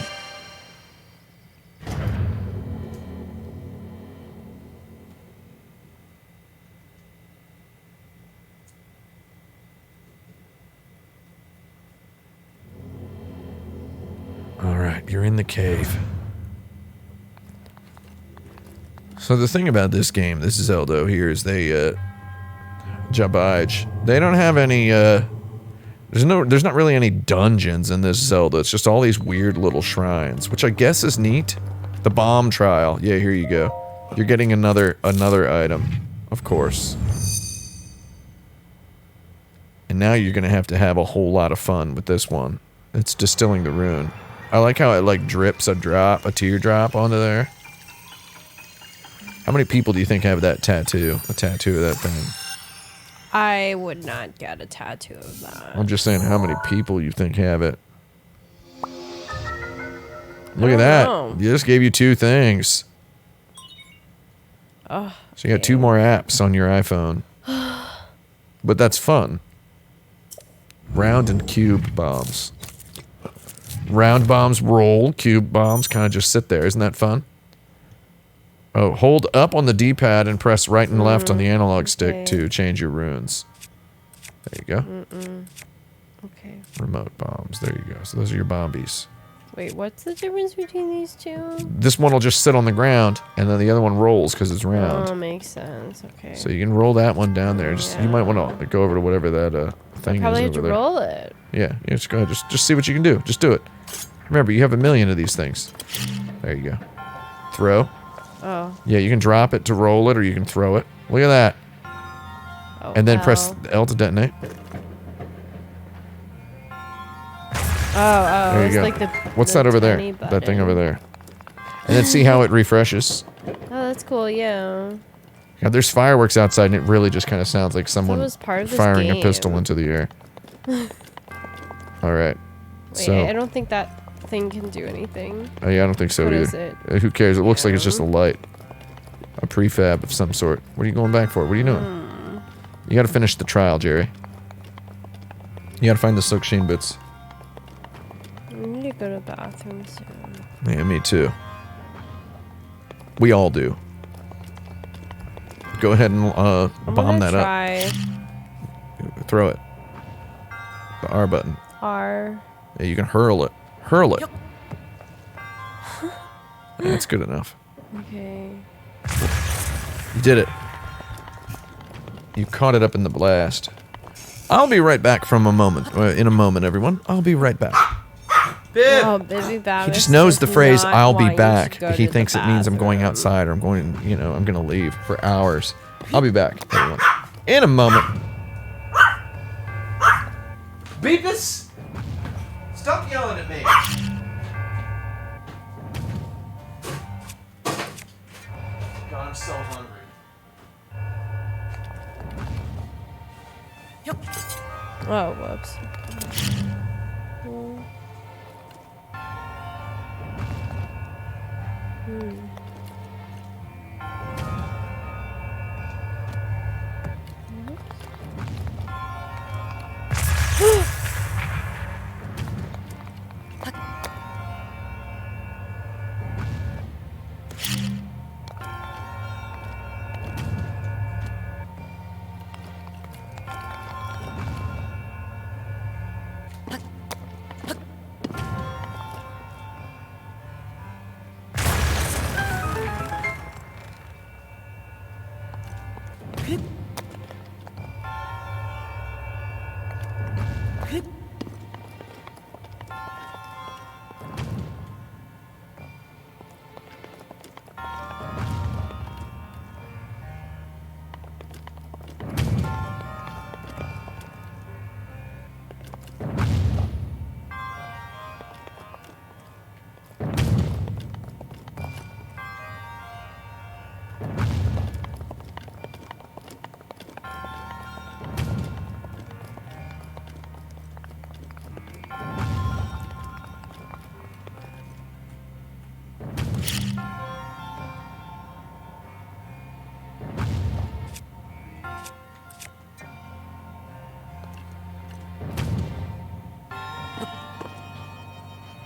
All right, you're in the cave. So the thing about this game, this is Zelda here, is they, Jabige, they don't have any, there's not really any dungeons in this Zelda. It's just all these weird little shrines, which I guess is neat. The bomb trial. Yeah, here you go. You're getting another item, of course. And now you're gonna have to have a whole lot of fun with this one. It's distilling the rune. I like how it like drips a teardrop onto there. How many people do you think have that tattoo? A tattoo of that thing? I would not get a tattoo of that. I'm just saying how many people you think have it. Look at don't that. know. You just gave you 2 things. Oh, So you got 2 more apps on your iPhone. But that's fun. Round and cube bombs. Round bombs roll, cube bombs kind of just sit there. Isn't that fun? Oh, hold up on the D-pad and press right and left on the analog stick to change your runes. There you go. Okay. Remote bombs. There you go. So those are your bombies. Wait, what's the difference between these two? This one will just sit on the ground, and then the other one rolls because it's round. Oh, makes sense. Okay. So you can roll that one down there. Just you might want to go over to whatever that thing is Probably have over to there. roll it. Yeah, just go ahead. Just see what you can do. Just do it. Remember, you have 1,000,000 of these things. There you go. Throw. Oh. Yeah, you can drop it to roll it, or you can throw it. Look at that. Oh, And then press L to detonate. Oh, There you it's go. like the What's the that over there? tiny That thing button. over there. And then see how it refreshes. Oh, that's cool, yeah. Yeah, there's fireworks outside, and it really just kind of sounds like someone was part of this firing a game. pistol into the air. All right. Wait, So, I don't think that thing can do anything. yeah, I don't think so What either. is it? Who cares? It looks like it's just a light. A prefab of some sort. What are you going back for? What are you doing? You gotta finish the trial, Jerry. You gotta find the silk sheen bits. I need to go to the bathroom soon. Yeah, me too. We all do. Go ahead and I'm bomb gonna that try up. Throw it. The R button. R. Yeah, you can hurl it. Hurl it. That's good enough. Okay. You did it. You caught it up in the blast. I'll be right back from a moment. In a moment, everyone. I'll be right back. Oh, Bibby Babbit. He just knows the phrase, I'll be want you to back. go He to the thinks it means I'm going bathroom. outside or I'm going, I'm going to leave for hours. I'll be back, everyone. In a moment. Beavis! Stop yelling at me. God, I'm so hungry. Oh, whoops.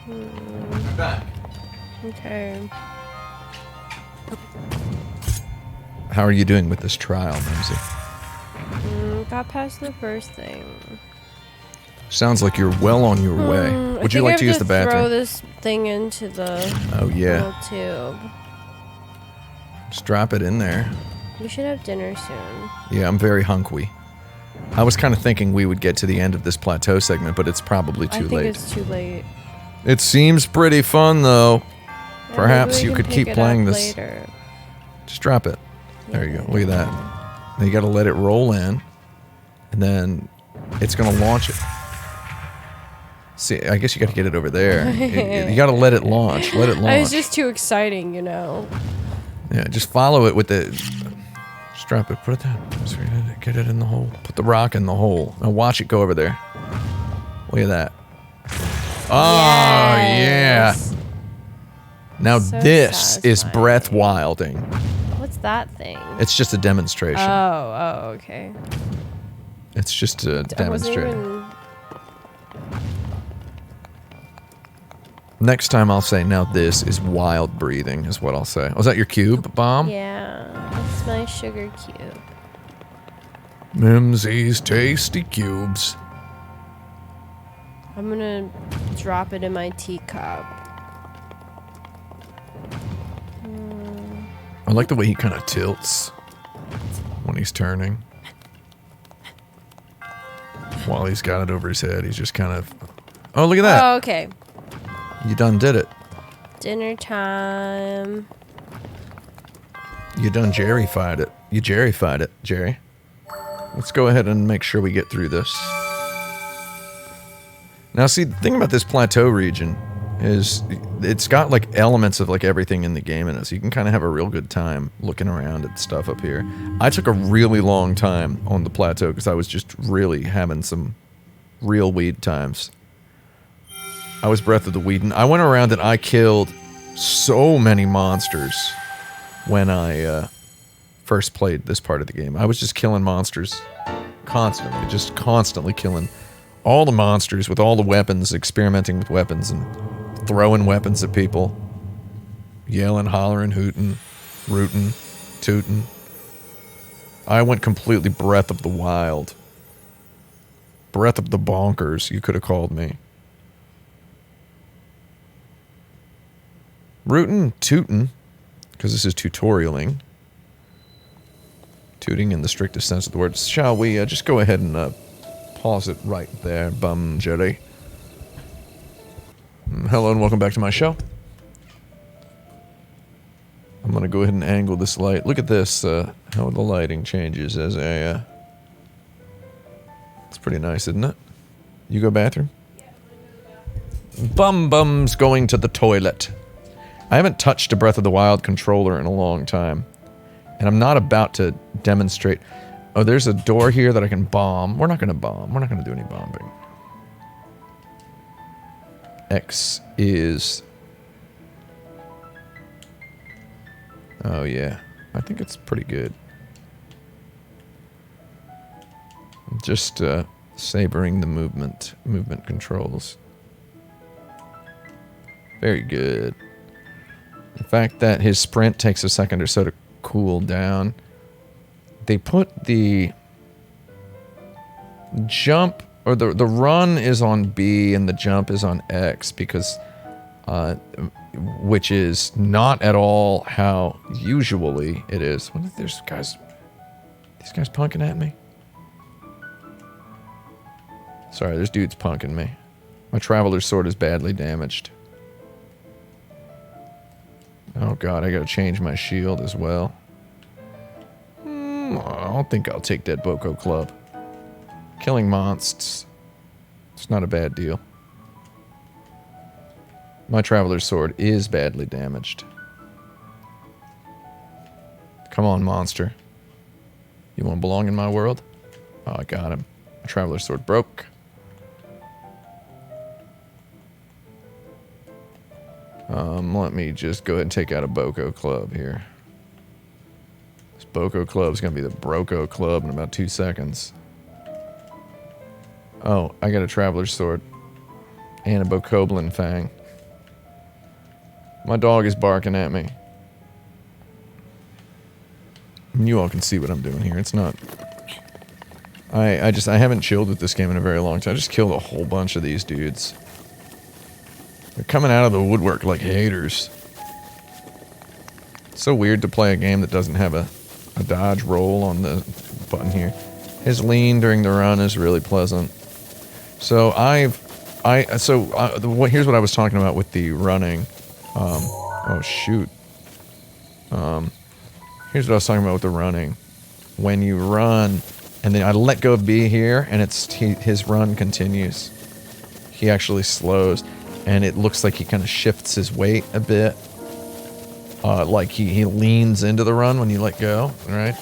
I'm back. Okay. How are you doing with this trial, Mimsy? Got past the first thing. Sounds like you're well on your way. I Would you think like I to have use the bathroom? Throw this thing into the Oh, yeah. little tube. Just drop it in there. We should have dinner soon. Yeah, I'm very hungry. I was kind of thinking we would get to the end of this plateau segment, but it's probably I too think late. it's too late. It seems pretty fun, though. Or Perhaps maybe we you can could pick keep it playing up this. later. Just drop it. There you go. Look at that. Now you got to let it roll in, and then it's going to launch it. See, I guess you got to get it over there. You got to let it launch. Let it launch. It's just too exciting, you know. Yeah, just follow it with the... Just drop it. Put it down. Just get it in the hole. Put the rock in the hole. Now watch it go over there. Look at that. Oh, Yes. yeah. Now So this is satisfying. breath wilding. What's that thing? It's just a demonstration. Oh, okay. It's just a I wasn't demonstration. even Next time I'll say, now this is wild breathing, is what I'll say. Was that your cube, Bomb? Yeah, it's my sugar cube. Mimsy's tasty cubes. I'm gonna drop it in my teacup. I like the way he kind of tilts when he's turning. While he's got it over his head, he's just kind of... Oh, look at that. Oh, okay. You done did it. Dinner time. You done Jerry-fied it. You Jerry-fied it, Jerry. Let's go ahead and make sure we get through this. Now, see, the thing about this plateau region is it's got, like, elements of, like, everything in the game in it, so you can kind of have a real good time looking around at stuff up here. I took a really long time on the plateau because I was just really having some real weed times. I was Breath of the Whedon. I went around and I killed so many monsters when I first played this part of the game. I was just killing monsters constantly, just constantly killing all the monsters with all the weapons, experimenting with weapons and throwing weapons at people. Yelling, hollering, hooting, rooting, tooting. I went completely Breath of the Wild. Breath of the Bonkers, you could have called me. Rootin', tootin', because this is tutorialing. Tooting in the strictest sense of the word. Shall we just go ahead and pause it right there, Bum Jerry? Hello and welcome back to my show. I'm going to go ahead and angle this light. Look at this, how the lighting changes as a... It's pretty nice, isn't it? You go bathroom? Bum's going to the toilet. I haven't touched a Breath of the Wild controller in a long time. And I'm not about to demonstrate... Oh, there's a door here that I can bomb. We're not going to bomb. We're not going to do any bombing. X is... Oh, yeah. I think it's pretty good. Just savoring the movement controls. Very good. The fact that his sprint takes a second or so to cool down. They put the jump, or the run is on B and the jump is on X because, which is not at all how usually it is. What if there's guys, these guys punking at me? Sorry, there's dudes punking me. My Traveler's Sword is badly damaged. Oh god, I gotta change my shield as well. I don't think I'll take that Boko Club. Killing monsters. It's not a bad deal. My Traveler's Sword is badly damaged. Come on, monster. You want to belong in my world? Oh, I got him. My Traveler's Sword broke. Let me just go ahead and take out a Boko Club here. This Boko Club is going to be the Broko Club in about 2 seconds. Oh, I got a Traveler's Sword. And a Bokoblin Fang. My dog is barking at me. You all can see what I'm doing here. It's not... I haven't chilled with this game in a very long time. I just killed a whole bunch of these dudes. They're coming out of the woodwork like haters. It's so weird to play a game that doesn't have a dodge roll on the button here. His lean during the run is really pleasant. So here's what I was talking about with the running. Oh shoot. Here's what I was talking about with the running. When you run, and then I let go of B here, and his run continues. He actually slows. And it looks like he kind of shifts his weight a bit. Like he leans into the run when you let go, right?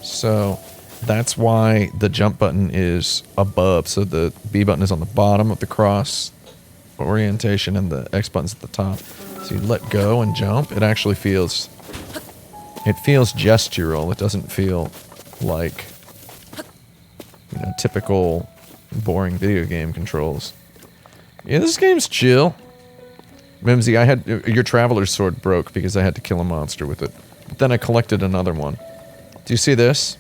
So that's why the jump button is above. So the B button is on the bottom of the cross orientation and the X button's at the top. So you let go and jump. It actually feels... It feels gestural. It doesn't feel like, typical boring video game controls. Yeah, this game's chill. Mimsy, I had your traveler's sword broke because I had to kill a monster with it. But then I collected another one. Do you see this?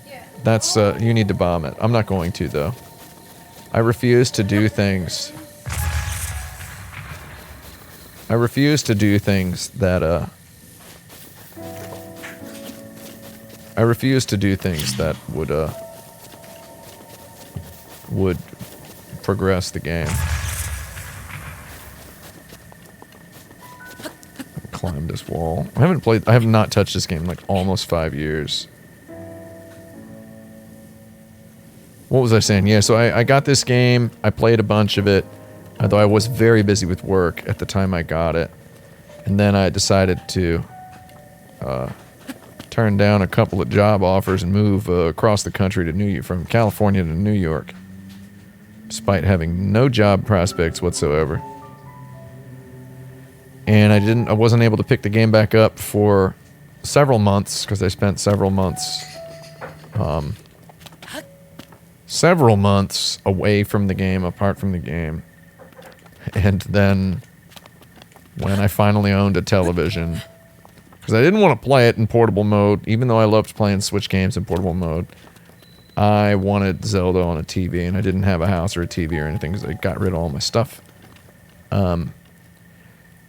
Yeah. That's, you need to bomb it. I'm not going to, though. I refuse to do things. I refuse to do things that, I refuse to do things that would progress the game. Climb this wall. I have not touched this game in like almost 5 years. What was I saying? Yeah, so I got this game, I played a bunch of it, although I was very busy with work at the time I got it. And then I decided to turn down a couple of job offers and move across the country to from California to New York, despite having no job prospects whatsoever. And I wasn't able to pick the game back up for several months because I spent several months away from the game, apart from the game. And then when I finally owned a television, because I didn't want to play it in portable mode, even though I loved playing Switch games in portable mode, I wanted Zelda on a TV, and I didn't have a house or a TV or anything because I got rid of all my stuff.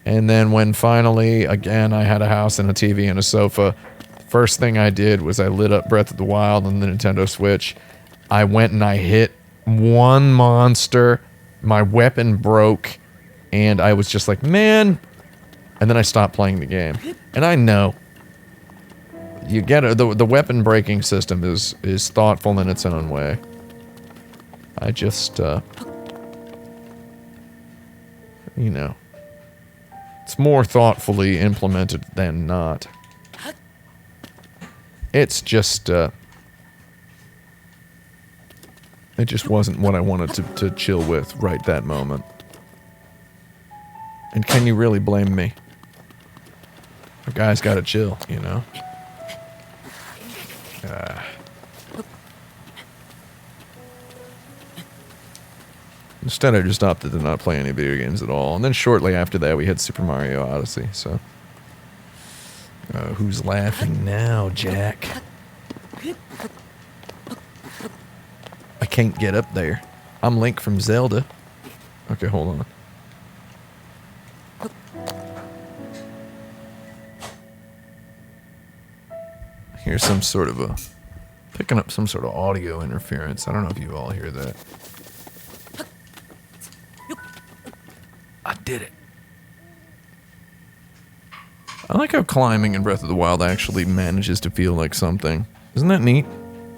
And then when finally, again, I had a house and a TV and a sofa, first thing I did was I lit up Breath of the Wild on the Nintendo Switch. I went and I hit one monster, my weapon broke, and I was just like, man. And then I stopped playing the game. And I know, you get it, the weapon breaking system is thoughtful in its own way. I just, you know, it's more thoughtfully implemented than not. It's just, it just wasn't what I wanted to chill with right that moment. And can you really blame me? A guy's gotta chill, you know? Instead, I just opted to not play any video games at all. And then shortly after that, we had Super Mario Odyssey, so... who's laughing now, Jack? I can't get up there. I'm Link from Zelda. Okay, hold on. Here's some sort of a... picking up some sort of audio interference. I don't know if you all hear that. I did it. I like how climbing in Breath of the Wild actually manages to feel like something. Isn't that neat? Do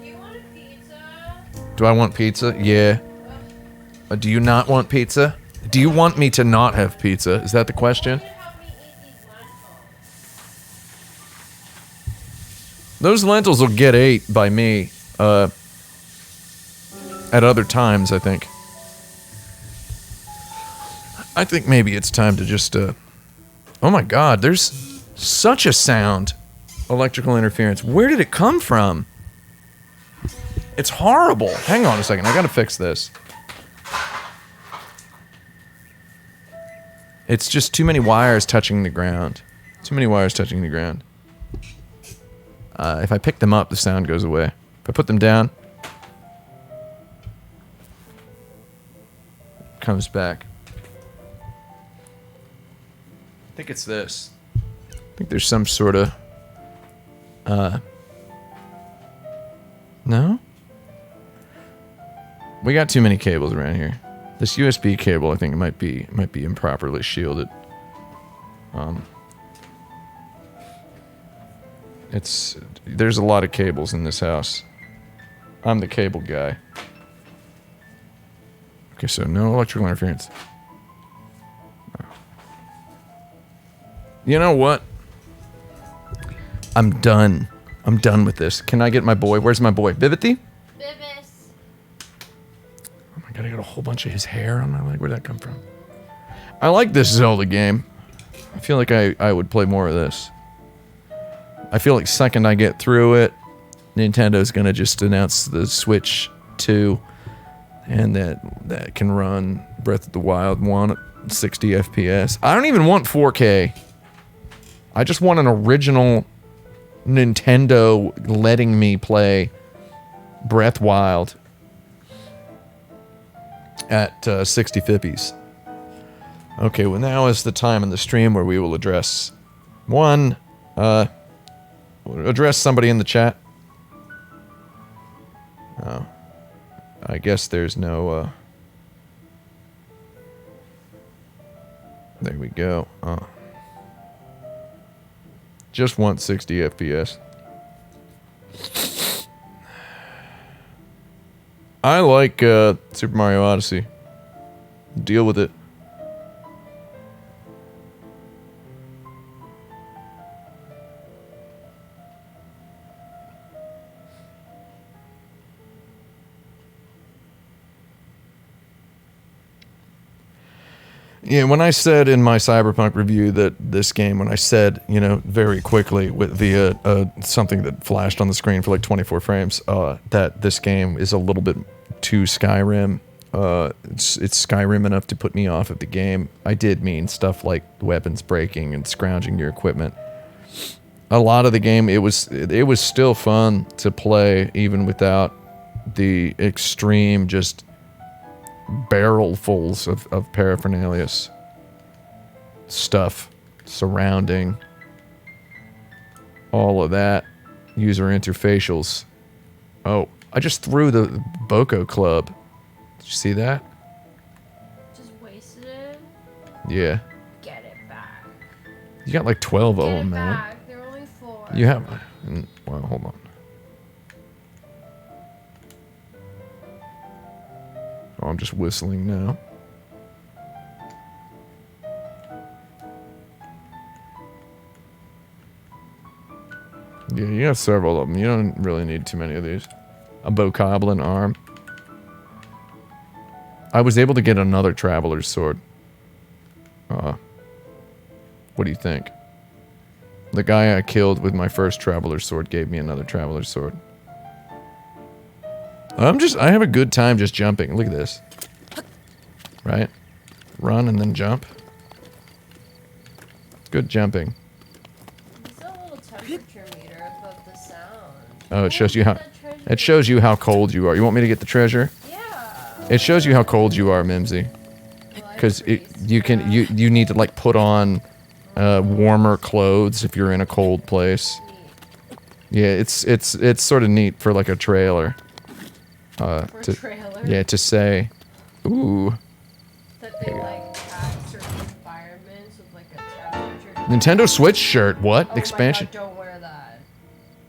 you want a pizza? Do I want pizza? Yeah. Do you not want pizza? Do you want me to not have pizza? Is that the question? Help me eat these lentils. Those lentils will get ate by me, at other times, I think. I think maybe it's time to just, oh my god, there's such a sound. Electrical interference. Where did it come from? It's horrible. Hang on a second, I gotta fix this. It's just too many wires touching the ground. Too many wires touching the ground. If I pick them up, the sound goes away. If I put them down, it comes back. I think it's this. I think there's some sort of... No? We got too many cables around here. This USB cable, I think it might be improperly shielded. There's a lot of cables in this house. I'm the cable guy. Okay, so no electrical interference. You know what? I'm done. I'm done with this. Can I get my boy? Where's my boy? Bibity? Bibis. Oh my god, I got a whole bunch of his hair on my leg. Where'd that come from? I like this Zelda game. I feel like I would play more of this. I feel like second I get through it, Nintendo's gonna just announce the Switch 2, and that can run Breath of the Wild 1 60 FPS. I don't even want 4K. I just want an original Nintendo letting me play Breath Wild at 60 fps. Okay, well now is the time in the stream where we will address address somebody in the chat. Oh. I guess there's no, there we go. Oh. Just want 60 FPS. I like, Super Mario Odyssey. Deal with it. Yeah, when I said in my Cyberpunk review that this game, when I said, you know, very quickly with via something that flashed on the screen for like 24 frames, that this game is a little bit too Skyrim. It's Skyrim enough to put me off of the game. I did mean stuff like weapons breaking and scrounging your equipment. A lot of the game, it was still fun to play even without the extreme just barrelfuls of paraphernalia stuff surrounding all of that. User interfacials. Oh, I just threw the Boko Club. Did you see that? Just wasted it? Yeah. Get it back. You got like 12 of Get them, it man. back. There are only 4. You have... Well, hold on. Oh, I'm just whistling now. Yeah, you have several of them. You don't really need too many of these. A bokoblin arm. I was able to get another traveler's sword. What do you think? The guy I killed with my first traveler's sword gave me another traveler's sword. I have a good time just jumping. Look at this. Right? Run and then jump. Good jumping. There's a little temperature meter above the sound. Oh, it shows you how cold you are. You want me to get the treasure? Yeah. It shows you how cold you are, Mimsy. Because you need to like put on warmer clothes if you're in a cold place. Yeah, it's sort of neat for like a trailer. Trailer. Yeah, to say, ooh. That they like add certain environments with like a temperature. Nintendo Switch shirt. What? Oh Expansion. My God, don't wear that.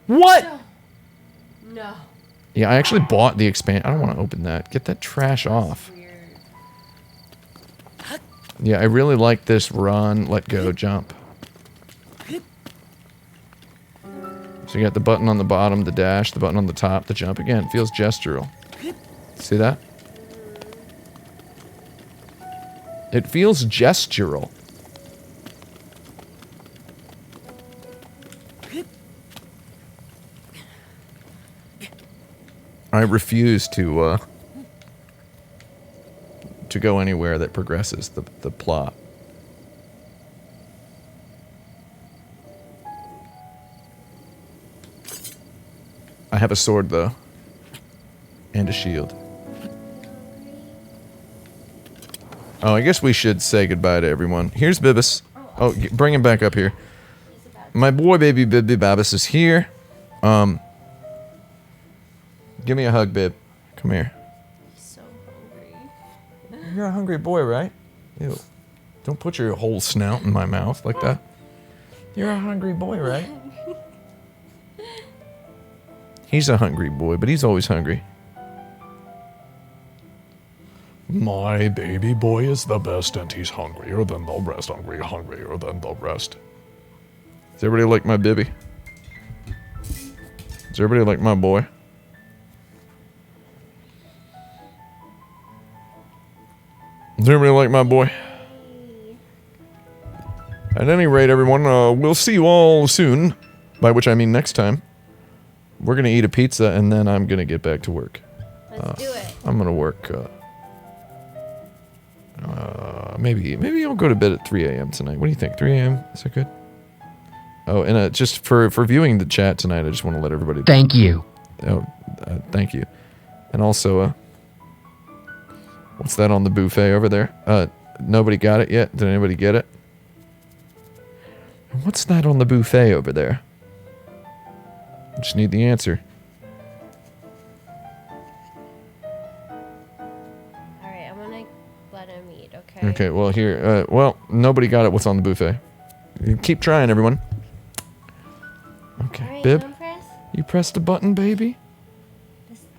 What? No. Yeah, I actually bought the expand. I don't want to open that. Get that trash off. Weird. Yeah, I really like this run, let go, jump. So you got the button on the bottom, the dash, the button on the top, the jump. Again, it feels gestural. See that? It feels gestural. I refuse to go anywhere that progresses the plot. I have a sword, though. And a shield. Oh, I guess we should say goodbye to everyone. Here's Bibis. Oh, bring him back up here. My boy, baby Bibby Babis is here. Give me a hug, Bib. Come here. He's so hungry. You're a hungry boy, right? Ew. Don't put your whole snout in my mouth like that. You're a hungry boy, right? He's a hungry boy, but he's always hungry. My baby boy is the best and he's hungrier than the rest. Hungrier than the rest. Does everybody like my Bibby? Does everybody like my boy? Does everybody like my boy? At any rate, everyone, we'll see you all soon. By which I mean next time. We're gonna eat a pizza and then I'm gonna get back to work. Let's do it. I'm gonna work Maybe I'll go to bed at 3 a.m. tonight. What do you think? 3 a.m. Is that good? Oh, and just for viewing the chat tonight, I just want to let everybody. Thank you. Oh, thank you. And also, what's that on the buffet over there? Nobody got it yet? Did anybody get it? And what's that on the buffet over there? I just need the answer. Alright, I'm gonna let him eat, okay? Okay, well, here. Well, nobody got it. What's on the buffet? You keep trying, everyone. Okay, Alright, Bib, you wanna press? you pressed the button, baby?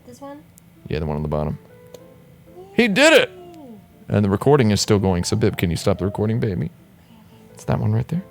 This one? Yeah, the one on the bottom. He did it! And the recording is still going, so Bib, can you stop the recording, baby? It's that one right there.